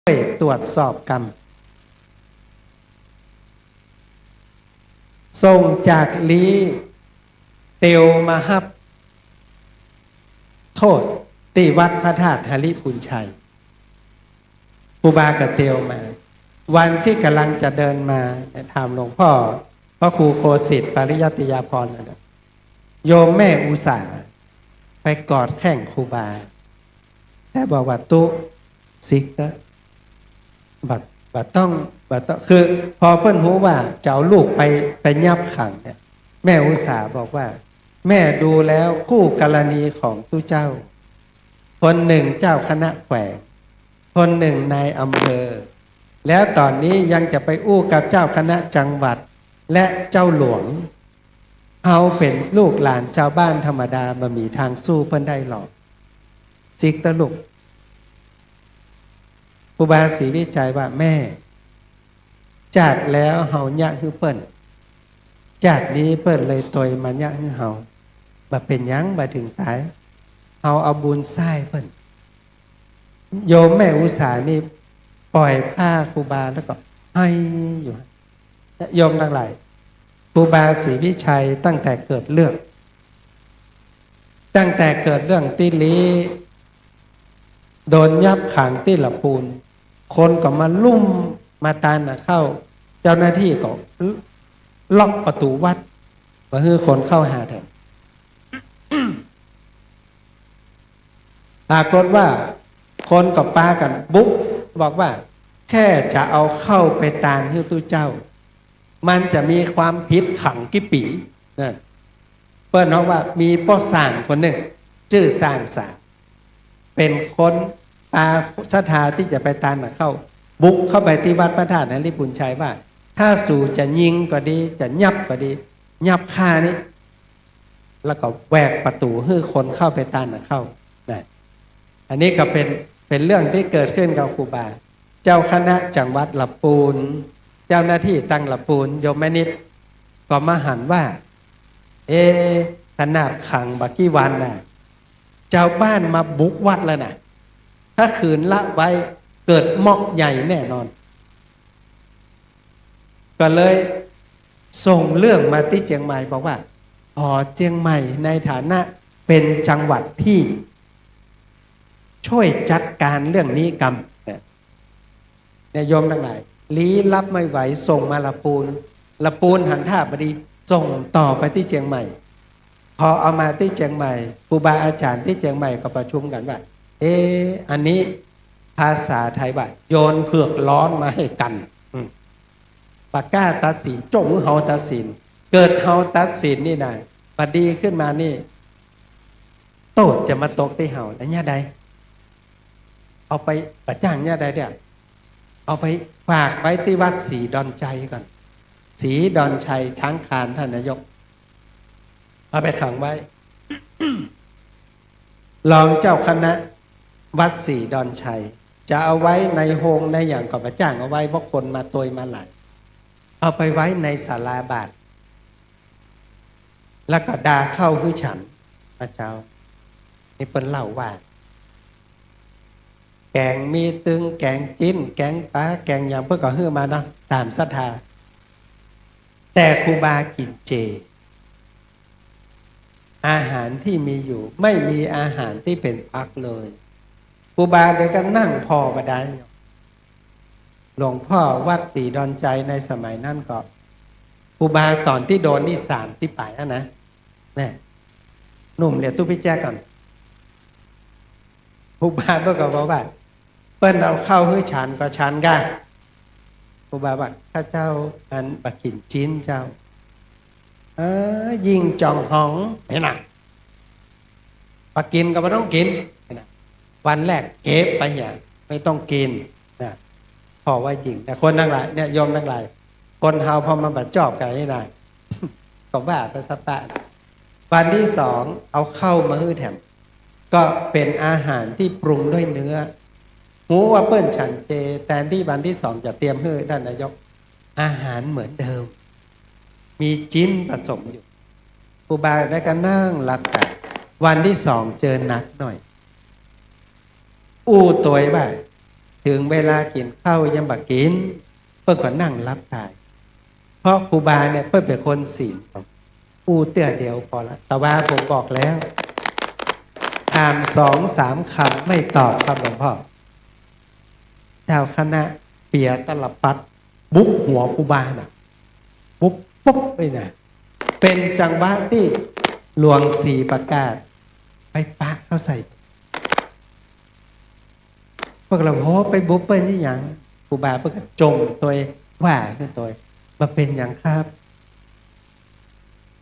ไปตรวจสอบกรรมส่งจากลีเตียวมาฮับโทษที่วัดพระธาตุหริพุนชัยครูบากับเตียวมาวันที่กำลังจะเดินมาถามหลวงพ่อพระครูโคสิทธิ์ปริยัติยาภรณ์โยมแม่อุสาไปกอดแข้งครูบาแต่บอกว่าตุซิกเตอร์บัดต้องคือพอเพิ่นรู้ว่าจะเอาลูกไปยับขังเนี่ยแม่อุสาบอกว่าแม่ดูแล้วคู่กรณีของตู้เจ้าคนหนึ่งเจ้าคณะแขวงคนหนึ่งนายอำเภอแล้วตอนนี้ยังจะไปอู้กับเจ้าคณะจังหวัดและเจ้าหลวงเขาเป็นลูกหลานชาวบ้านธรรมดาบ่มีทางสู้เพิ่นได้หรอกจิกตะลุกครูบาศรีวิจัยว่าแม่จัดแล้วเฮายะฮือเปิ้นจัดนี้เปิ้นเลยตอยมายะฮือเฮาบ่เป็นหยังบ่ถึงตายเฮาเอาบุญใส่เปิ้นโยมแม่อุสานี่ปล่อยผ้าครูบาแล้วก็ให้อยู่โยมทั้งหลายครูบาศรีวิชัยตั้งแต่เกิดเรื่องติลีโดนยับขังที่ละปูนคนก็มาลุ่มมาตานเข้าเจ้าหน้าที่ก็ล็อกประตูวัดเพื่อให้คนเข้าหาแทนปรากฏว่าคนก็ปากันบุ๊กบอกว่าแค่จะเอาเข้าไปตานที่ตู้เจ้ามันจะมีความผิดขังกี่ปีนะเปิ้ลเขาว่ามีพ่อสร้างคนหนึ่งชื่อสร้างสาเป็นคนปาศรัทธาที่จะไปตานเข้าบุกเข้าไปที่วัดพระธาตุนริพุนชัยว่าถ้าสู่จะยิงก็ดีจะยับก็ดียับฆ่านี้แล้วก็แหวกประตูให้คนเข้าไปตานเข้านะอันนี้ก็เป็นเรื่องที่เกิดขึ้นกับครูบาเจ้าคณะจังหวัดลำพูนเจ้าหน้าที่ตั้งลำพูนโยมแม่นิดก็มาหันว่าขนาดขังบักกี้วันน่ะเจ้าบ้านมาบุกวัดแล้วน่ะถ้าขืนละไว้เกิดมอกใหญ่แน่นอนก็เลยส่งเรื่องมาที่เชียงใหม่บอกว่าเชียงใหม่ในฐานะเป็นจังหวัดพี่ช่วยจัดการเรื่องนี้กรรมเนี่ยโยมทั้งหลายลี้รับไม่ไหวส่งมาละปูนหันท่าบดีส่งต่อไปที่เชียงใหม่พอเอามาที่เชียงใหม่ครูบาอาจารย์ที่เชียงใหม่ก็ประชุมกันว่าอันนี้ภาษาไทยว่าโยนเผือกร้อนมาให้กันปากกาตัดสินจงเฮาตัดสินเกิดเฮาตัดสินนี่นายพอดีขึ้นมานี่โตดจะมาตกที่เฮาแล้วเนี่ยใดเอาไปประจ้างเนี่ยใดเนี่ยเอาไปฝากไว้ที่วัดศรีดอนใจก่อนศรีดอนชัยช้างคานท่านนายกเอาไปขังไว้ รองเจ้าคณะวัดศรีดอนชัยจะเอาไว้ในโฮงในอย่างกับประจ้างเอาไว้เพราะคนมาตวยมาหลายเอาไปไว้ในศาลาบาทแล้วก็ด่าเข้าคือฉันพระเจ้านี่เป็นเล่าว่าแกงมีตึงแกงจิ้นแกงปลาแกงยำเพื่อก่อฮื้อมานะตามศรัทธาแต่ครูบากินเจอาหารที่มีอยู่ไม่มีอาหารที่เป็นพักเลยครูบาเดี๋ยวก็นั่งพอมาได้หลวงพ่อวัดศรีดอนใจในสมัยนั้นก็ครูบาตอนที่โดนนี่30 ปลายนะแม่หนุ่มเรียกตู้พี่แจ๊กก่อนครูบาเมื่อก่อนบอกว่าเปิ้นเอาเข้าให้ฉันก็ฉันกันครูบาบอกข้าเจ้าอันบักขินจีนเจ้ายิงจองหองเห็นไหม ปากินก็ไม่ต้องกินนะวันแรกเก็บไปอย่างไม่ต้องกินนะพอไว้จริงแต่คนทั้งหลายเนี่ยโยมทั้งหลายคนเฮาพอมาบัดจอบกันให้ได้ ก็ว่าไปสปะวันที่สองเอาเข้ามาฮื้อแถมก็เป็นอาหารที่ปรุงด้วยเนื้อหูว่าเปิ้ลฉันเจแต่ที่วันที่สองจะเตรียมฮื้อด้านนายกอาหารเหมือนเดิมมีจิ้นผสมอยู่ครูบาได้ก็นั่งรับกันวันที่สองเจอหนักหน่อยอู้ตัวว่าถึงเวลากินข้าวยังบักกินเปิ้ลก็นั่งรับตายเพราะครูบาเนี่ยเปิ้ลเป็นคนศีลอู้เตื้อเดียวพอละแต่ว่าผมบอกแล้วถาม2-3 คำไม่ตอบครับหลวงพ่อเจ้าคณะเปียตลปัดบุกหัวครูบาน่ะบุกปุ๊บเลยนะเป็นจังหวะที่หลวงศรีประกาศไปปะเข้าใส่พวกเราโหไปบุบเปิ้ลนี่อย่างครูบาเพื่อจมตัวว่าขึ้นตัวมาเป็นอย่างครับ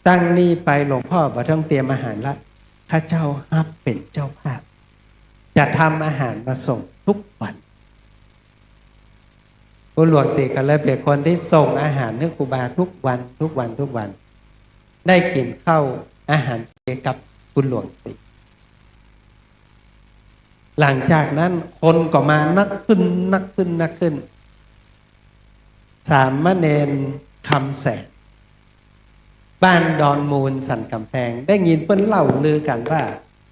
ตั้งนี่ไปหลวงพ่อบ่ต้องเตรียมอาหารละข้าเจ้าฮับเป็นเจ้าภาพจะทำอาหารมาส่งทุกวันผู้หลวงศรีก็เลยเป็นคนที่ส่งอาหารให้ครูบาทุกวันทุกวันทุกวันได้กินข้าวอาหารเจกับคุณหลวงศรีหลังจากนั้นคนก็มานักขึ้นนักขึ้นนักขึ้นสามเณรคำแสนบ้านดอนมูลสันกำแพงได้ยินเปิ้นเล่าลือกันว่า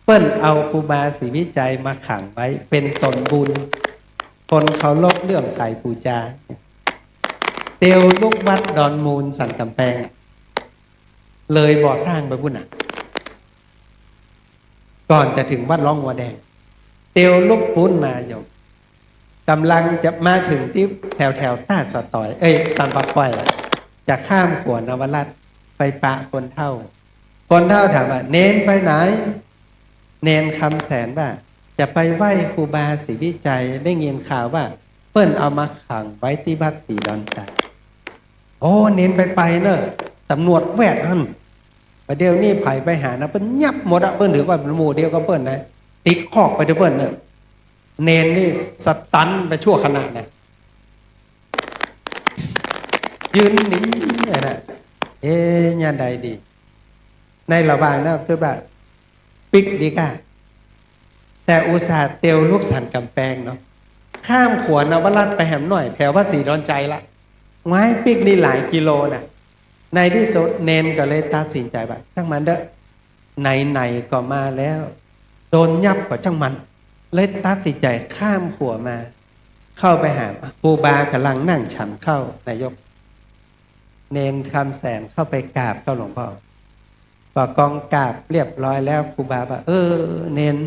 เปิ้นเอาครูบาศรีวิจัยมาขังไว้เป็นตนบุญคนเขาลบเรื่องสายปูจาเตียวลูกวัดดอนมูลสันกำแพงเลยบ่อสร้างไปบุญน่ะก่อนจะถึงวัดร่องวัวแดงเตียวลูกปุ้นมาโยมกำลังจะมาถึงที่แถวต้าสะตอยสันปะปอยจะข้ามขวานวรัตน์ไปปะคนเท่าถามว่าเน้นไปไหนเน้นคำแสนว่าจะไปไหว้ครูบาศรีวิจัยได้ยินข่าวว่าเปิ้นเอามาขังไว้ที่วัดศรีดอนใจโอ้เน้นไปเนอะตำรวจแวดนั่นประเดี๋ยวนี้ไผ่ไปหานะเปิ้นยับหมดอะเปิ้นถือว่าเป็นหมู่เดียวกับเปิ้นนะติดคอกไปด้วยเปิ้นเนอะเน้นนี่สตันไปชั่วขณะนะยืนนิ่งเนี่ยนะยันใดดีในระหว่างนั้นคือว่าปิกดีก้าแต่อุตส่าห์เตียวลูกสันกำแพงเนาะข้ามขวานวรัตน์ไปแหมหน่อยแถววัดศรีดอนใจละไม้ปิกนี่หลายกิโลน่ะในที่สุดเนนก็เลยตัดสินใจว่าช่างมันเด้อไหนก็มาแล้วโดนยับกว่าช่างมันเลยตัดสินใจข้ามขวามาเข้าไปหาครูบากำลังนั่งฉันเข้านายกเนนคำแสนเข้าไปกราบเข้าหลวงพ่อพอกองกราบเรียบร้อยแล้วครูบาว่าเนน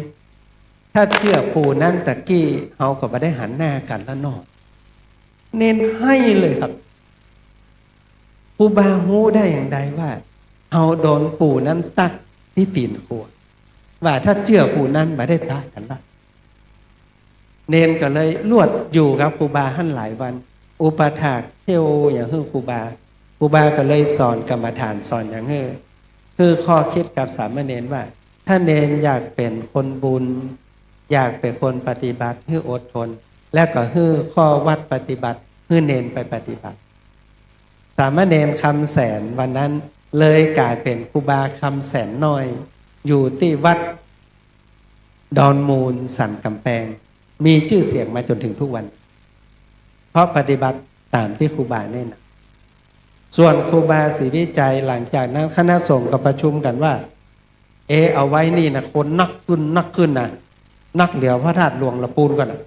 ถ้าเชื่อปู่นั่นตะกี้เขาก็ไม่ได้หันหน้ากันแล้วนอกเนนให้เลยครับครูบาฮู้ได้อย่างใดว่าเขาโดนปู่นั้นตักที่ตีนขวดว่าถ้าเชื่อปู่นั้นไม่ได้พระกันละเนนก็เลยลวดอยู่กับครูบาหั่นหลายวันอุปถากเทวอย่างฮื้อครูบาก็เลยสอนกรรมฐานสอนอย่างฮื้อคือข้อคิดกับสามเณรว่าถ้าเนนอยากเป็นคนบุญอยากเป็นคนปฏิบัติฮื้ออดทนแล้วก็ฮื้อข้อวัดปฏิบัติฮื้อเนนไปปฏิบัติสามเณรคำแสนวันนั้นเลยกลายเป็นครูบาคำแสนน้อยอยู่ที่วัดดอนมูลสันกำแพงมีชื่อเสียงมาจนถึงทุกวันเพราะปฏิบัติตามที่ครูบาแนะนำส่วนครูบาศรีวิจัยหลังจากนั้นคณะสงฆ์ก็ประชุมกันว่าเอาไว้นี่นะคนนักขึ้นนะนักเหลียวพระธาตุหลวงละปูนก่อนนะ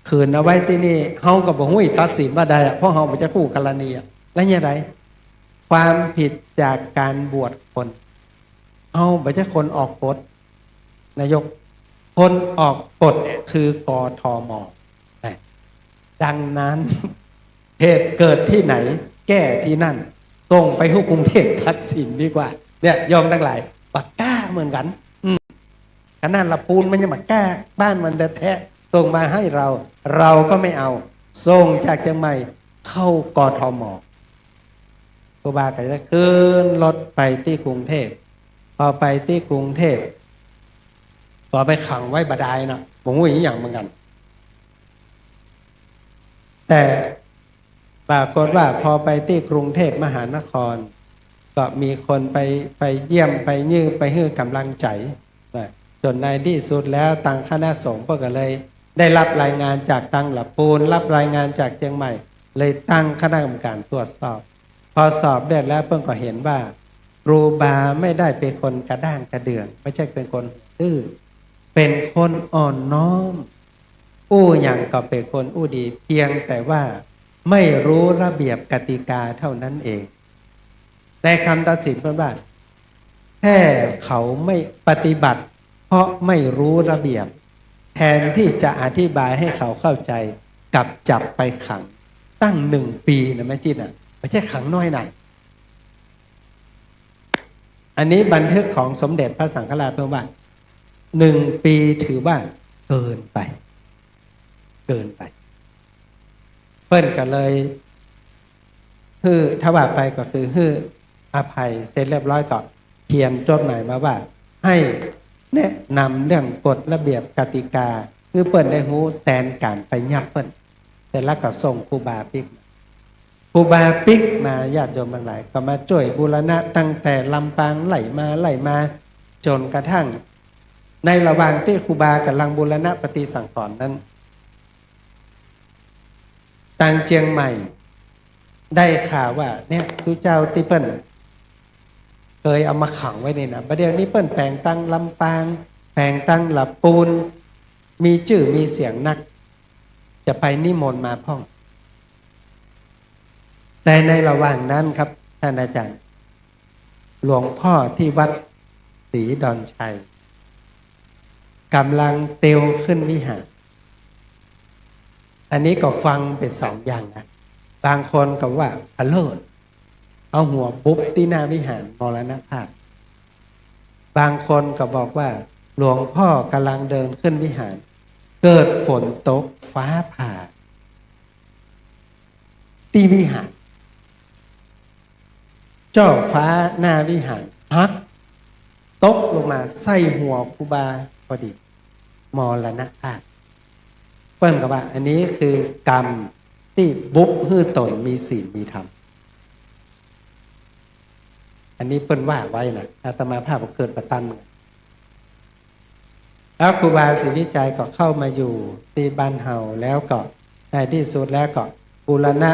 คืนเอาไว้ที่นี่เฮาก็บอกหุ้ยตัดสินว่าใดเพราะเฮาไม่ใช่คู่กรณีแล้วยังไงความผิดจากการบวชคนเฮาไม่ใช่คนออกกฎนายกคนออกกฎคือกทม.ดังนั้นเหตุเกิดที่ไหนแก้ที่นั่นตรงไปหุกกรุงเทพทักษิณดีกว่าเนี่ยยอมทั้งหลายปากกล้าเหมือนกันขนาดละปูนมันยังปากกล้าบ้านมันแท้ๆส่งมาให้เราก็ไม่เอาส่งจากเชียงใหม่เข้ากทม.ครูบาก็จะขึ้นรถไปที่กรุงเทพพอไปที่กรุงเทพ ก็ไปขังไว้บาดายนะผมว่าอย่างเหมือนกันแต่ปรากฏว่าพอไปที่กรุงเทพมหานครก็มีคนไปเยี่ยมไปยื้อไปให้กำลังใจจนในที่สุดแล้วทางคณะสงฆ์ก็เลยได้รับรายงานจากตังหลับปูนรับรายงานจากเชียงใหม่เลยตั้งคณะกรรมการตรวจสอบพอสอบได้แล้วเพิ่งก็เห็นว่าครูบาไม่ได้เป็นคนกระด้างกระเดื่องไม่ใช่เป็นคนดื้อเป็นคนอ่อนน้อมอู้อย่างก็เป็นคนอู้ดีเพียงแต่ว่าไม่รู้ระเบียบกติกาเท่านั้นเองในคำตัดสินเพิ่นว่าแค่เขาไม่ปฏิบัติเพราะไม่รู้ระเบียบแทนที่จะอธิบายให้เขาเข้าใจกับจับไปขังตั้ง1 ปีนะแม่จิตอ่ะไม่ใช่ขังน้อยหน่อยอันนี้บันทึกของสมเด็จพระสังฆราชเพิ่นว่า1 ปีถือว่าเกินไปเพิ่นก็เลยถ้าว่าไปก็คืออภัยเสร็จเรียบร้อยก็เขียนจดหมายมาว่าให้แนะนำเรื่องกฎระเบียบกติกาคือเปิ้นได้รู้แทนการไปยับเปิ้นแต่ละก็ส่งครูบาปิกมาญาติโยมทั้งหลายก็มาช่วยบูรณะตั้งแต่ลำปางไหลมาจนกระทั่งในระหว่างที่ครูบากำลังบูรณะปฏิสังขรณ์นั้นตังเจียงใหม่ได้ข่าวว่าเนี่ยทุเจ้าที่เปิ้นเคยเอามาขังไว้นี่นะประเดี๋ยวนี้เปิ้นแปลงตั้งลำปางแปลงตั้งหลับปูนมีชื่อมีเสียงนักจะไปนิมนต์มาพ่องแต่ในระหว่างนั้นครับท่านอาจารย์หลวงพ่อที่วัดศรีดอนชัยกำลังเตียวขึ้นวิหารอันนี้ก็ฟังเป็น2 อย่างนะบางคนก็ว่าพะเลิศเอาหัวปุ๊บที่หน้าวิหารมรณภาพบางคนก็บอกว่าหลวงพ่อกำลังเดินขึ้นวิหารเกิดฝนตกฟ้าผ่าที่วิหารเจ้าฟ้าหน้าวิหารฮักตกลงมาใส่หัวครูบาพอดีมรณภาพเปิ้นก็ว่าอันนี้คือกรรมที่บุบฮื้อตนมีศีลมีธรรมอันนี้เปิ้นว่าไว้นะอาตมาภาพเกิดประตันแล้วครูบาศรีวิจัยก็เข้ามาอยู่ที่บ้านเฮาแล้วก็ในที่สุดแล้วก็บูรณะ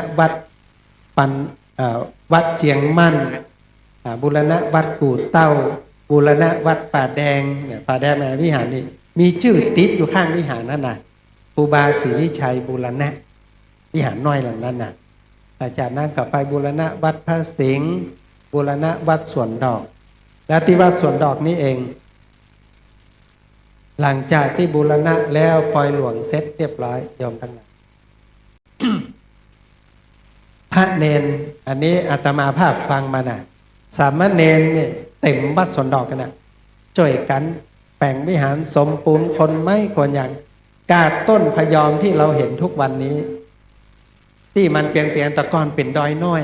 วัดเจียงมั่นบูรณะวัดกู่เต้าบูรณะวัดป่าแดงเนี่ยป่าแดงในวิหารนี่มีชื่อติดอยู่ข้างวิหารนั่นน่ะครูบาศรีวิชัยบูรณะวิหารน้อยหลังนั้นน่ะจากนั้นก็ไปบูรณะวัดพระสิงห์บูรณะวัดสวนดอกและที่วัดสวนดอกนี้เองหลังจากที่บูรณะแล้วปล่อยหลวงเสร็จเรียบร้อยยอมทั้งนั้น พระเนนอันนี้อาตมาภาพฟังมาน่ะสามเณรเนี่ยเต็มวัดสวนดอกกันน่ะช่วยกันแปลงวิหารสมปูนคนไม่คนอย่างกาดต้นพยอมที่เราเห็นทุกวันนี้ที่มันเปลี่ยนตะกอนเป็นดอยน้อย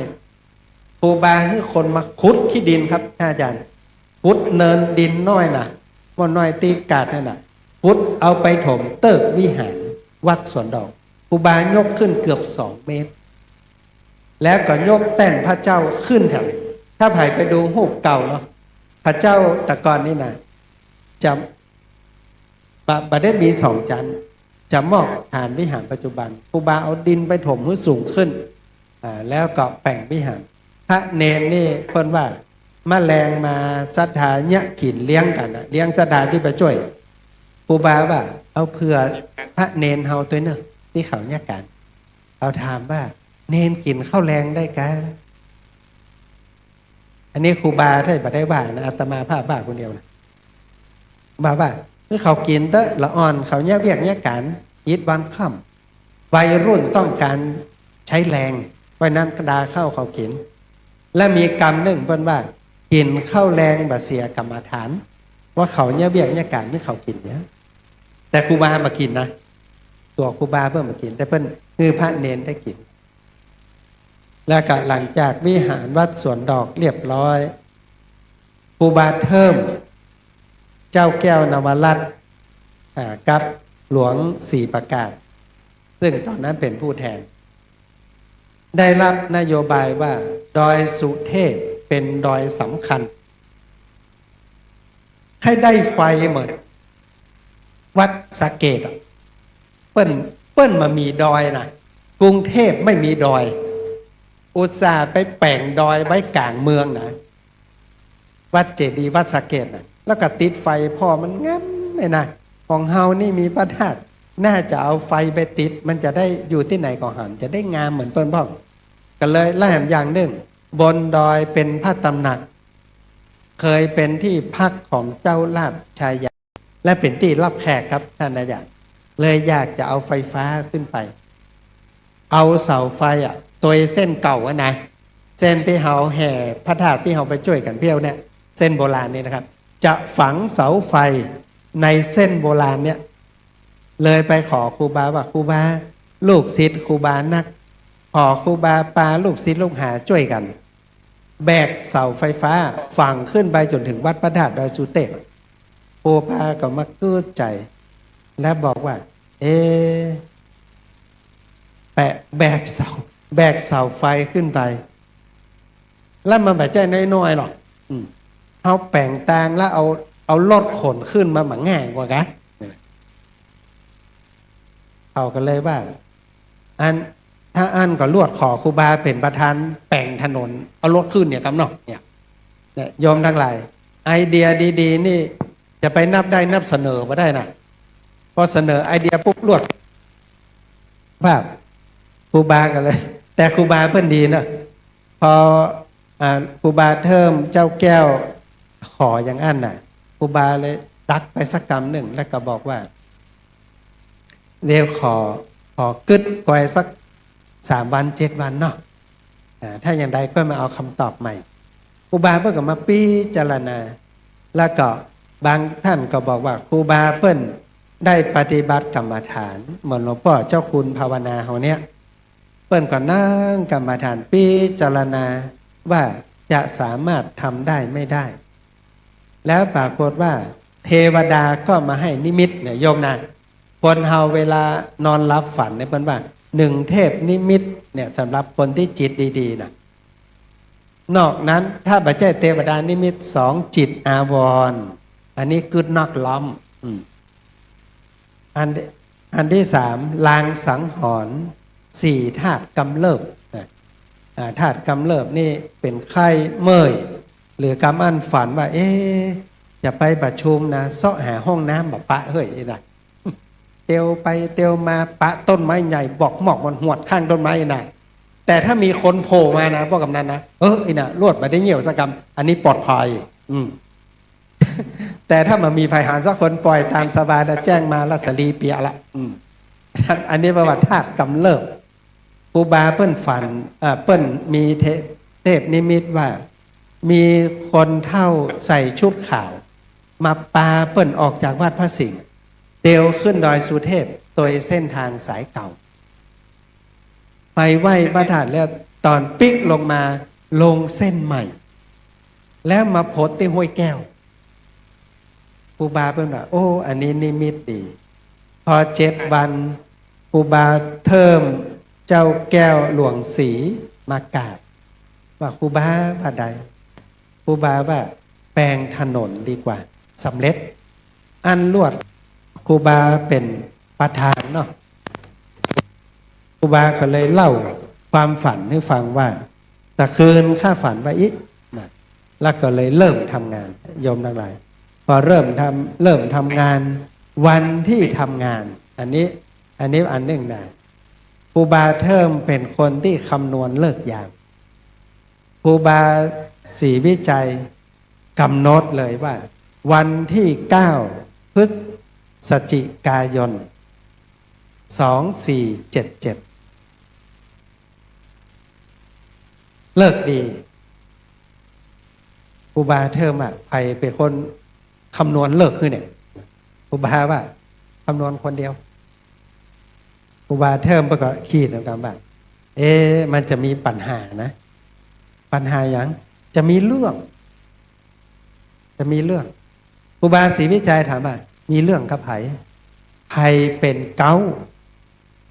ครูบาคือคนมาขุดขี้ดินครับท่านอาจารย์ขุดเนินดินน้อยน่ะว่าน้อยตีกาดนั่นน่ะขุดเอาไปถมเติกวิหารวัดสวนดอกครูบายกขึ้นเกือบ2 เมตรแล้วก็ยกแต้นพระเจ้าขึ้นแถวถ้าไผ่ไปดูรูปเก่าเนาะพระเจ้าตะกอนนี่นะจะบได้มี2 ชั้นจะมอบฐานวิหารปัจจุบันครูบาเอาดินไปถมให้สูงขึ้นแล้วก็แปลงวิหารพระเนนนี่เพิ่นว่าแมลงมาศรัทธาเนี่ยขินเลี้ยงกันเลี้ยงศรัทธาที่ไปช่วยครูบาว่าเอาเผื่อพระเนนเฮาตัวเนอะที่เขาเนี่ยกันเอาถามว่าเนนกินข้าวแรงได้กะอันนี้ครูบาได้บ่ได้ว่านะอาตมาภาพบ้าคนเดียวนะบ่าว่าเมื่อเขากินเตอะละอ่อนเขาเนี่ยเวียกเนี่ยกันยิดวันค่ำวัยรุ่นต้องการใช้แรงเพราะนั้นกระดาเข้าเขากินและมีกรรมหนึ่งเพิ่นว่ากินข้าวแรงบ่เสียกรรมฐานว่าเขาเนี่ยเวียกเนี่ยกันนี่เขากินเนี่ยแต่ครูบามากินนะตัวครูบาเพิ่นมากินแต่เพิ่นคือพระเนนได้กินแล้วก็หลังจากวิหารวัดสวนดอกเรียบร้อยครูบาเทิมเจ้าแก้วนวรัตน์ กับหลวงศรีประการ ซึ่งตอนนั้นเป็นผู้แทน ได้รับนโยบายว่าดอยสุเทพเป็นดอยสำคัญ ให้ได้ไฟเหมือนวัดสะเกดเปิ้นมามีดอยนะกรุงเทพไม่มีดอย อุตส่าห์ไปแป่งดอยไว้กลางเมืองนะวัดเจดีย์วัดสะเกดนะแล้วก็ติดไฟพอมันงั้นเลยนะของเฮานี่มีพระธาตุน่าจะเอาไฟไปติดมันจะได้อยู่ที่ไหนก็หันจะได้งามเหมือนเปิ้นพ่องก็เลยแล่มอย่างหนึ่งบนดอยเป็นพระตำหนักเคยเป็นที่พักของเจ้าราชชายาและเป็นที่รับแขกครับท่านอาจารย์เลยอยากจะเอาไฟฟ้าขึ้นไปเอาเสาไฟตัวเส้นเก่านะเส้นที่เฮาแห่พระธาตุที่เฮาไปช่วยกันเพี้ยวเนี่ยเส้นโบราณนี่นะครับจะฝังเสาไฟในเส้นโบราณเนี่ยเลยไปขอครูบาว่าครูบาลูกศิษย์ครูบานักขอครูบาปาลูกศิษย์ลูกหาช่วยกันแบกเสาไฟฟ้าฝังขึ้นไปจนถึงวัดพระธาตุดอยสุเทพครูบาก็มากู้ใจและบอกว่าแบกเสาไฟขึ้นไปแล้วมันแบบใจน้อยๆหรอกเอาแป่งตางแล้วเอารถขนขึ้นมาหมังง่ายกว่ากะเอากันเลยว่าถ้าอันก็ลวดขอครูบาเป็นประธานแป่งถนนเอารถขึ้นเนี่ยกำเนาะเนี่ยโยมทั้งหลายไอเดียดีๆนี่จะไปนับได้นับเสนอมาได้นะพอเสนอไอเดียปุ๊บลวดภาพครูบากันเลย แต่ครูบาเพิ่นดีนะพอครูบาเทิมเจ้าแก้วขออย่างอันน่ะครูบาเลยตักไปสักกำหนึ่งแล้วก็บอกว่าเดี๋ยวขอกึดก่อยสัก3 วัน 7 วันเนาะถ้าอย่างใดก็มาเอาคำตอบใหม่ครูบาเพิ่นก็มาพิจารณาแล้วก็บางท่านก็บอกว่าครูบาเพิ่นได้ปฏิบัติกรรมฐานเหมือนหลวงพ่อเจ้าคุณภาวนาเฮาเนี่ยเปิ้นก็นั่งกรรมฐานพิจารณาว่าจะสามารถทำได้ไม่ได้แล้วปรากฏว่าเทวดาก็มาให้นิมิตเนี่ยโยมนะคนเฮาเวลานอนหลับฝันเนี่ยเปิ้นว่า1 เทพนิมิตเนี่ยสำหรับคนที่จิตดีๆนะนอกนั้นถ้าบัจเจเทวดานิมิต2 จิตอาวรณ์อันนี้กึดนอกล้อมอันที่3ลางสังหรณ์4ธาตุกำเริบธาตุกำเริบนี่เป็นไข้เมื่อยหรือกำอันฝันว่าจะไปประชุมนะเสาะหาห้องน้ำแบบปะเฮ้ยนะเตียวไปเตียวมาปะต้นไม้ใหญ่บอกหมอกมันหวดข้างต้นไม้นะแต่ถ้ามีคนโผล่มานะพวกกำนันนะลวดมาได้เหี่ยวสักกำอันนี้ปลอดภัยแต่ถ้ามันมีภัยหารสักคนปล่อยตามสบายแล้วแจ้งมาลัสลีเปียละอันนี้ประวัติธาตุกำเริบครูบาเปิ้นฝันเปิ้นมีเทพนิมิตว่ามีคนเท่าใส่ชุดขาวมาปาเปิ้นออกจากวัดพระสิงห์เตียวขึ้นดอยสุเทพโดยเส้นทางสายเก่าไปไหว้พระธาตุแล้วตอนปิ๊กลงมาลงเส้นใหม่แล้วมาโพสที่ห้วยแก้วครูบาเปิ้นว่าอันนี้นิมิตดีพอ7 วันครูบาเทิมเจ้าแก้วหลวงศรีมากราบว่าครูบาว่าใดครูบาว่าแปลงถนนดีกว่าสำเร็จอันลวดครูบาเป็นประธานเนาะครูบาก็เลยเล่าความฝันให้ฟังว่าตะคืนข้าฝันว่าแล้วก็เลยเริ่มทำงานโยมทั้งหลายพอเริ่มทำงานวันที่ทำงานอันนี้อันหนึ่งนะครูบาเทิมเป็นคนที่คำนวณเลิกยามครูบาศรีวิจัยกำหนดเลยว่าวันที่9 พฤศจิกายน 2477เลิกดีครูบาเทิมใครเป็นคนคำนวณเลิกขึ้นเนี่ยครูบาว่าคำนวณคนเดียวครูบาเทิมประกอบขีดนะครับว่ามันจะมีปัญหานะปัญหาอย่างจะมีเรื่องครูบาศรีวิจัยถามว่ามีเรื่องกับไผ ใครเป็นเก้า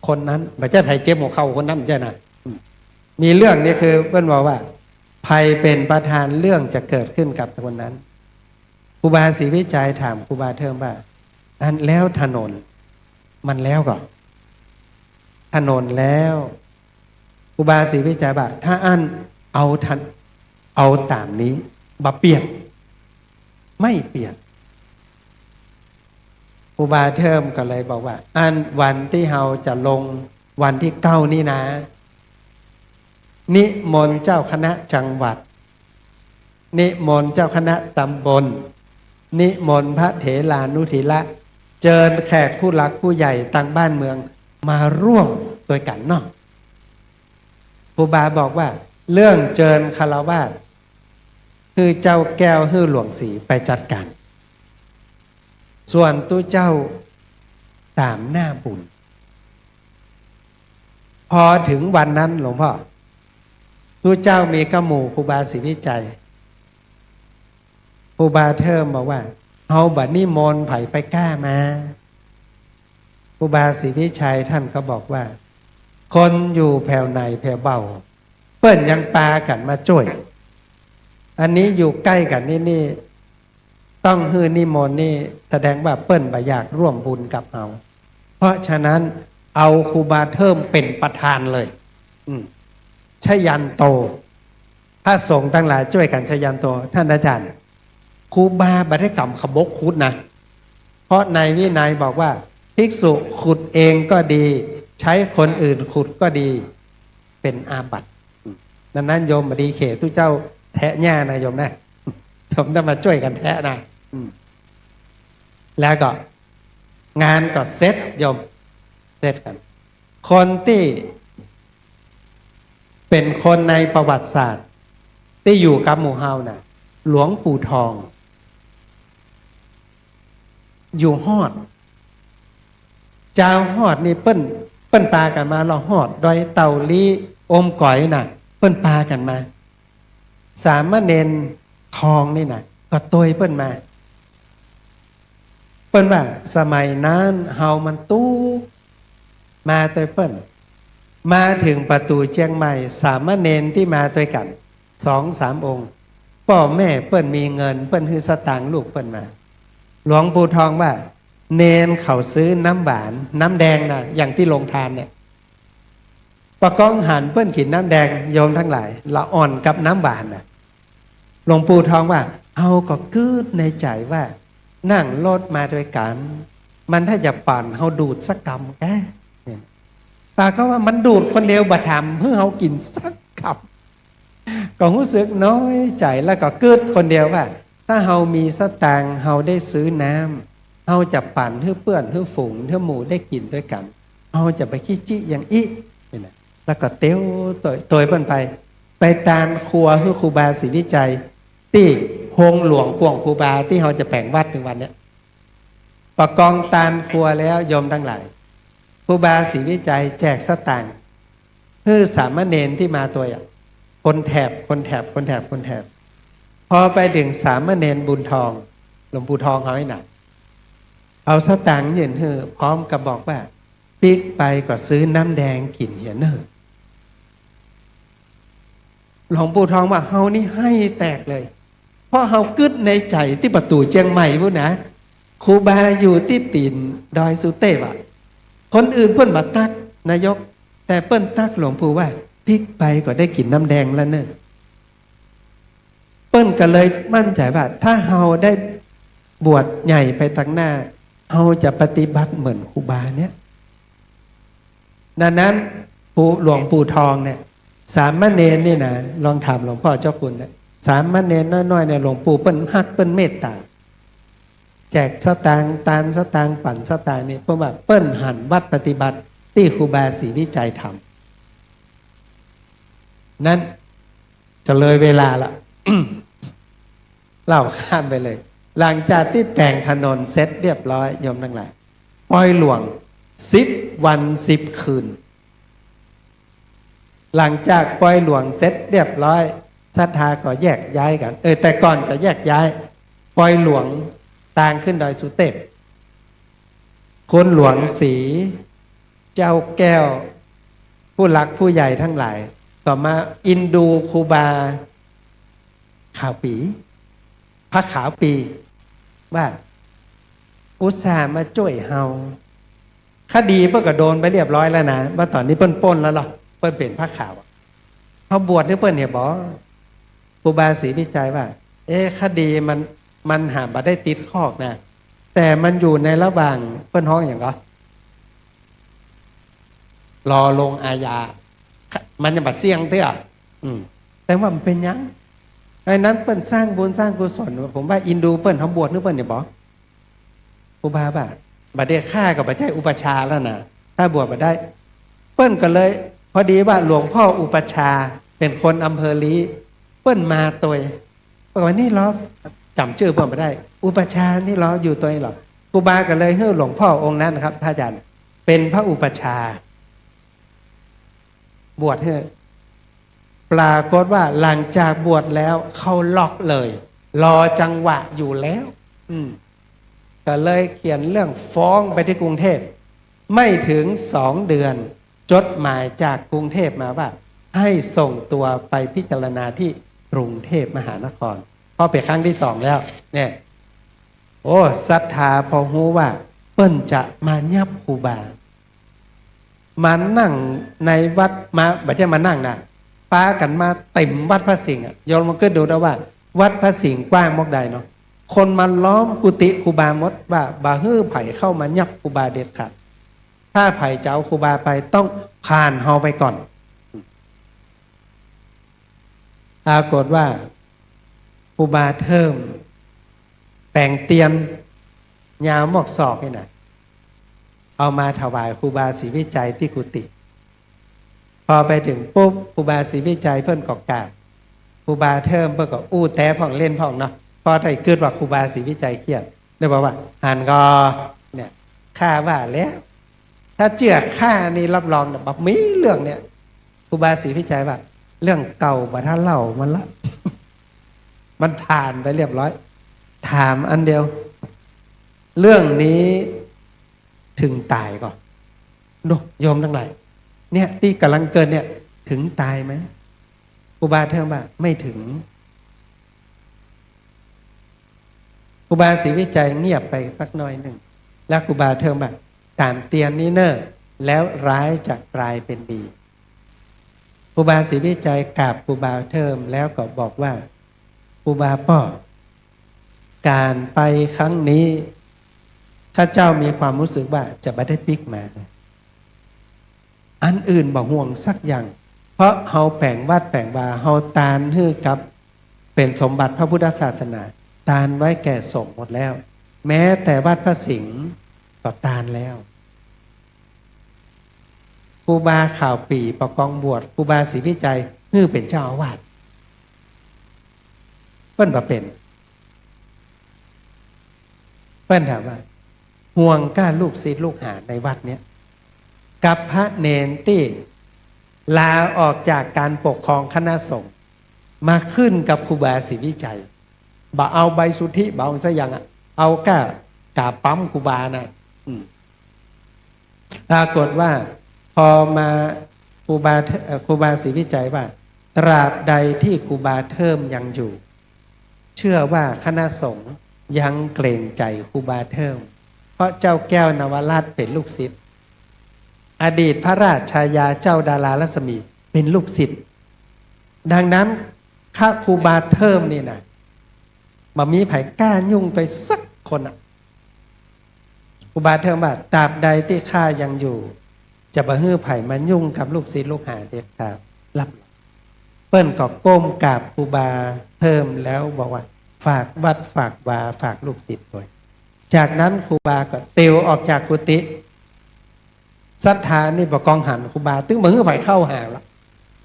คนนั้นไม่ใช่ใครเจ็บหัวเข่าคนนั้นไม่ใช่นะมีเรื่องนี้คือเพื่อนบอกว่าภัยเป็นประธานเรื่องจะเกิดขึ้นกับคนนั้นครูบาศรีวิจัยถามครูบาเทิมว่าอันแล้วถนนมันแล้วก่อนถนนแล้วครูบาศรีวิจัยว่าถ้าอันเอาตามนี้บ่เปลี่ยนไม่เปลี่ยนครูบาเทิมก็เลยบอกว่าอันวันที่เราจะลงวันที่9นี่นะนิมนต์เจ้าคณะจังหวัดนิมนต์เจ้าคณะตำบลนิมนต์พระเถรานุถิระเชิญแขกผู้หลักผู้ใหญ่ต่างบ้านเมืองมาร่วมด้วยกันเนาะครูบาบอกว่าเรื่องเชิญคารวาสคือเจ้าแก้วฮื้อหลวงศรีไปจัดการส่วนตู้เจ้าตามหน้าบุญพอถึงวันนั้นหลวงพ่อตู้เจ้ามีกระหมู่ครูบาศรีวิจัยครูบาเทิมบอกว่าเอาบัดนิมนต์ไผไปกล้ามาครูบาศรีวิชัยท่านก็บอกว่าคนอยู่แผ่วในแผ่วเบาเปิ้นยังปากันมาจ่วยอันนี้อยู่ใกล้กันนี่ต้องฮื้อนิมนต์นี่แสดงว่าเปิ้นบ่อยากร่วมบุญกับเอาเพราะฉะนั้นเอาครูบาเทิมเป็นประธานเลยชยันโตพระสงฆ์ทั้งหลายช่วยกันชยันโตท่านอาจารย์ครูบาบ่ได้กรรมขบกขุดนะเพราะในวินัยบอกว่าภิกษุขุดเองก็ดีใช้คนอื่นขุดก็ดีเป็นอาบัติดังนั้นโยมบดีเขตทุกเจ้าแทะหญ้านะโยมนะโยมต้องมาช่วยกันแทะนะแล้วก็งานก็เสร็จโยมเสร็จกันคนที่เป็นคนในประวัติศาสตร์ที่อยู่กับหมู่เฮาน่ะหลวงปู่ทองอยู่ฮอดเจ้าฮอดนี่เปิ้นปากันมาเราฮอดดอยเต่าลีอมก๋อยน่ะเปิ้นปากันมาสามเณรทองนี่น่ะก็ตวยเปิ้นมาเปิ้นว่าสมัยนั้นเฮามันตู้มาตวยเปิ้นมาถึงประตูเชียงใหม่สามเณรที่มาด้วยกัน 2-3 องค์พ่อแม่เปิ้นมีเงินเปิ้นคือสตางค์ลูกเปิ้นมาหลวงปู่ทองว่าเนนเขาซื้อน้ำหวานน้ำแดงนะอย่างที่ลงทานเนี่ยประกองหันเปิ้นกินน้ำแดงโยมทั้งหลายละอ่อนกับน้ำหวานนะหลวงปู่ทองว่าเอาก็คืดในใจว่านั่งรถมาด้วยกันมันถ้าจะปั่นเฮาดูดสักกำแกตาก็ว่ามันดูดคนเดียวบ่ทำเพื่อเฮากินสักกำก็รู้สึกน้อยใจแล้วก็คืดคนเดียวว่าถ้าเฮามีสตางค์เฮาได้ซื้อน้ำเฮาจะปั่นให้เปื้อนให้ฝูงให้หมูได้กินด้วยกันเฮาจะไปขี้จี้อย่างอีนี่นะแล้วก็เตี้ยวตัวเปิ้นไปตานครัวให้ครูบาศรีวิจัยที่โฮงหลวงกวงครูบาที่เฮาจะแปลงวัดถึงวันเนี้ยประกองตานครัวแล้วโยมทั้งหลายครูบาศรีวิจัยแจกสตางค์คือสามเณรที่มาตัวคนแถบพอไปถึงสามเณรบุญทองหลวงปู่ทองเขาให้หนักเอาสตางค์เย็นเฮอพร้อมกับบอกว่าปิ๊กไปก็ซื้อน้ำแดงกินเหียนเฮอหลวงปู่ทองว่าเฮานี่ให้แตกเลยเพราะเฮากึดในใจที่ประตูเชียงใหม่พูดนะครูบาอยู่ที่ตีนดอยสุเทพอ่ะคนอื่นเปิ้นมาตักนายกแต่เปิ้นตักหลวงปู่ว่าปิ๊กไปก็ได้กินน้ำแดงแล้วเนอะเปิ้นก็เลยมั่นใจว่าถ้าเฮาได้บวชใหญ่ไปทางหน้าเฮาจะปฏิบัติเหมือนครูบาเนี่ยดังนั้นหลวงปู่ทองเนี่ยสามเณรนี่นะลองถามหลวงพ่อเจ้าคุณเนี่ยสามเณรน้อยๆเนี่ยหลวงปู่เปิ้นฮักเปิ้นเมตตาแจกสตางค์ตานสตางค์ปั่นสตางค์นี่เพราะว่าเปิ้นหันวัดปฏิบัติที่ครูบาศรีวิจัยทำนั้นจะเลยเวลาละ เล่าข้ามไปเลยหลังจากที่แปลงถนนเสร็จเรียบร้อยโยมทั้งหลายปล่อยหลวง10 วัน 10 คืนหลังจากปล่อยหลวงเสร็จเรียบร้อยศรัทธาก็แยกย้ายกันแต่ก่อนจะแยกย้ายปล่อยหลวงต่างขึ้นดอยสุเทพ คุณหลวงศรีเจ้าแก้ว ผู้หลักผู้ใหญ่ทั้งหลาย ต่อมาอินดูครูบาขาวปีพระขาวปีว่าอุตส่าห์มาช่วยเฮาคดีเพิ่นก็โดนไปเรียบร้อยแล้วนะว่าตอนนี้เปิ้นป้นแล้วหรอเปิ้นเป็นพระขาวเขาบวชนี่เปิ้นเนี่ยบอกครูบาศรีวิจัยว่า คดีมันหาบ่ได้ติดคอกนะแต่มันอยู่ในระหว่างเปิ้นห้องอย่างก็รอลงอาญามันจะบัดเสี่ยงเตื้อแต่ว่ามันเป็นยังไอ้นั้นเปิ้นสร้างบุญสร้างกุศลผมว่าอินดูเปิ้นเขาบวชนึกเปิ้นเนี่ยบอกครูบาบ่าบัดได้ฆ่ากับบัดใจอุปชาแล้วนะถ้าบวชบัดได้เปิ้นก็เลย พอดีว่าหลวงพ่ออุปชาเป็นคนอำเภอลีเปิ้นมาตัวบอกว่านี่เหรอจำชื่อเปิ้นไม่ได้ อุปชานี่เหรออยู่ตัวนี้เหรอครูบาก็เลยให้หลวงพ่อองค์นั้นนะครับพระอาจารย์เป็นพระอุปชาบวชให้ปรากฏว่าหลังจากบวชแล้วเขาล็อกเลยรอจังหวะอยู่แล้วก็เลยเขียนเรื่องฟ้องไปที่กรุงเทพไม่ถึง2 เดือนจดหมายจากกรุงเทพมาว่าให้ส่งตัวไปพิจารณาที่กรุงเทพมหานครพอเป็นครั้งที่2แล้วเนี่ยโอ้ศรัทธาพอฮู้ว่าเปิ้นจะมายับครูบามานั่งในวัดมาไม่ใช่มานั่งนะป้ากันมาเต็มวัดพระสิงห์ยอมมันก็ดูได้ว่าวัดพระสิงห์กว้างมากใดเนาะคนมาล้อมกุฏิครูบามดว่าบาฮื้อไผ่เข้ามายับครูบาเด็ดขาดถ้าไผ่จะเอาครูบาไปต้องผ่านเฮาไปก่อนปรากฏว่าครูบาเทิมแต่งเตียนยาวหมอกศอกให้หน่อยเอามาถวายครูบาศรีวิจัยที่กุฏิพอไปถึงปุ๊บครูบาศรีวิจัยเพิ่นก็กราบครูบาเทิมเพิ่นก็อู้แต้พ่องเล่นพ่องเนาะพอได้เกิดว่าครูบาศรีวิจัยเครียดได้บอกว่าอ่านก็เนี่ยข้าว่าแล้วถ้าเจือข้านี่รับรองแบบมีเรื่องเนี่ยครูบาศรีวิจัยว่าเรื่องเก่าบ่ท่าเล่ามันละ มันผ่านไปเรียบร้อยถามอันเดียวเรื่องนี้ถึงตายก่อนโยมทั้งหลายเนี่ยที่กำลังเกินเนี่ยถึงตายไหมครูบาเทิมว่าไม่ถึงครูบาศรีวิจัยเงียบไปสักหน่อยหนึ่งแล้วครูบาเทิมว่าตามเตียนนี้เนอะแล้วร้ายจะกลายเป็นดีครูบาศรีวิจัยกราบครูบาเทิมแล้วก็บอกว่าครูบาป้อการไปครั้งนี้ข้าเจ้ามีความรู้สึกว่าจะไม่ได้ปิกมาอันอื่นบอกห่วงสักอย่างเพราะเฮาแปลงวัดแปลงวาเฮาตานฮื้อกับเป็นสมบัติพระพุทธศาสนาตานไว้แก่สงฆ์หมดแล้วแม้แต่วัดพระสิงห์ก็ตานแล้วครูบาข่าวปีประกองบวชครูบาศรีวิจัยฮื้อเป็นเจ้าอาวาสเปิ้นบ่เป็นเปิ้นถามว่าห่วงก้าลูกศิษย์ลูกหาในวัดเนี้ยกับพระเนนที่ลาออกจากการปกครองคณะสงฆ์มาขึ้นกับครูบาศรีวิจัยบ่เอาใบสุทธิบ่เอาซะอย่างเอาก้ากาปั๊มครูบานะปรากฏว่าพอมาครูบาศรีวิจัยว่าตราบใดที่ครูบาเทิมยังอยู่เชื่อว่าคณะสงฆ์ยังเกรงใจครูบาเทิมเพราะเจ้าแก้วนวราชเป็นลูกศิษย์อดีตพระราชายาเจ้าดารารัศมีเป็นลูกศิษย์ดังนั้นข้าครูบาเทิมนี่นะมามีไผ่กล้ายุ่งไปสักคนครูบาเทิมว่าตราบใดที่ข้ายังอยู่จะบ่ฮื้อไผ่มายุ่งกับลูกศิษย์ลูกหาเด็ดขาดรับเปิ้นก็ก้มกราบครูบาเทิมแล้วบอกว่าฝากวัดฝากวาฝากลูกศิษย์ด้วยจากนั้นครูบาก็เตียวออกจากกุฏิศรัทธานี่ประกองหันครูบาตึ้งมือไปเข้าหาแล้ว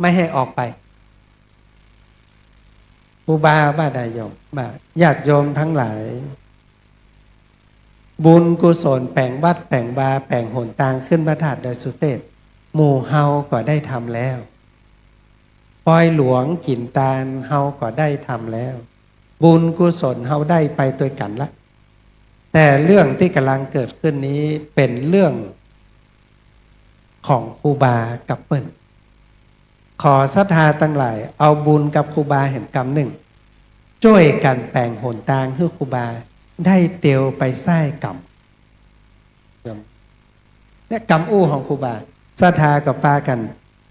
ไม่ให้ออกไปครูบาว่าได้โยมว่าญาติโยมทั้งหลายบุญกุศลแป่งวัดแป่งบาแป่งหนตางขึ้นพระธาตุดอยสุเทพหมู่เฮาก็ได้ทำแล้วปอยหลวงกินตาลเฮาก็ได้ทำแล้วบุญกุศลเฮาได้ไปตัวกันละ แต่เรื่องที่กำลังเกิดขึ้นนี้เป็นเรื่องของครูบากับเปิ้ลขอศรัทธาตั้งหลายเอาบุญกับครูบาแห่งกรรมหนึ่งช่วยกันแปลงหนทางให้ครูบาได้เตียวไปไส้กรรมเนี่ยกรรมอู้ของครูบาศรัทธากับปากัน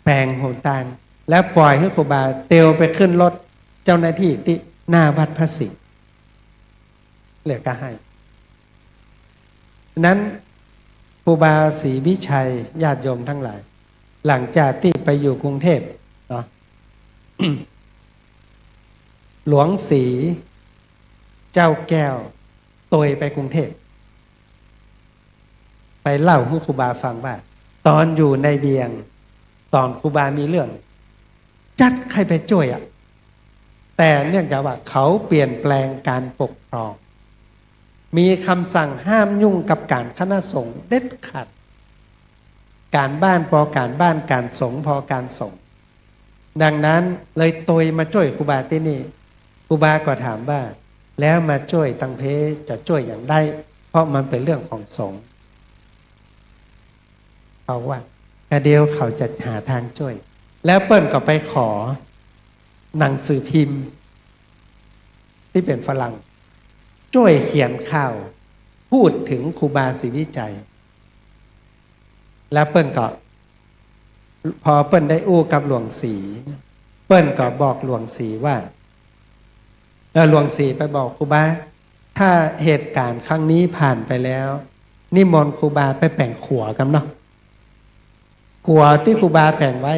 แปลงหนทางแล้วปล่อยให้ครูบาเตียวไปขึ้นรถเจ้าหน้าที่ที่หน้าวัดพระสิงห์เหลือก็ให้นั้นครูบาศรีวิชัยญาติโยมทั้งหลายหลังจากที่ไปอยู่กรุงเทพเนาะ หลวงศรีเจ้าแก้วตยไปกรุงเทพไปเล่าให้ครูบาฟังว่าตอนอยู่ในเบียงตอนครูบามีเรื่องจัดใครไปช่วยอ่ะแต่เนื่องจากว่าเขาเปลี่ยนแปลงการปกครองมีคำสั่งห้ามยุ่งกับการคณะสงฆ์เด็ดขาดการบ้านพอการบ้านการสงฆ์พอการสงฆ์ดังนั้นเลยตยมาช่วยครูบาที่นี่ครูบาก็ถามว่าแล้วมาช่วยตังเพจะช่วยอย่างไรเพราะมันเป็นเรื่องของสงฆ์เขาว่าแต่เดียวเขาจะหาทางช่วยแล้วเปิ้ลก็ไปขอหนังสือพิมพ์ที่เป็นฝรั่งช่วยเขียนข่าวพูดถึงครูบาศรีวิจัยแล้วเปิ้ลก็พอเปิ้ลได้อู้กับหลวงศรีเปิ้ลก็บอกหลวงศรีว่าหลวงศรีไปบอกครูบาถ้าเหตุการณ์ครั้งนี้ผ่านไปแล้วนิมนต์ครูบาไปแป่งขัวกันเนาะขัวที่ครูบาแป่งไว้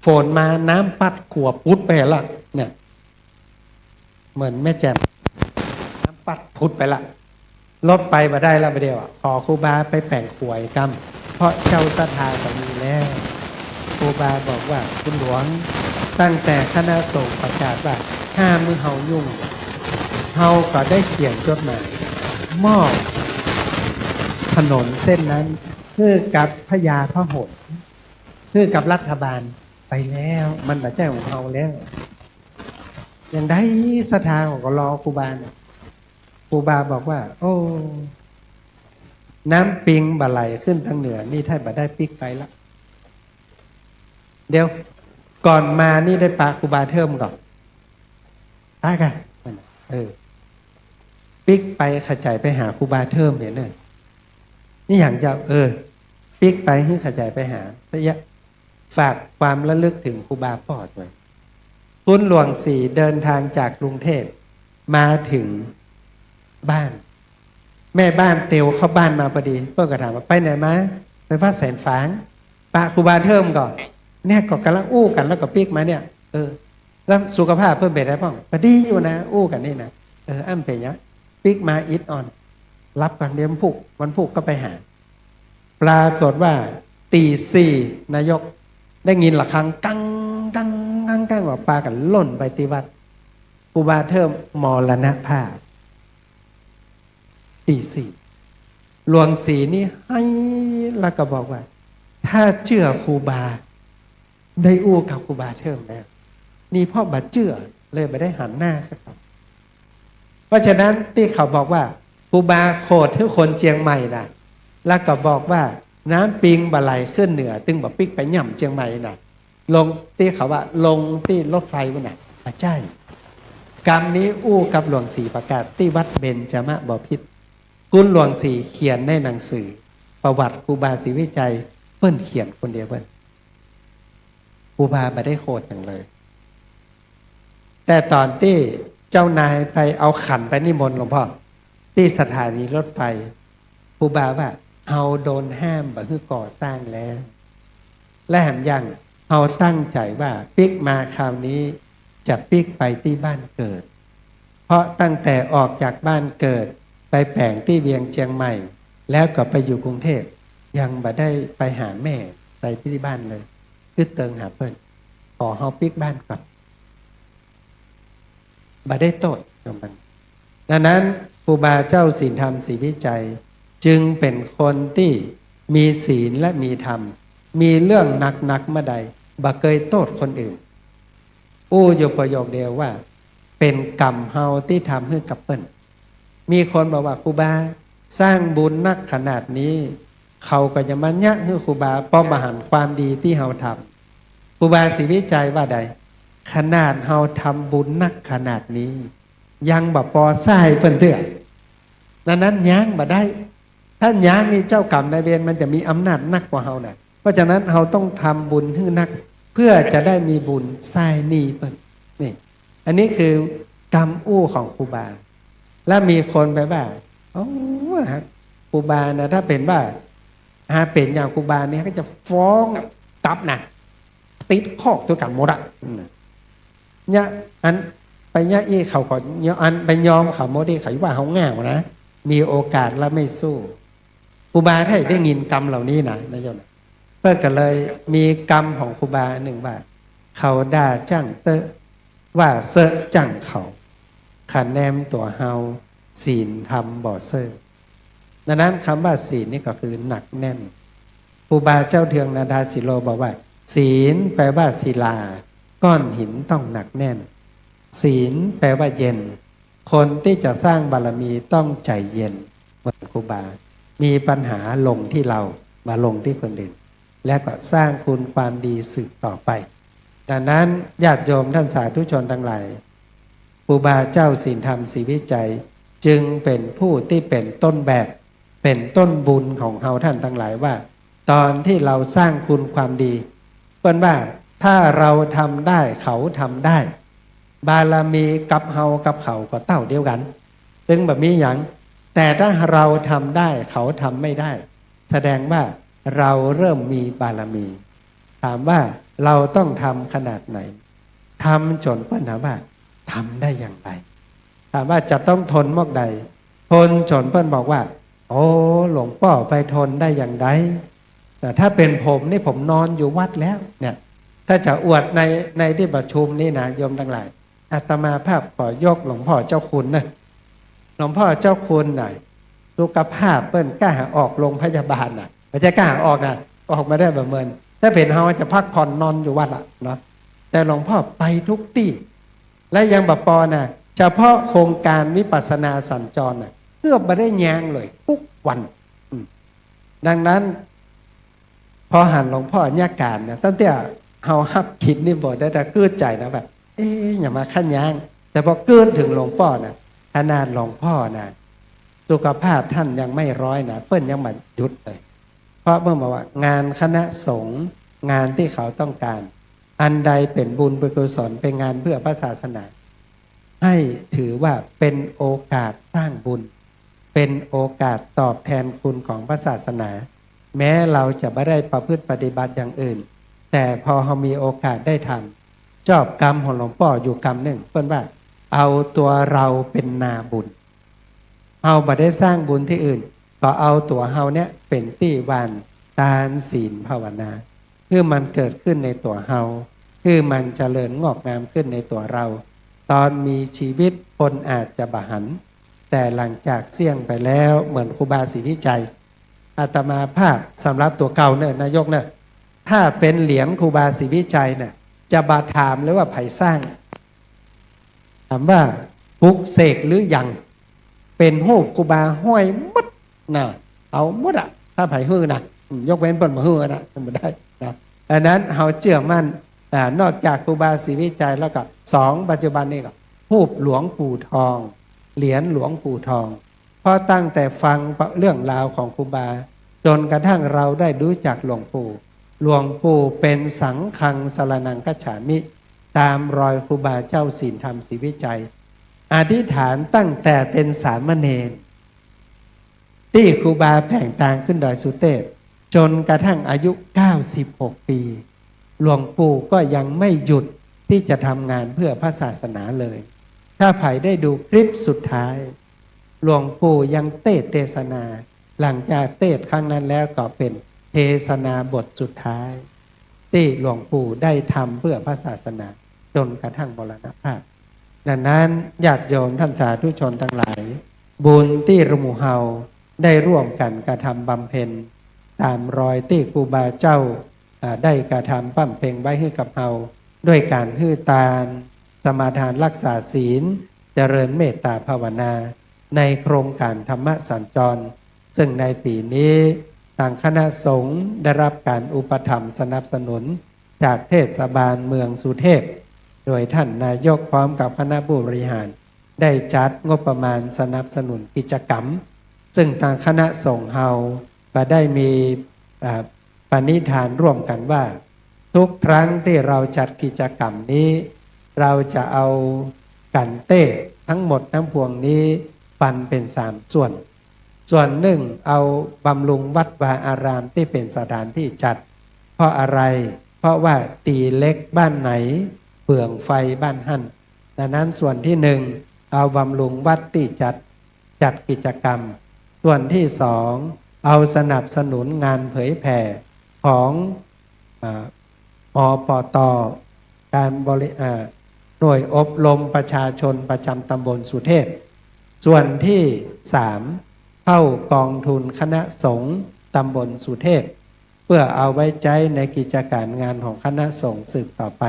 ฝนมาน้ำปัดขัวพุดไปละเนี่ยเหมือนแม่แจ่มน้ำปัดพุดไปละลบไปมาได้แล้วไปเดียวขอครูบาไปแป่งขัวกันเพราะเจ้าศรัทธาก็มีแล้วครูบาบอกว่าคุณหลวงตั้งแต่คณะสงฆ์ประกาศว่าห้ามมือเฮายุ่งเฮาก็ได้เขียนจดหมายมอบถนนเส้นนั้นเพื่อกับพญาพหลเพื่อกับรัฐบาลไปแล้วมันมาแจ้งของเฮาแล้วอย่างได้ศรัทธาก็รอครูบาครูบาบอกว่าโอ้น้ำปิงบะไหลขึ้นทางเหนือนี่ถ้าบ่ได้ปิกไปละเดี๋ยวก่อนมานี่ได้ปาครูบาเทิมก่อนปากันปิกไปขจายไปหาครูบาเทิมเนี่ยนี่อย่างจะปิกไปให้ขจายไปหาแต่ยะฝากความระลึกถึงครูบาปอดไว้คุณหลวงศรีเดินทางจากกรุงเทพมาถึงบ้านแม่บ้านเตียวเข้าบ้านมาพอดีเพื่อนก็ถามว่าไปไหนมาไปวัดแสนฝางปะครูบาเทิมก่อนเนี่ยก็กำลังอู้กันแล้วก็ปิกมาเนี่ยแล้วสุขภาพเพิ่มเป็นไรบ้างพอดีอยู่นะอู้กันนี่นะอ้ำเป็นเนี้ยปิกมาอิดออนรับกันเดี๋ยววันพุกก็ไปหาปรากฏว่าตีสี่นายกได้ยินระฆังกังกังกังกังว่าปากันล่นไปที่วัดครูบาเทิมมรณภาพตีสี่หลวงศรีนี่ให้แล้วก็บอกว่าถ้าเชื่อครูบาได้อู้กับครูบาเทิมแล้วนี่พ่อบาเชื่อเลยไม่ได้หันหน้าสักครั้งเพราะฉะนั้นที่เขาบอกว่าครูบาโคดให้คนเชียงใหม่นะแล้วก็บอกว่าน้ำปิงบะไหลขึ้นเหนือตึงบอกปิกไปย่ำเชียงใหม่นะลงที่เขาว่าลงที่รถไฟวันไหนพระเจ้ากรรมนี้อู้กับหลวงศรีประกาศที่วัดเบญจมบพิตรคุณหลวงศรีเขียนในหนังสือประวัติครูบาศรีวิจัยเปิ้นเขียนคนเดียวเปิ้นครูบาไม่ได้โคดอย่างเลยแต่ตอนที่เจ้านายไปเอาขันไปนิมนต์หลวงพ่อที่สถานีรถไฟครูบาว่าเอาโดนห้ามแบบคือก่อสร้างแล้วและแถมยังเอาตั้งใจว่าปิกมาคราวนี้จะปิกไปที่บ้านเกิดเพราะตั้งแต่ออกจากบ้านเกิดไปแปลงที่เวียงเชียงใหม่แล้วก็ไปอยู่กรุงเทพยังบ่ได้ไปหาแม่ไปที่บ้านเลยคือเติงหาเพิ่นขอเฮาปิกบ้านก่อนบ่ได้โตดมันดังนั้นครูบาเจ้าศีลธรรมศรีวิจัยจึงเป็นคนที่มีศีลและมีธรรมมีเรื่องหนักๆมาใดบ่เคยโทษคนอื่นอู้อยู่ประโยคเดียวว่าเป็นกรรมเฮาที่ทำให้กับเปิ้นมีคนบอกว่าครูบา สร้างบุญนักขนาดนี้ เขาก็จะมาญะให้ครูบาป้อมหันความดีที่เฮาทำครูบาสิวิจัยว่าใดขนาดเฮาทำบุญนักขนาดนี้ ยังบ่พอใส่เพิ่นเถื่อนั้นย้างบ่ได้ถ้าย้างนี่เจ้ากรรมนายเวรมันจะมีอำนาจนักกว่าเฮาน่ะเพราะฉะนั้นเฮาต้องทำบุญให้นักเพื่อจะได้มีบุญใส่หนี้เพิ่นนี่อันนี้คือกรรมอู้ของครูบาแล้วมีคนไปว่าโอ้ครูบานะถ้าเป็นว่าเป็นอย่างครูบาเนี่ยก็จะฟ้องกลับนะติดข้อตัวกันหมดอ่ะเนี่ยอันไปเนี่ยอีเขาก็เนี่ยอันไปยอมเขาโมดีเขาว่าเขาง่าวนะมีโอกาสแล้วไม่สู้ครูบาถ้าได้ยินกรรมเหล่านี้นะโยมเพื่อก็เลยมีกรรมของครูบาหนึ่งว่าเขาด่าจ้างเตอะว่าเซอะจ้างเขาขันแนมตัวเฮาศีลธรรมบ่อเซอดังนั้นคำว่าศีลนี่ก็คือหนักแน่นครูบาเจ้าเทืองนาดาศิโลบอกว่าศีลแปลว่าศิลาก้อนหินต้องหนักแน่นศีลแปลว่าเย็นคนที่จะสร้างบารมีต้องใจเย็นเหมือนครูบามีปัญหาลงที่เรามาลงที่คนอื่นและก็สร้างคุณความดีสืบต่อไปดังนั้นญาติโยมท่านสาธุชนทั้งหลายครูบาเจ้าศีลธรรมศรีวิจัยจึงเป็นผู้ที่เป็นต้นแบบเป็นต้นบุญของเฮาท่านทั้งหลายว่าตอนที่เราสร้างคุณความดีเปิ้นว่าถ้าเราทำได้เขาทำได้บารมีกับเฮากับเขาก็เต้าเดียวกันซึ่งแบบนี้อย่างแต่ถ้าเราทำได้เขาทำไม่ได้แสดงว่าเราเริ่มมีบารมีถามว่าเราต้องทำขนาดไหนทำจนเปิ้นถามว่าทำได้อย่างไรถามว่าจะต้องทนมากใดทนจนเปิ้นบอกว่าโอ้หลวงพ่อไปทนได้อย่างไรแต่ถ้าเป็นผมนี่ผมนอนอยู่วัดแล้วเนี่ยถ้าจะอวดในที่ประชุมนี่นะโยมทั้งหลายอาตมาภาพขอยกหลวงพ่อเจ้าคุณนะหลวงพ่อเจ้าคุณหน่อยสุขภาพเปิ้นกล้าออกโรงพยาบาลน่ะไม่ใช่กล้าออกนะออกมาได้ประเมินถ้าเป็นเฮาจะพักผ่อนนอนอยู่วัดละเนาะแต่หลวงพ่อไปทุกที่และยังแบบปอน่ะเฉพาะโครงการวิปัสสนาสัญจรน่ะเพื่อมาได้แยงเลยทุกวันดังนั้นพอหันหลวงพ่อเนี่ยการเนี่ยตั้งแต่เฮาฮับคิดนี่บ่ได้แต่เกิดใจนะแบบอย่ามาขั้นยางแต่พอเกิดถึงหลวงพ่อน่ะขนาดหลวงพ่อน่ะสุขภาพท่านยังไม่ร้อยนะเพิ่นยังมาหยุดเลยเพราะเมื่อบอกว่างานคณะสงฆ์งานที่เขาต้องการอันใดเป็นบุญเป็นกุศลเป็นงานเพื่อพระศาสนาให้ถือว่าเป็นโอกาสสร้างบุญเป็นโอกาสตอบแทนคุณของพระศาสนาแม้เราจะไม่ได้ประพฤติปฏิบัติอย่างอื่นแต่พอเรามีโอกาสได้ทำจอบกรรมของหลวงพ่ออยู่กรรมหนึ่งเพิ่นว่าเอาตัวเราเป็นนาบุญเอาบ่ได้สร้างบุญที่อื่นก็เอาตัวเฮาเนี่ยเป็นที่วานทานศีลภาวนาคือมันเกิดขึ้นในตัวเฮาคือมันเจริญงอกงามขึ้นในตัวเราตอนมีชีวิตคนอาจจะบหันแต่หลังจากเสี่ยงไปแล้วเหมือนครูบาศรีวิจัยอาตมาภาพสำหรับตัวเก่าเนี่ยนายกเนี่ยถ้าเป็นเหรียญครูบาศรีวิจัยเนี่ยจะบาถามหรือว่าไผ่สร้างถามว่าปลุกเสกหรือยังเป็นรูปครูบาห้อยมดนะเอามดอ่ะถ้าไผ่ฮื้อนะยกเว้นเปิ้นบ่ฮื้อนะมันไม่ได้นะดังนั้นเฮาเชื่อมั่นนอกจากครูบาศรีวิจัยแล้วก็2ปัจจุบันนี้ก็รูปหลวงปู่ทองเหรียญหลวงปู่ทองเพราะตั้งแต่ฟังเรื่องราวของครูบาจนกระทั่งเราได้รู้จักหลวงปู่เป็นสังฆังสรณังคัจฉามิตามรอยครูบาเจ้าศีลธรรมศรีวิจัยอธิษฐานตั้งแต่เป็นสามเณรที่ครูบาแผ่งตางขึ้นดอยสุเทพจนกระทั่งอายุ96ปีหลวงปู่ก็ยังไม่หยุดที่จะทำงานเพื่อพระศาสนาเลยถ้าไผ่ได้ดูคลิปสุดท้ายหลวงปู่ยังเทศนาหลังจากเทศครั้งนั้นแล้วก็เป็นเทศนาบทสุดท้ายที่หลวงปู่ได้ทำเพื่อพระศาสนาจนกระทั่งมรณภาพดังนั้นญาติโยมท่านสาธุชนทั้งหลายบุญที่หมู่เฮาได้ร่วมกันกระทำบำเพ็ญตามรอยที่ครูบาเจ้าได้กระทำปั้มเพ็งไว้ให้กับเฮาด้วยการฮื้อตาลสมาทานรักษาศีลเจริญเมตตาภาวนาในโครงการธรรมสัญจร ซึ่งในปีนี้ทางคณะสงฆ์ได้รับการอุปถัมภ์สนับสนุนจากเทศบาลเมืองสุเทพโดยท่านนายกพร้อมกับคณะผู้บริหารได้จัดงบประมาณสนับสนุนกิจกรรมซึ่งทางคณะสงฆ์เฮาก็ได้มีปณิธานร่วมกันว่าทุกครั้งที่เราจัดกิจกรรมนี้เราจะเอากันเต้ทั้งหมดทั้งปวงนี้ปันเป็น3 ส่วนหนึ่งเอาบำรุงวัดวาอารามที่เป็นสถานที่จัดเพราะอะไรเพราะว่าตีเล็กบ้านไหนเปลืองไฟบ้านหั่นดังนั้นส่วนที่1เอาบำรุงวัดที่จัดกิจกรรมส่วนที่2เอาสนับสนุนงานเผยแผ่ของอปต.การหน่วยอบรมประชาชนประจำตำบลสุเทพส่วนที่3เข้ากองทุนคณะสงฆ์ตำบลสุเทพเพื่อเอาไว้ใช้ในกิจการงานของคณะสงฆ์สืบต่อไป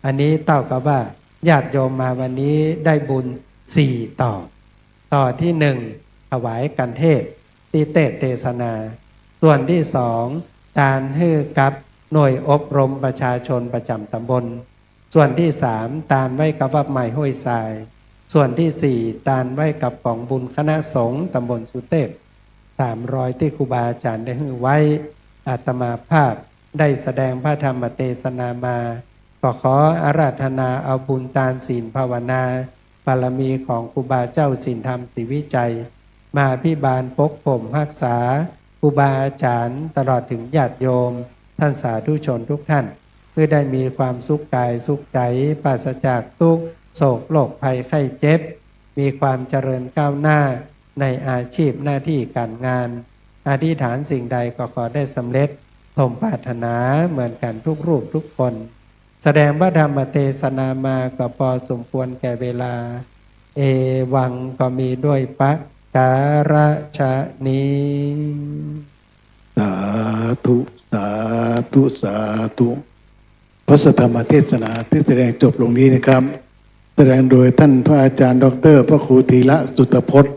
อันนี้เท่ากับว่าญาติโยมมาวันนี้ได้บุญ4 ต่อที่1ถวายกันเทศที่เทศนาส่วนที่2ทานให้กับหน่วยอบรมประชาชนประจำตำบลส่วนที่3ตานไว้กับวัดใหม่ห้วยทรายส่วนที่4ตานไว้กับกองบุญคณะสงฆ์ตำบลสุเทพ300ที่ครูบาอาจารย์ได้ให้ไว้อาตมาภาพได้แสดงพระธรรมเทศนามาก็ขออาราธนาเอาบุญทานศีลภาวนาบารมีของครูบาเจ้าศีลธรรมศรีวิจัยมาพิบาลปกผมรักษาครูบาอาจารย์ตลอดถึงญาติโยมท่านสาธุชนทุกท่านเพื่อได้มีความสุขกายสุขใจปราศจากทุกข์โศกโรคภัยไข้เจ็บมีความเจริญก้าวหน้าในอาชีพหน้าที่การงานอธิษฐานสิ่งใดก็ขอได้สำเร็จสมปรารถนาเหมือนกันทุกรูปทุกคนแสดงพระธรรมเทศนามาก็พอสมควรแก่เวลาเอวังก็มีด้วยปะการชะนี้ สาธุสาธุสาธุพระธรรมเทศนาที่แสดงจบลงนี้นะครับแสดงโดยท่านพระอาจารย์ดร.พระครูธีระสุตพจน์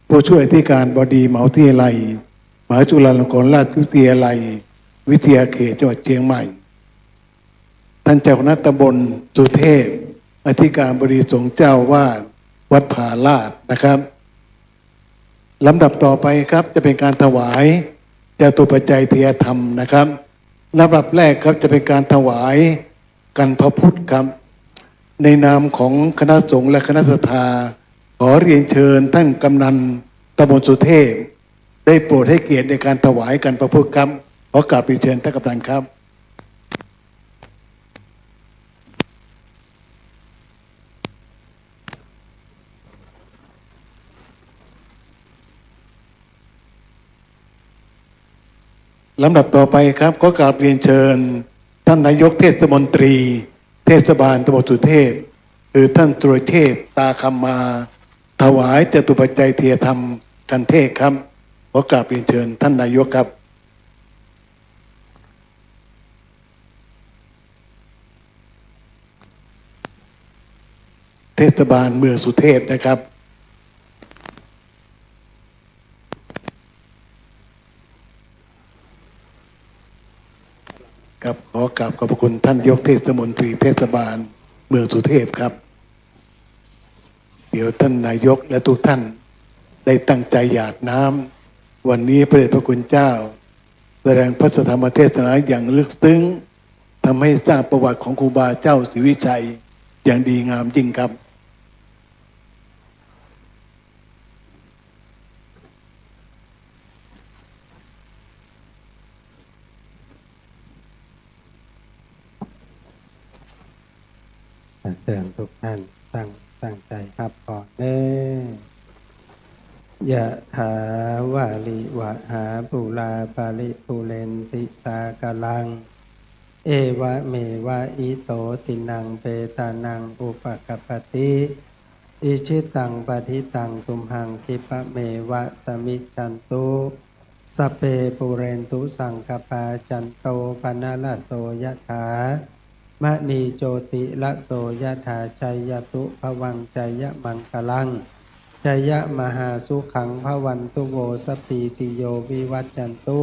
ผู้ช่วยที่การบดีมหาวิทยาลัยมหาจุฬาลงกรณราชวิทยาลัยวิทยาเขตจังหวัดเชียงใหม่ท่านเจ้าคณะตำบลสุเทพอธิการบดีสงฆ์เจ้าวาดวัดผาลาดนะครับลำดับต่อไปครับจะเป็นการถวายจตุปัจจัยเทียธรรมนะครับลำดับแรกครับจะเป็นการถวายกันพระพุทธครับในนามของคณะสงฆ์และคณะศรัทธาขอเรียนเชิญท่านกำนันตำบลสุเทพได้โปรดให้เกียรติในการถวายกันพระพุทธครับขอกราบเรียนเชิญท่านกำนันครับลำดับต่อไปครับขอกราบเรียนเชิญท่านนายกเทศมนตรีเทศบาลตำบลสุเทพคือท่านตรวยเทพตาคำมาถวายจตุปัจจัยเทียธรรมกันเทศครับขอกราบเรียนเชิญท่านนายกครับเทศบาลเมืองสุเทพนะครับครับขอกราบขอบพระคุณท่านยกเทศมนตรีเทศบาลเมืองสุเทพครับเดี๋ยวท่านนายกและทุกท่านได้ตั้งใจหยาดน้ำวันนี้พระเดชพระคุณเจ้าแสดงพระธรรมเทศนาอย่างลึกซึ้งทำให้สร้างประวัติของครูบาเจ้าศรีวิชัยอย่างดีงามยิ่งครับเชิญทุกท่านตั้งใจครับก่อนเด้อยะถาวาลิวะหาปุราปาริปุเรนติสากลังเอวะเมวะอิโตตินังเปตานังอุปกัปปติอิชิตังปฏิตังตุมหังคิปะเมวะสมิจจันตุสัพเพปุเรนตุสังกปาจันโตปนะละโสยะถามณีโจติละโสยถาชัยยตุภวังใจยมังคลัง จยะมหาสุขังภวันตุโวสปปีติโยวิวัจจันตุ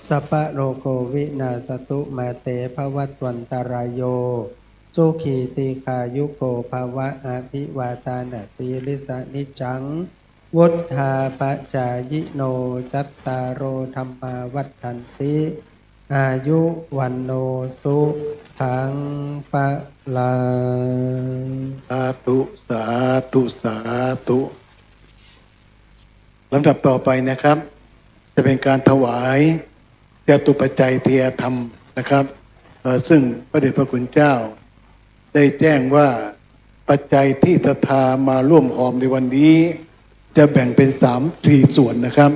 สัพพะโรโควินาสตุมาเตภวัตวันตรายโยสุขีติขายุโกภวะอภิวาตานะสีลิสานิจังวุฒาปจายิโนจัตตารโอธรรมาวัฏันติอายุวันโนสุขังปะลัง สาธุสาธุสาธุลำดับต่อไปนะครับ จะเป็นการถวายจตุปัจจัยเทียธรรมนะครับซึ่งพระเดชพระคุณเจ้า ได้แจ้งว่าปัจจัยที่ศรัทธามาร่วมหอมในวันนี้ จะแบ่งเป็น3-4 ส่วนนะครับ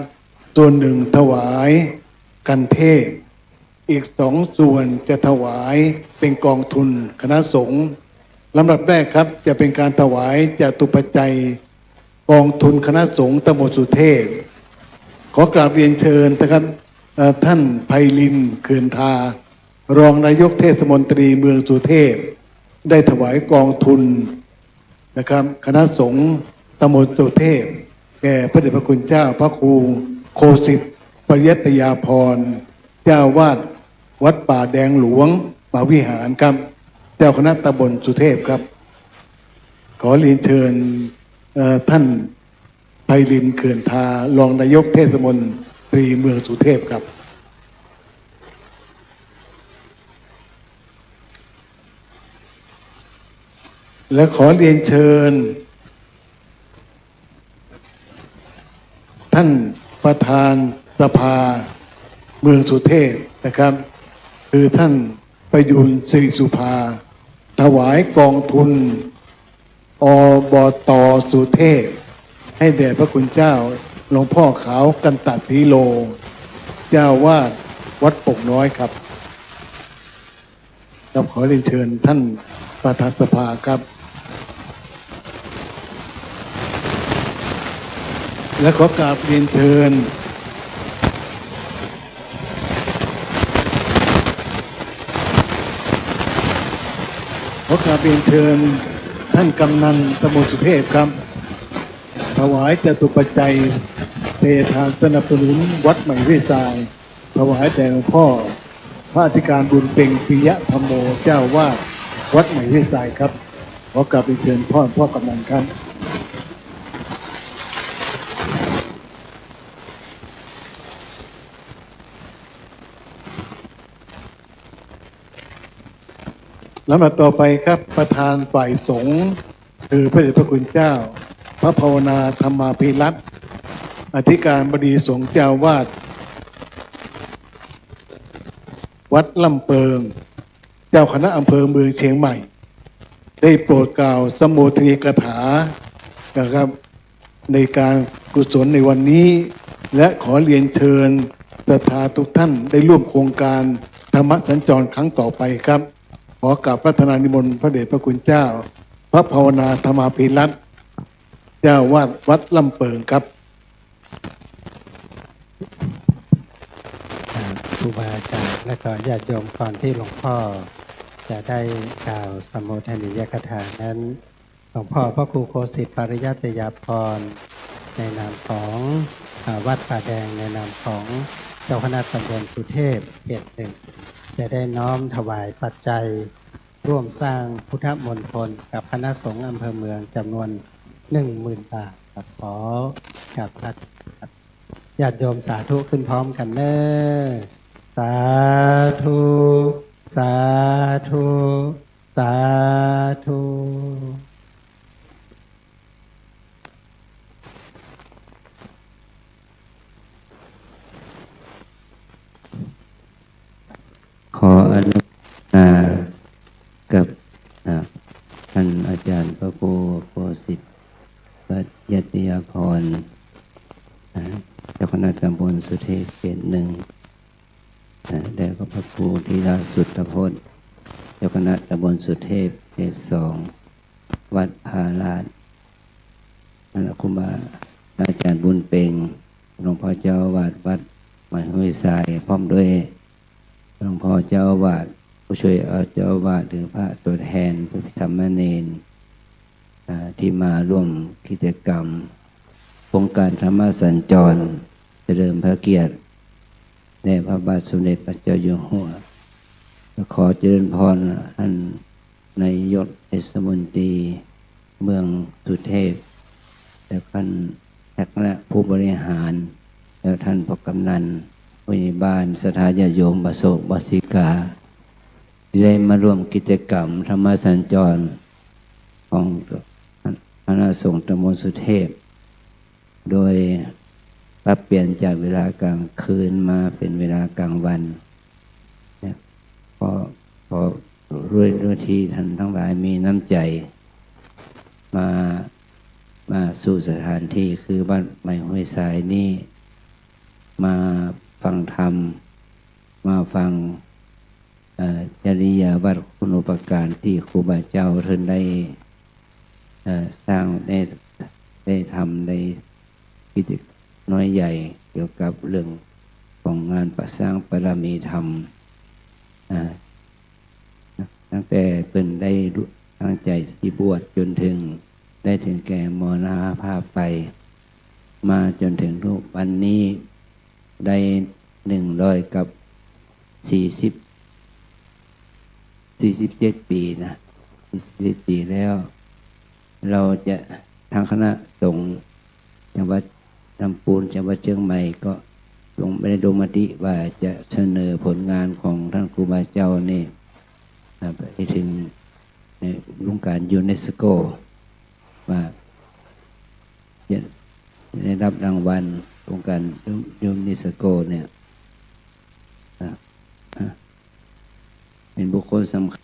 ส่วนหนึ่งถวายกันเทศอีก2 ส่วนจะถวายเป็นกองทุนคณะสงฆ์ลำดับแรกครับจะเป็นการถวายจตุปัจจัยกองทุนคณะสงฆ์ตำบลสุเทพขอกราบเรียนเชิญนะครับท่านไพลินเขื่อนทารองนายกเทศมนตรีเมืองสุเทพได้ถวายกองทุนนะครับคณะสงฆ์ตำบลสุเทพแก่พระเดชพระคุณเจ้าพระครูโคสิทธิ์ปริยัตยาภรณ์เจ้าวาดวัดป่าแดงหลวงมหาวิหารครับเจ้าคณะตำบลสุเทพครับขอเรียนเชิญท่านไพลินเขื่อนทารองนายกเทศมนตรีเมืองสุเทพครับและขอเรียนเชิญท่านประธานสภาเมืองสุเทพนะครับคือท่านประยุนศรีสุภาถวายกองทุนอบต.สุเทพให้แด่พระคุณเจ้าหลวงพ่อขาวกันตศรีโลเจ้าวาดวัดปกน้อยครับครับขอเรียนเชิญท่านประธานสภาครับและขอกราบเรียนเชิญท่านกำนันตำบลสุเทพครับถวายจตุปัจจัยเททานสนับสนุนวัดใหม่วิสายถวายแด่หลวงพ่อพระอธิการบุญเพ็งปิยะธรรมโมเจ้าวาดวัดใหม่วิสายครับขอกราบเรียนเชิญพ่อกำนันครับลำดับต่อไปครับประธานฝ่ายสงฆ์คือพระเดชพระคุณเจ้าพระภาวนาธรรมาภิรัตน์อธิการบดีสงฆ์เจ้าวาดวัดลำเปิงเจ้าคณะอำเภอเมืองเชียงใหม่ได้โปรดกล่าวสมโภชนียกถานะครับในการกุศลในวันนี้และขอเรียนเชิญศรัทธาทุกท่านได้ร่วมโครงการธรรมสัญจรครั้งต่อไปครับขอกราบพระธนานิมนต์พระเดชพระคุณเจ้าพระภาวนาธรรมาภิรัตน์เจ้าวาดวัดลำเปิงครับครูบาอาจารย์และก็ญาติโยมก่อนที่หลวงพ่อจะได้กล่าวสมโภชนียกถานั้นหลวงพ่อพระครูโคสิทธิ์ปริยัตยาภรณ์ในนามของวัดป่าแดงในนามของเจ้าคณะตำบลสุเทพเขต 1จะได้น้อมถวายปัจจัยร่วมสร้างพุทธมณฑลกับคณะสงฆ์อำเภอเมืองจำนวน 10,000 บาทครับขอกับพระญาติโยมสาธุขึ้นพร้อมกันเนอสาธุสาธุสาธุ ขออนุโมทนากับท่านอาจารย์พระครูโคสิทธิ์ปริยัตยาภรณ์เจ้าคณะตำบลสุเทพเขต 1ได้พระครูธีรสุตพจน์เจ้าคณะตำบลสุเทพเขต 2วัดพาราชครูบาอาจารย์บุญเพ็งหลวงพ่อเจ้าวาดวัดใหม่ห้วยทรายพร้อมด้วยหลวงพ่อเจ้าวาดผู้ช่วยเจ้าวาดหรือพระตัวแทนพระภิกษุสามเณรที่มาร่วมกิจกรรม ครงการธรรมสัญจรเจริญพระเกียรติแด่พระบาทสมเด็จพระเจ้าอยู่หัวขอเจริญพรท่านนายกเทศมนตรีเมืองสุเทพและท่านคณะผู้บริหารและท่านผู้กำนันผู้ใหญ่บ้านสถาญาติโยมบาโศกบาสิกาที่ได้มาร่วมกิจกรรมธรรมสัญจรของคณะสงฆ์ตำบลสุเทพโดยปรับเปลี่ยนจากเวลากลางคืนมาเป็นเวลากลางวันพอด้วยที่ท่านทั้งหลายมีน้ำใจมาสู่สถานที่คือบ้านใหม่ห้วยทรายนี่มาฟังธรรมมาฟังจริยวัตรคุณูปการที่ครูบาเจ้าท่านได้สร้างได้ทำในกิจน้อยใหญ่เกี่ยวกับเรื่องของงานประสร้างบารมีธรรมตั้งแต่เป็นได้ตั้งใจที่บวชจนถึงได้ถึงแก่มรณภาพไปมาจนถึงทุกวันนี้ได้147 ปีนะ47 ปีแล้ว เราจะทางคณะสงฆ์จังหวัดลำพูนจังหวัดเชียงใหม่ก็ลงไปในดมติว่าจะเสนอผลงานของท่านครูบาเจ้านี่ไปถึงโครงการยูเนสโกว่าจะได้รับรางวัลโครงการยูเนสโกเนี่ยเป็นบุคคลสำคัญ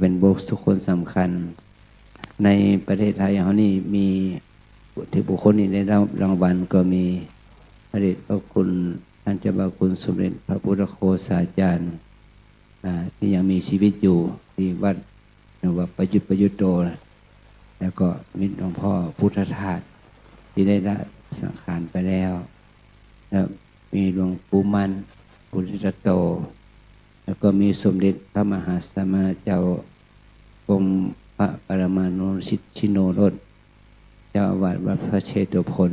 เป็นบุคคลสำคัญในประเทศไทยเขานี่มีที่บุคคลนี้ได้รับรางวัลก็มีพระเดชพระคุณท่านเจ้าพระคุณสมเด็จพระพุทธโฆษาจารย์ที่ยังมีชีวิตอยู่ที่วัดประยุทธ์โตแล้วก็มิตรหลวงพ่อพุทธทาสที่ได้ละสังขารไปแล้วแล้วมีหลวงปู่มั่นพุทธโตแล้วก็มีสมเด็จพระมหาสมณเจ้ากรมพระปรมานุชิโนรสเจ้าอาวาสวัดพระเชตุพน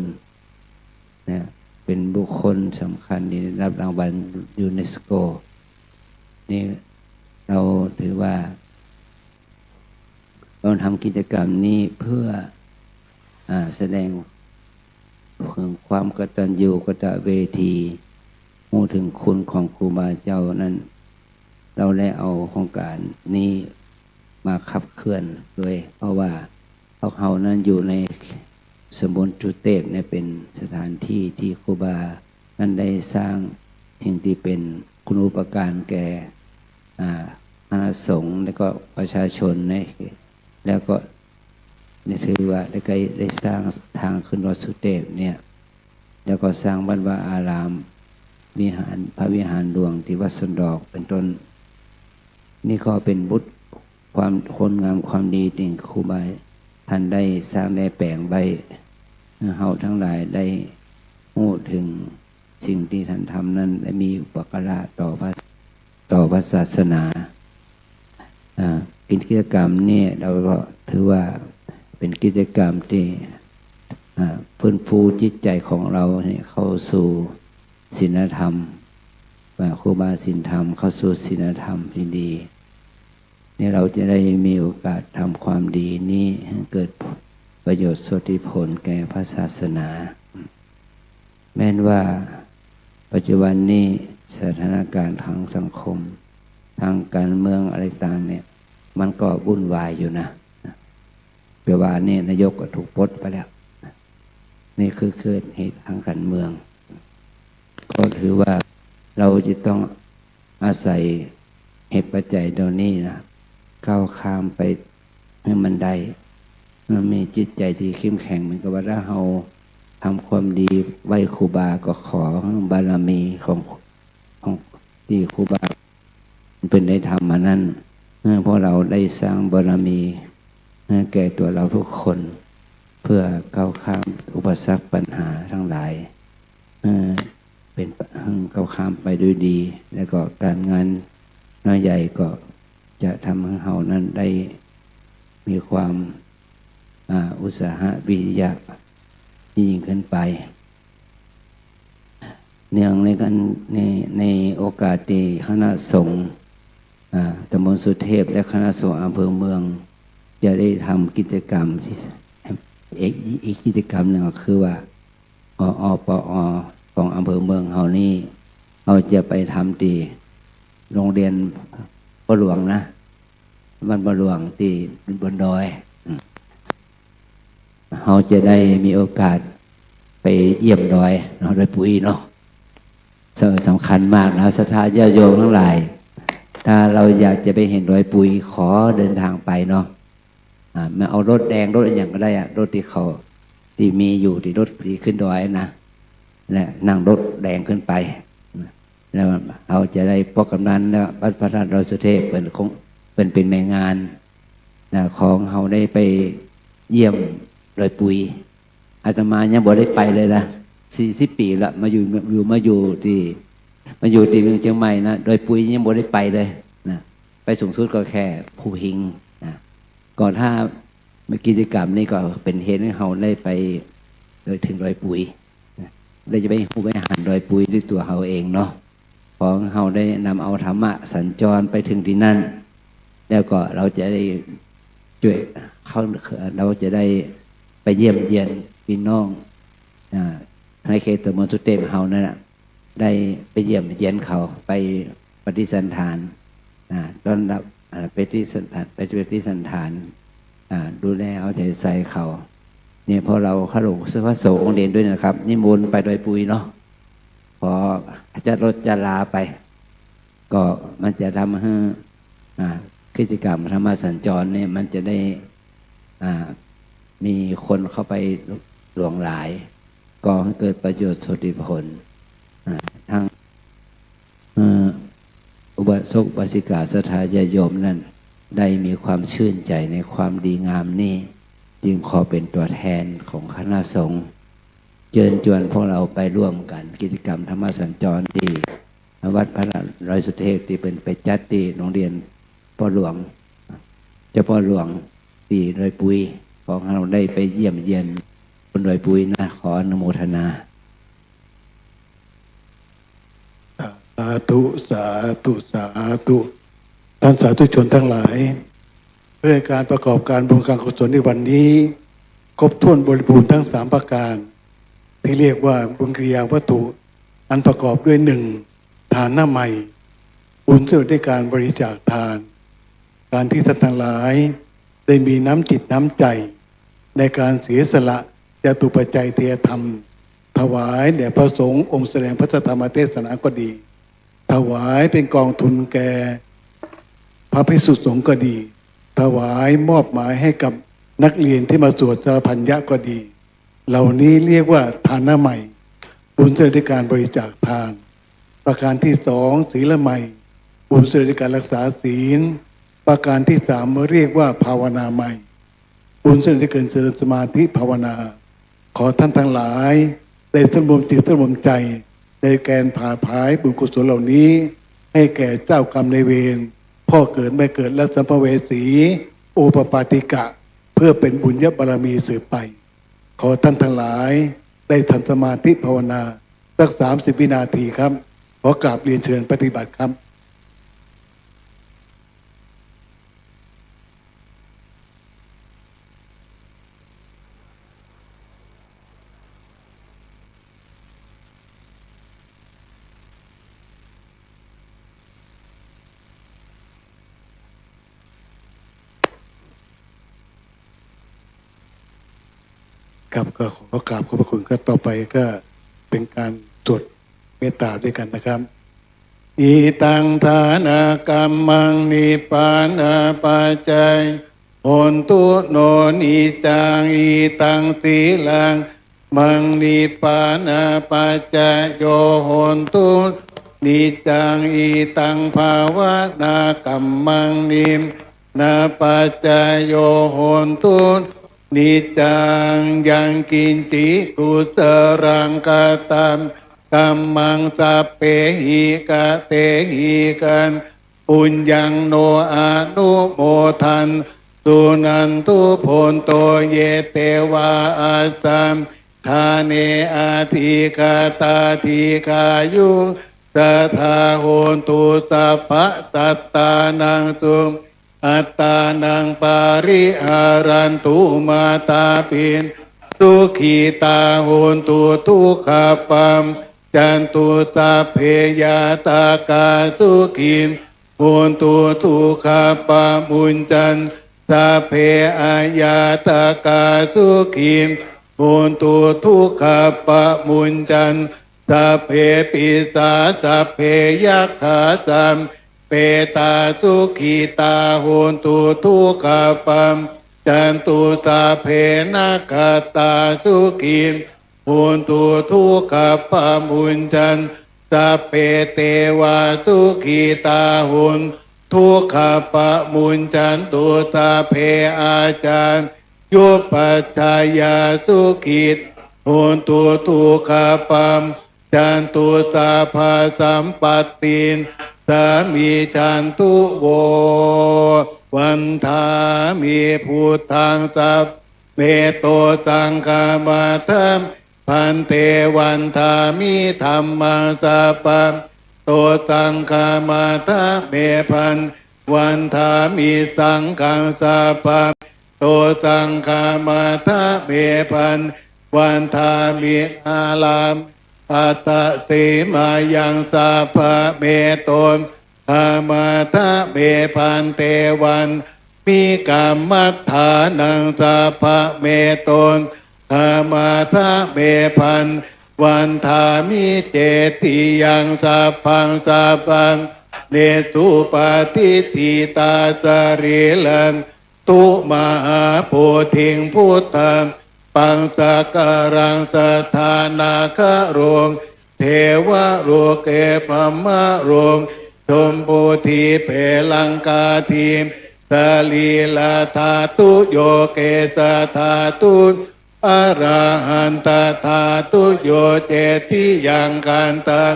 นะเป็นบุคคลสำคัญที่ได้รับรางวัลยูเนสโกนี่เราถือว่าเราทำกิจกรรมนี้เพื่อแสดงถึงความกตัญญูกตเวทีพูดถึงคุณของครูบาเจ้านั้นเราได้เอาโครงการนี้มาขับเคลื่อนโดยเพราะว่าพวกเขานั้นอยู่ในสมบูรณ์จุเทพเนี่ยเป็นสถานที่ที่ครูบานั้นได้สร้างสิ่งที่เป็นคุณูปการแก่คณะสงฆ์และก็ประชาชนแล้วก็นี่ถือว่าได้สร้างทางขึ้นวัดสุเทพเนี่ยแล้วก็สร้างวัดวาอารามพระวิหารหลวงที่วัดสนดอกเป็นต้นนี่ก็เป็นบุตรความคนงามความดีที่ครูบาท่านได้สร้างได้แปลงใบเฮาทั้งหลายได้พูดถึงสิ่งที่ท่านทำนั้นและมีอุปการะต่อพระศาสนากิจกรรมนี่เราก็ถือว่าเป็นกิจกรรมที่ฟื้นฟูจิตใจของเราเข้าสู่ศีลธรรมครูบาศีลธรรมเข้าสู่ศีลธรรมที่ดีนี่เราจะได้มีโอกาสทำความดีนี้ให้เกิดประโยชน์สติผลแก่พระศาสนาแม้นว่าปัจจุบันนี้สถานการณ์ทางสังคมทางการเมืองอะไรต่างเนี่ยมันก็วุ่นวายอยู่นะเดี๋ยวว่านี่นายกก็ถูกปลดไปแล้วนี่คือเกิดเหตุทางการเมืองก็ถือว่าเราจะต้องอาศัยเหตุปัจจัยเหล่านี้นะก้าวข้ามไปให้มันได้มันมีจิตใจที่เข้มแข็งเหมือนกับว่าถ้าเราทำความดีไหว้ครูบาก็ขอบารมีของที่ครูบาเป็นได้ทำมานั้นเพราะเราได้สร้างบารมีแก่ตัวเราทุกคนเพื่อก้าวข้ามอุปสรรคปัญหาทั้งหลายเป็นก้าวข้ามไปด้วยดีแล้วก็การงานน้อยใหญ่ก็จะทำให้เรานั้นได้มีความอุตสาหะวิริยะ ยิ่งขึ้นไปเนื่องในกันในโอกาสที่คณะสงฆ์ตำบลสุเทพและคณะสงฆ์อำเภอเมือง จะได้ทำกิจกรรมที่อีกกิจกรรมหนึ่งก็คือว่าอปอของอำเภอเมืองเฮานี่เราจะไปทำที่โรงเรียนพ่อหลวงนะบ้านพ่อหลวงที่บนดอยเราจะได้มีโอกาสไปเยี่ยมดอยเนาะดอยปุยเนาะสำคัญมากนะศรัทธาญาติโยมทั้งหลายถ้าเราอยากจะไปเห็นดอยปุยขอเดินทางไปเนาะมาเอารถแดงรถอะไรอย่างก็ได้รถที่เขาที่มีอยู่ที่รถที่ขึ้นดอยนะและนั่งรถแดงขึ้นไปแล้วเราจะได้พบกำนันแล้วพระธาตุดอยสุเทพเป็นแม่งานนะของเราได้ไปเยี่ยมดอยปุยอาตมายังบ่ได้ไปเลยนะ40 ปีละมาอยู่ที่เมืองเชียงใหม่นะดอยปุยยังบ่ได้ไปเลยนะไปสูงสุดก็แค่ภูหิงนะก่อนถ้ากิจกรรมนี้ก็เป็นเหตุให้เราได้ไปโดยถึงดอยปุยนะได้จะไปผู้บริหารดอยปุยด้วยตัวเราเองเนาะของเราได้นำเอาธรรมะสัญจรไปถึงที่นั่นแล้วก็เราจะได้ช่วยเราจะได้ไปเยี่ยมเยียนพี่น้องในเขตตำบลสุเทพเฮานั่นแหละได้ไปเยี่ยมเยียนเขาไปปฏิสันถานต้อนรับไปที่สันถานดูแลเอาใจใส่เขาเนี่ยพอเราเข้าหลวงพระโสองค์เด่นด้วยนะครับนิมนต์ไปโดยปุยเนาะพอจะรถจะลาไปก็มันจะทำให้กิจกรรมธรรมสัญจรเนี่ยมันจะได้มีคนเข้าไปหลวงหลายก็ให้เกิดประโยชน์สุทธิผลทั้งอุบาสกอุบาสิกาศรัทธาญาติโยมนั่นได้มีความชื่นใจในความดีงามนี้จึงขอเป็นตัวแทนของคณะสงฆ์เชิญชวนพวกเราไปร่วมกันกิจกรรมธรรมสัญจรที่วัดพระดอยสุเทพที่เป็นไปจัดที่โรงเรียนพ่อหลวงเจ้าพ่อหลวงที่ดอยปุยของเราได้ไปเยี่ยมเยียนบนดอยปุยนะขออนุโมทนาสาธุสาธุสาธุท่านสาธุชนทั้งหลายเพื่อการประกอบการบุญการกุศลในวันนี้ครบถ้วนบริบูรณ์ทั้ง3ประการที่เรียกว่าบุญกิริยาวัตถุอันประกอบด้วย1ทานน้ำใหม่บุญเสื่อด้วยการบริจาคทานการที่ท่านทั้งหลายได้มีน้ำจิตน้ำใจในการเสียสละจตุปัจจัยเทธรรมถวายแด่พระสงฆ์องค์แสดงพระธรรมเทศนาก็ดีถวายเป็นกองทุนแก่พระภิกษุสงฆ์ก็ดีถวายมอบหมายให้กับนักเรียนที่มาสวดสารพันยะก็ดีเหล่านี้เรียกว่าทานใหม่บุญเสื่อด้วยการบริจาคทานประการที่2ศีลใหม่บุญเสื่อด้วยการรักษาศีลประการที่3เรียกว่าภาวนาใหม่บุญเสื่อด้วยการเจริญสมาธิภาวนาขอท่านทั้งหลายได้สำรวมจิตสำรวมใจในการผ่าพายบุญกุศลเหล่านี้ให้แก่เจ้ากรรมนายเวรพ่อเกิดไม่เกิดและสัมภเวสีโอปปาติกะเพื่อเป็นบุญญบารมีสืบไปขอท่านทั้งหลายได้ทำสมาธิภาวนาสัก30 วินาทีครับขอกราบเรียนเชิญปฏิบัติครับครับก็ขอกราบขอบพระคุณครับต่อไปก็เป็นการสวดเมตตาด้วยกันนะครับอิตังฐานะกัมมังนิพพานาปัจจัยโหนตุโนนิจังอิตังสีลังมังนิพพานาปัจจัยโยโหนตุนิจังอิตังภาวนากัมมังนิมนาปัจจัยโยโหนตุนิจังยังกินจิกุสรังกตัมกัมมังสัพเพหิกะเตหิกันปุญญังโนอนุโมทันสุนันตุโพนโตเยเตวาอาสัม ทาเนอาทิกาตาทิกายุตถาโหนตุสัพพะสัตตานังตุอัตตานังปาริหารันตุมาตาปินทุกขีตาโหนตุทุกขปัมจันตุตาเพยาตากาสุขินโหนตุทุกขปามุญจันตาเพอายาตากาสุขินโหนตุทุกขปามุญจันตาเพปิสาตาเพยัคขาสัมเปตาสุขีตาโหนตุทุกขปัมจันตุตาเพนักขตาสุขินโหนตุทุกขปามุญจันตาเพเตวาสุขีตาโหนทุกขปะมุญจันตุตาเพอาจารยุปัจจายาสุขิตโหนตุทุกขปัมจันตุตาภาสัมปตินสามีจันตุโววันทามีพุทธังสัพเมโตสังฆามาธัมพันเตวันทามิธรรมังสัพพะโตสังฆามาธัมเมพันวันทามิสังฆังสัพพะโตสังฆามาธัมเมพันวันทามิอาลามปัตตติมายังสัพพะเมโตนธามาธัมเมพันเตวันมีกรรมัฏฐานังสัพพะเมโตนธามาธัมเมพันวันทามิเจติยังสัพพังสัพพังเนสุปฏิทิตาสริลันตุมหาโพธิงพุทธังปังสการังสถานาคโรงเทวโรเกพรหมโรงชมโพธิเพลังกาทีมสลีลาธาตุโยเกสธาตุอราหันตธาตุโยเจติยังกันตัง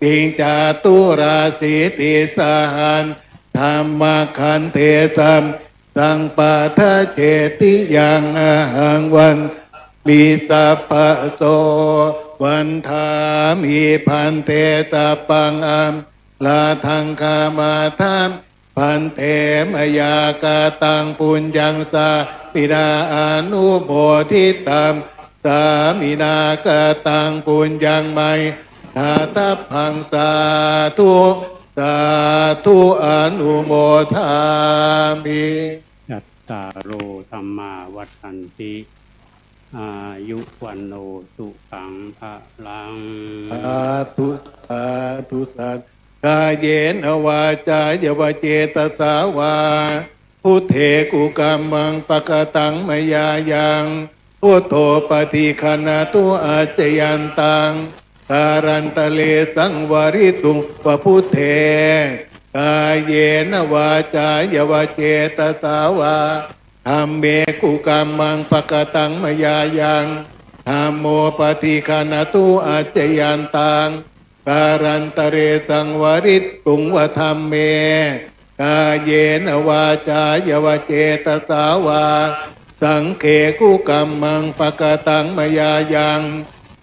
ติงจาตุราสีติสหันธรรมขันเทสัมสังปะทะเจติยังอหังวันมีสัพพะโตวันทามีพันเตตาปังอัมลาทังคามาธัมพันเตมยากาตังปุญญังสาปิดาอนุโมทิตัมสามินากาตังปุญญังไมทาตพังสาธุสาธุอนุโมทามิยัตตาโรธรรมาวัฏันติอายุวันโนสุขังภะลัง สาธุสาธุสาธุกายเยนวาจายวเจตสาวาพุทเถกุกรรมังปะกตังมยายังพุทโธปฏิคณาตุอาจยันตังการันตะเลสังวริตุงปะพุทเถกายเยนวาจายวเจตสาวาธรรมเมกุกรรมังปะกตังมยายังธัมโมปฏิคณาตุอาจยันตังการันตะเรสังวริตุงวธรรมเมกายเยนวาจายวเจตสาวาสังเขกุกรรมังปะกตังมยายัง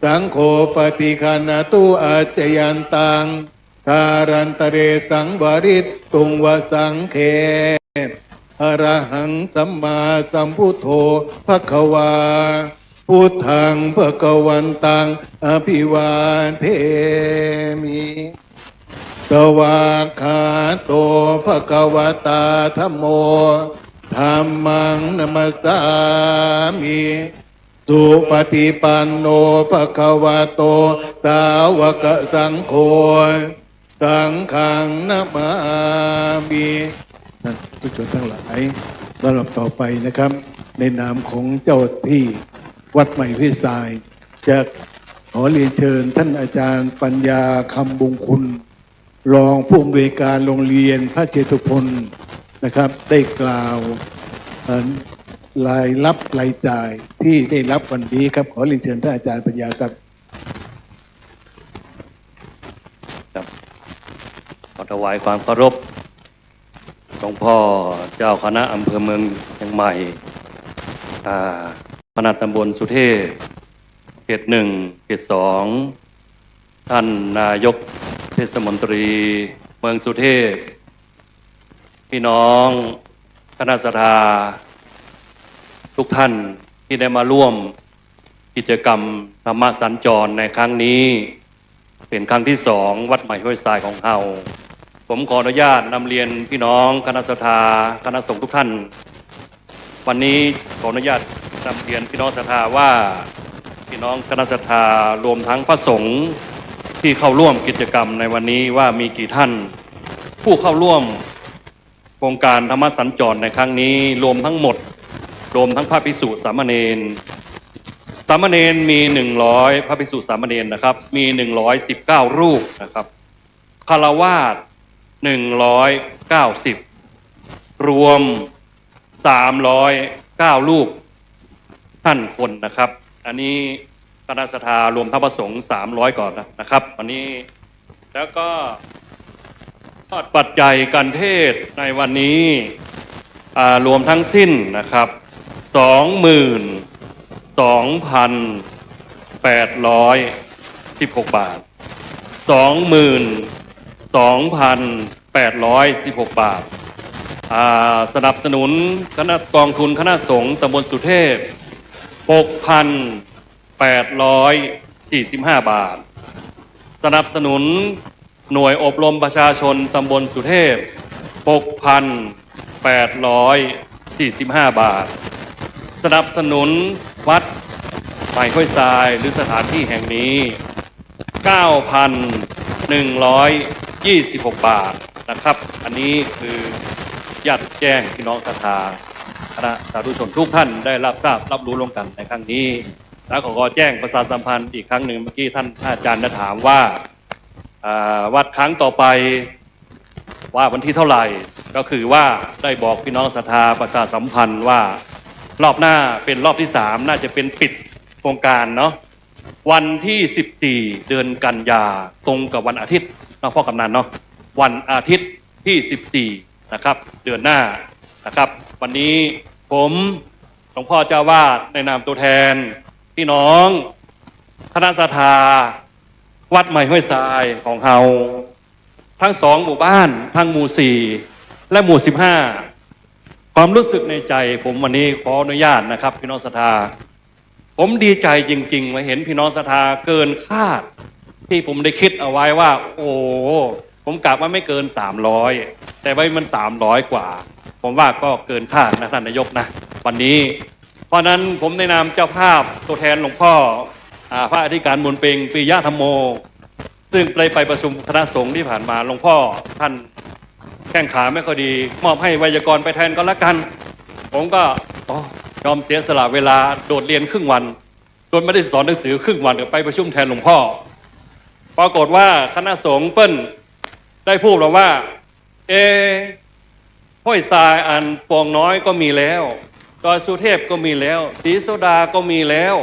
สังโฆปฏิคณาตุอาจยันตังการันตะเรสังวริตุงวสังเขอรหังสัมมาสัมพุทโธภควาพุทธังภควันตังอภิวาเทมิสวากขาโตภควตาธัมโมธัมมังนัมสสามิสุปฏิปันโนภควโตสาวกสังโฆสังฆังนะมามิท่านทุกท่านทั้งหลายลำดับต่อไปนะครับในนามของเจ้าที่วัดใหม่พิสายจะขอเรียนเชิญท่านอาจารย์ปัญญาคำบุญคุณรองผู้อำนวยการโรงเรียนพระเจตุพนนะครับได้กล่าวรายรับรายจ่ายที่ได้รับวันนี้ครับขอเรียนเชิญท่านอาจารย์ปัญญาครับ ขอถวายความเคารพหลวงพ่อเจ้าคณะอำเภอเมืองเชียงใหม่คณะตำบลสุเทพ เขตหนึ่งเขตสองท่านนายกเทศมนตรีเมืองสุเทพพี่น้องคณะสภาทุกท่านที่ได้มาร่วมกิจกรรมธรรมสัญจรในครั้งนี้เป็นครั้งที่สองวัดใหม่ห้วยทรายของเราผมขออนุญาตนำเรียนพี่น้องคณะสภาคณะสงฆ์ทุกท่านวันนี้ขออนุญาตนำเรียนพี่น้องสภาว่าพี่น้องคณะสภารวมทั้งพระสงฆ์ที่เข้าร่วมกิจกรรมในวันนี้ว่ามีกี่ท่านผู้เข้าร่วมโครงการธรรมสัญจรในครั้งนี้รวมทั้งหมดรวมทั้งพระภิกษุสามเณรมี100พระภิกษุสามเณรนะครับมี119รูปนะครับฆราวาส190รวม309รูปท่านคนนะครับอันนี้คณะสภารวมทั้งพระสงฆ์300ก่อนนะครับวันนี้แล้วก็ทอดปัจจัยการเทศในวันนี้รวมทั้งสิ้นนะครับ22,816 บาท22,816 บาทสนับสนุนคณะกองทุนคณะสงฆ์ตำบลสุเทพ 6,845 บาทสนับสนุนหน่วยอบรมประชาชนตำบลสุเทพ 6,845 บาทสนับสนุนวัดใหม่ห้วยทรายหรือสถานที่แห่งนี้ 9,126 บาทนะครับอันนี้คือญาติแจ้งพี่น้องศรัทธาคณะสาธุชนทุกท่านได้รับทราบรับรู้ร่วมกันในครั้งนี้และขอแจ้งประชาสัมพันธ์อีกครั้งหนึ่งเมื่อกี้ท่านอาจารย์ได้ถามว่าวัดครั้งต่อไปว่าวันที่เท่าไหร่ก็คือว่าได้บอกพี่น้องศรัทธาประชาสัมพันธ์ว่ารอบหน้าเป็นรอบที่3น่าจะเป็นปิดโครงการเนาะวันที่14เดือนกันยาตรงกับวันอาทิตย์เนาะพ่อกำนันเนาะวันอาทิตย์ที่14นะครับเดือนหน้านะครับวันนี้ผมหลวงพ่อเจ้าวาดในนามตัวแทนพี่น้องคณะศรัทธาวัดใหม่ห้วยทรายของเฮาทั้ง2หมู่บ้านทั้งหมู่4และหมู่15ความรู้สึกในใจผมวันนี้ขออนุญาตนะครับพี่น้องศรัทธาผมดีใจจริงๆมาเห็นพี่น้องศรัทธาเกินคาดที่ผมได้คิดเอาไว้ว่าโอ้ผมกะว่าไม่เกิน300แต่ไว้มัน300กว่าผมว่าก็เกินคาดนะท่านนายกนะวันนี้เพราะนั้นผมในนามเจ้าภาพตัวแทนหลวงพ่อพระอธิการบุญเพ็งปิยธรรมโมซึ่งไปประชุมคณะสงฆ์ที่ผ่านมาหลวงพ่อท่านแข้งขาไม่ค่อยดีมอบให้ไวยากรณ์ไปแทนก็แล้วกันผมก็ยอมเสียสละเวลาโดดเรียนครึ่งวันโดยไม่ได้สอนหนังสือครึ่งวันไปประชุมแทนหลวงพ่อปรากฏว่าคณะสงฆ์เปิ้ลได้พูดเราว่าห้วยทรายอันปองน้อยก็มีแล้วดอยสุเทพก็มีแล้วศรีโสดาก็มีแล้ว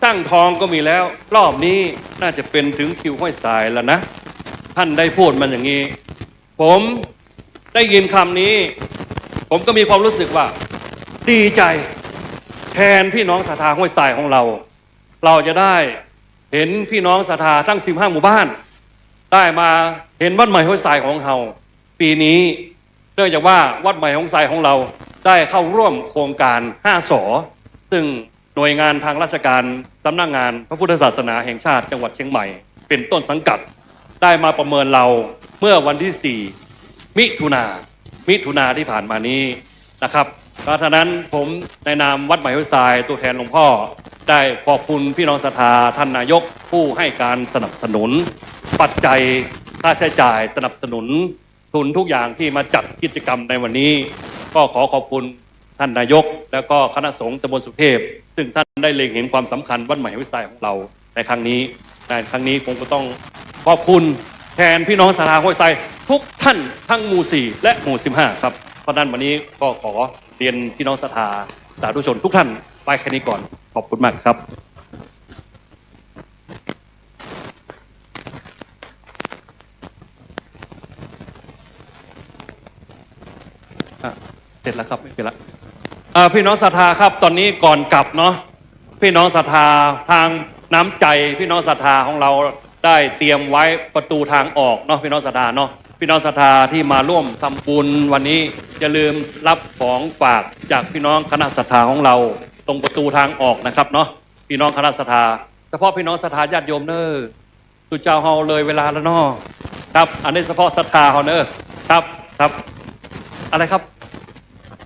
ตั้งทองก็มีแล้วรอบนี้น่าจะเป็นถึงคิวห้วยทรายแล้วนะท่านได้พูดมันอย่างนี้ผมได้ยินคำนี้ผมก็มีความรู้สึกว่าดีใจแทนพี่น้องศรัทธาห้วยทรายของเราจะได้เห็นพี่น้องศรัทธาทั้ง15หมู่บ้านได้มาเห็นวัดใหม่ห้วยทรายของเราปีนี้เนื่องจากว่าวัดใหม่ห้วยทรายของเราได้เข้าร่วมโครงการ5 ส.ซึ่งหน่วยงานทางราชการสำนักงานพระพุทธศาสนาแห่งชาติจังหวัดเชียงใหม่เป็นต้นสังกัดได้มาประเมินเราเมื่อวันที่4มิถุนาที่ผ่านมานี้นะครับเพราะฉะนั้นผมในนามวัดใหม่ห้วยทรายตัวแทนหลวงพ่อได้ขอบคุณพี่น้องศรัทธาท่านนายกผู้ให้การสนับสนุนปัจจัยค่าใช้จ่ายสนับสนุนทุนทุกอย่างที่มาจัดกิจกรรมในวันนี้ก็ขอขอบคุณท่านนายกแล้วก็คณะสงฆ์ตำบลสุเทพซึ่งท่านได้เล็งเห็นความสำคัญวัดใหม่ห้วยทรายของเราในครั้งนี้ผมก็ต้องขอบคุณแทนพี่น้องศรัทธาห้วยทรายทุกท่านทั้งหมู่4และหมู่15ครับเพราะนั้นวันนี้ก็ขอเรียนพี่น้องศรัทธาสาธุชนทุกท่านไปแค่นี้ก่อนขอบคุณมากครับเสร็จแล้วครับไม่เป็นไรพี่น้องศรัทธาครับตอนนี้ก่อนกลับเนาะพี่น้องศรัทธาทาง น้ำใจพี่น้องศรัทธาของเราได้เตรียมไว้ประตูทางออกเนาะพี่น้องศรัทธาเนาะพี่น้องศรัทธาที่มาร่วมทำบุญวันนี้อย่าลืมรับของฝากจากพี่น้องคณะศรัทธาของเราตรงประตูทางออกนะครับเนาะพี่น้องคณะศรัทธาเฉพาะพี่น้องศรัทธาญาติโยมเนอสุเจ้าเฮาเลยเวลาแล้วเนาะครับอันนี้เฉพาะศรัทธาเฮาเนอครับครับอะไรครับ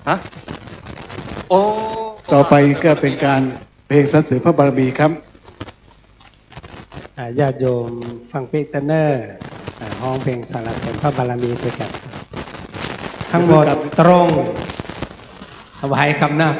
ฮะโอ้ ต่อไปก็เป็นการเพลงสรรเสริญพระบารมีครับ ญาติโยมฟังเพลงเตนเนอร์ห้องเพลงสรรเสริญพระบารมีด้วยกัน ทั้งหมดตรงถวายคำนับ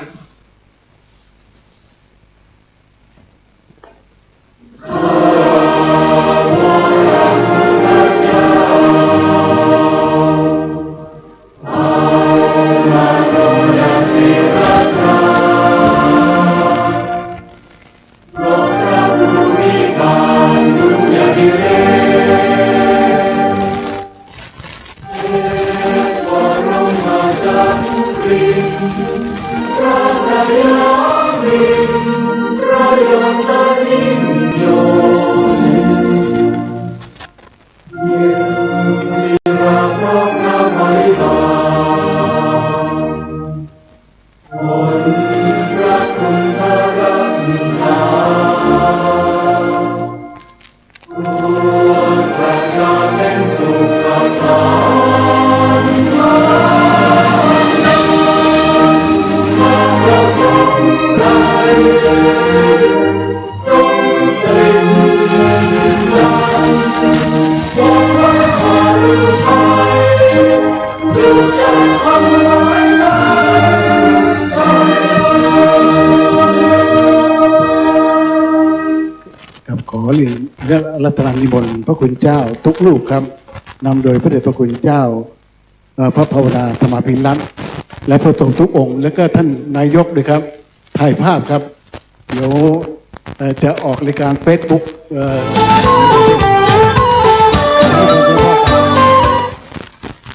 ครับขอเรียนรัตนานิมนต์พระคุณเจ้าทุกรูปครับนำโดยพระเดชพระคุณเจ้าพระภาวนาธรรมาภิรัตน์และพระสงฆ์ทุกองค์ และก็ท่านนายกด้วยครับถ่ายภาพครับเดี๋ยวจะออกรายการเฟซบุ๊ก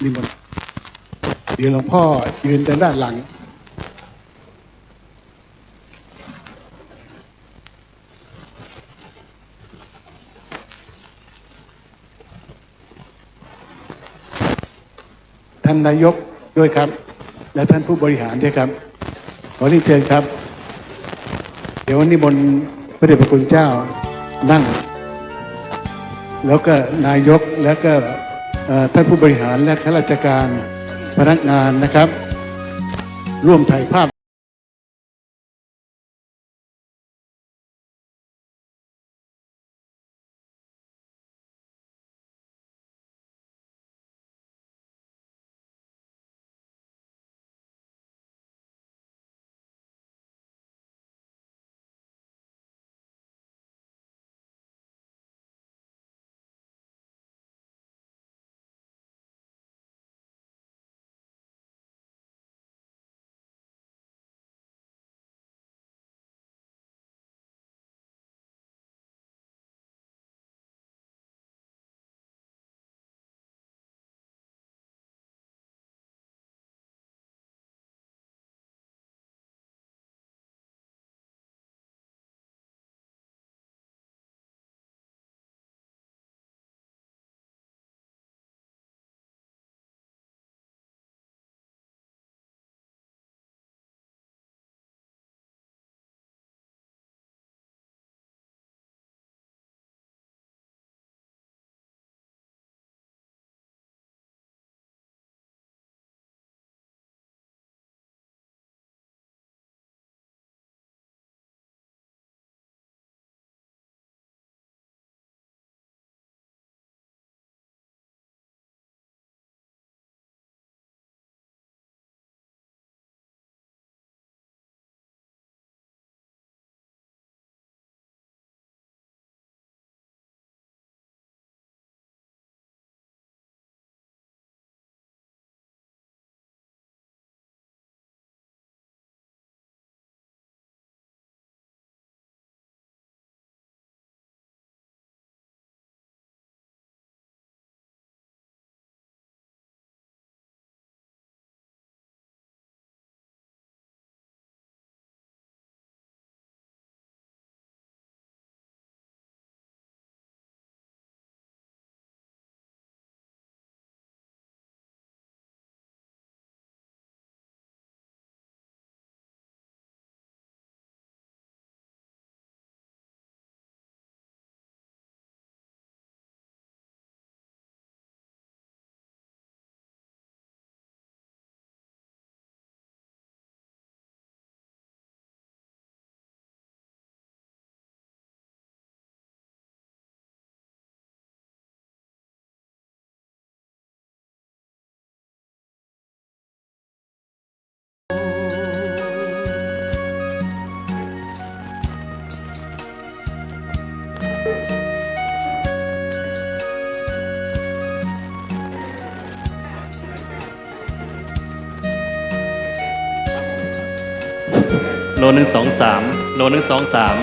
นิมนต์เดี๋ยวหลวงพ่อยืนแต่ด้านหลังท่านนายกด้วยครับและท่านผู้บริหารด้วยครับขอเรียนเชิญครับเดี๋ยวนิมนต์พระเดชพระคุณเจ้านั่งแล้วก็นายกแล้วก็ท่านผู้บริหารและข้าราชการพนักงานนะครับร่วมถ่ายภาพ โลหนึ่งสองสามโลหนึ่งสองสาม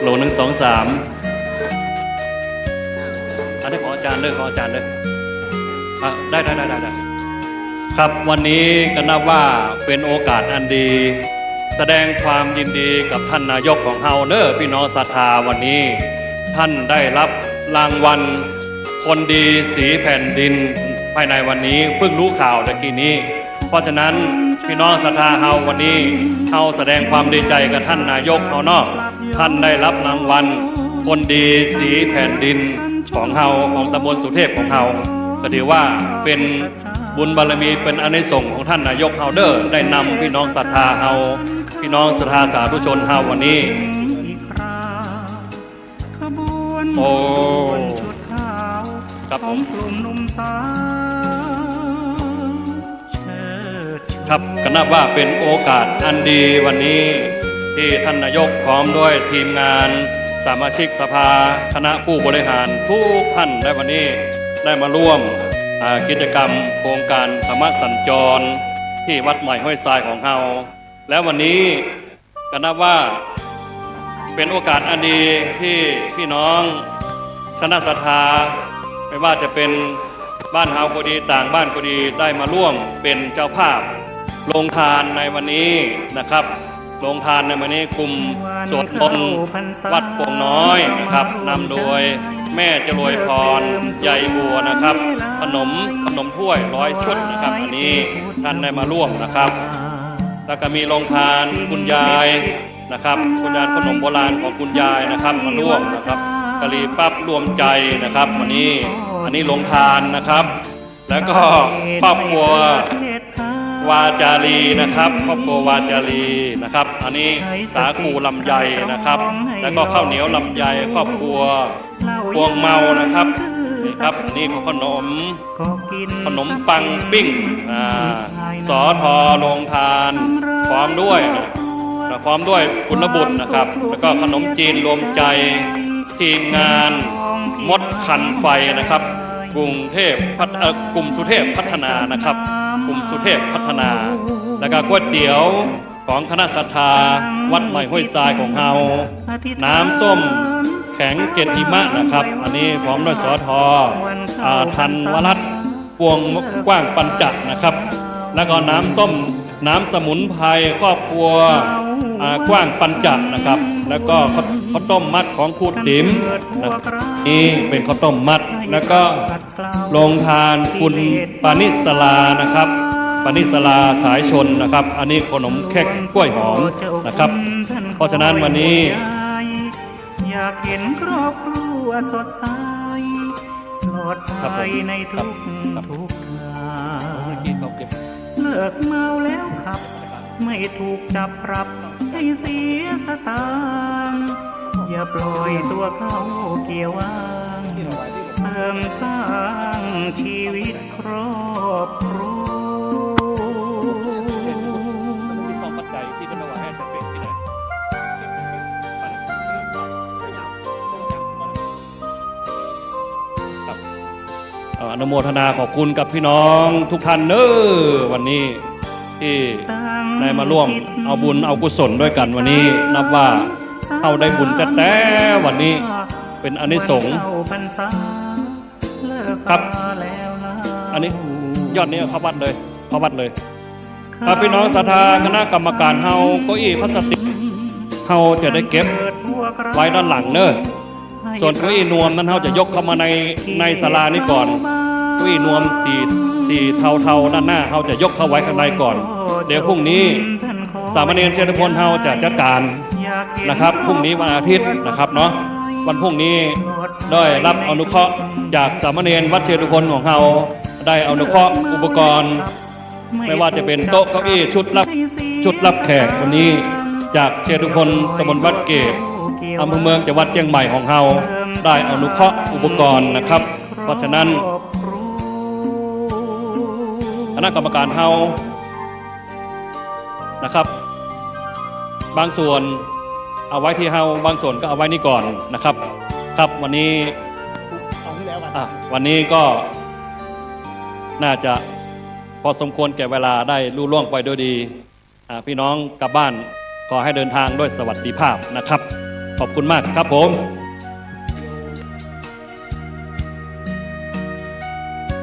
โลหนึ่งสองสามอันนี้ของอาจารย์เด้อของอาจารย์เด้อได้ครับวันนี้ก็นับว่าเป็นโอกาสอันดี แสดงความยินดีกับท่านนายกของเฮาเด้อพี่น้องศรัทธาวันนี้ท่านได้รับรางวัลคนดีสีแผ่นดินภายในวันนี้เพิ่งรู้ข่าวตะกี้นี้เพราะฉะนั้นพี่น้องศรัทธาเฮาวันนี้เฮาแสดงความดีใจกับท่านนายกเฮาเนาะท่านได้รับรางวัลคนดีสีแผ่นดินของเฮาของตำบลสุเทพของเฮาก็ถือว่าเป็นบุญบารมีเป็นอานิสงส์ของท่านนายกเฮาเดอร์ได้นำพี่น้องศรัทธาเฮาพี่น้องศรัทธาสาธุชนเฮาวันนี้โอ้ครับผมครับก็นับว่าเป็นโอกาสอันดีวันนี้ที่ท่านนายกพร้อมด้วยทีมงานสมาชิกสภาคณะผู้บริหารทุกท่านได้วันนี้ได้มาร่วมกิจกรรมโครงการธรรมสัญจรที่วัดใหม่ห้วยทรายของเราแล้ววันนี้ก็นับว่าเป็นโอกาสอันดีที่พี่น้องคณะศรัทธาไม่ว่าจะเป็นบ้านเฮาก็ดีต่างบ้านก็ดีได้มาร่วมเป็นเจ้าภาพโรงทานในวันนี้นะครับโรงทานในวันนี้กลุ่มสวดมนต์วัดโป่งน้อยนะครับนำโดยแม่จรวยพรใหญ่บัวนะครับขนมถ้วย100 ชุดนะครับอันนี้ท่านได้มาร่วมนะครับแล้วก็มีโรงทานคุณยายนะครับคุณยายขนมโบราณของคุณยายนะครับมาร่วมนะครับกะหรี่ปั๊บรวมใจนะครับวันนี้อันนี้โรงทานนะครับแล้วก็ครอบครัววาจารีนะครับครอบครัววาจารีนะครับอันนี้สาคูลำไยนะครับแล้วก็ข้าวเหนียวลำไยครอบครัวพวงเมานะครับนี่ครับนี่ขนมปังปิ้งสอทอโรงทานพร้อมด้วยกุลบุตรนะครับแล้วก็ขนมจีนรวมใจทีมงานมดคันไฟนะครับกลุ่มสุเทพพัฒนานะครับกลุ่มสุเทพพัฒนาแล้วก็ก๋วยเตี๋ยวของคณะศรัทธาวัดใหม่ห้วยทรายของเฮาน้ำส้มแข็งเกล็ดหิมะนะครับอันนี้พร้อมด้วยสอทอทันวรัตน์พวงกว้างปัญจนะครับแล้วก็น้ำส้มน้ำสมุนไพรครอบครัวกว้างปัญจนะครับแล้วก็ข้าวต้มมัดของครูติ๋มนี่เป็นข้าวต้มมัดแล้วก็โรงทานคุณปานิสลานะครับปานิสลาสายชนนะครับอันนี้ขนมแขกกล้วยหอมนะครับเพราะฉะนั้นวันนี้อยากเห็นครอบครัวสดใสปลอดภัยในทุกทางเลิกเมาแล้วขับไม่ถูกจับปรับให้เสียสตางค์อย่าปล่อยตัวเข้าเกี่ยววางเสริมสร้างชีวิตครอบครัวอนุโมทนาขอบคุณกับพี่น้องทุกท่านเน้อวันนี้ที่ได้มาร่วมเอาบุญเอากุศลด้วยกันวันนี้นับว่าเอาได้บุญแต่วันนี้เป็นอานิสงส์ครับอันนี้ยอดนี้เข้าวัดเลยถ้าพี่น้องศรัทธาคณะกรรมการเฮาเก้าอี้พลาสติกเฮาจะได้เก็บไว้ด้านหลังเนอะส่วนเก้าอี้นวมนั้นเขาจะยกเข้ามาในศาลานี้ก่อนเก้าอี้นวมสีเทาด้านหน้าเขาจะยกเข้าไว้ข้างในก่อนเดี๋ยวพรุ่งนี้สามเณรเชษฐพลเขาจะจัดการนะครับพรุ่งนี้วันอาทิตย์นะครับเนาะวันพรุ่งนี้ได้รับอนุเคราะห์จากสามเณรวัดเชษฐพลของเราได้อนุเคราะห์อุปกรณ์ไม่ว่าจะเป็นโต๊ะเก้าอี้ชุดรับแขกวันนี้จากเชษฐพลตำบลวัดเกตอำเภอเมืองจังหวัดเชียงใหม่ของเราได้อนุเคราะห์อุปกรณ์นะครับเพราะฉะนั้นคณะกรรมการเรานะครับบางส่วนเอาไว้ที่เราบางส่วนก็เอาไว้นี่ก่อนนะครับครับวันนี้ก็น่าจะพอสมควรแก่เวลาได้ลุล่วงไปด้วยดีพี่น้องกลับบ้าน ขอให้เดินทางด้วยสวัสดิภาพนะครับขอบคุณมากครับผม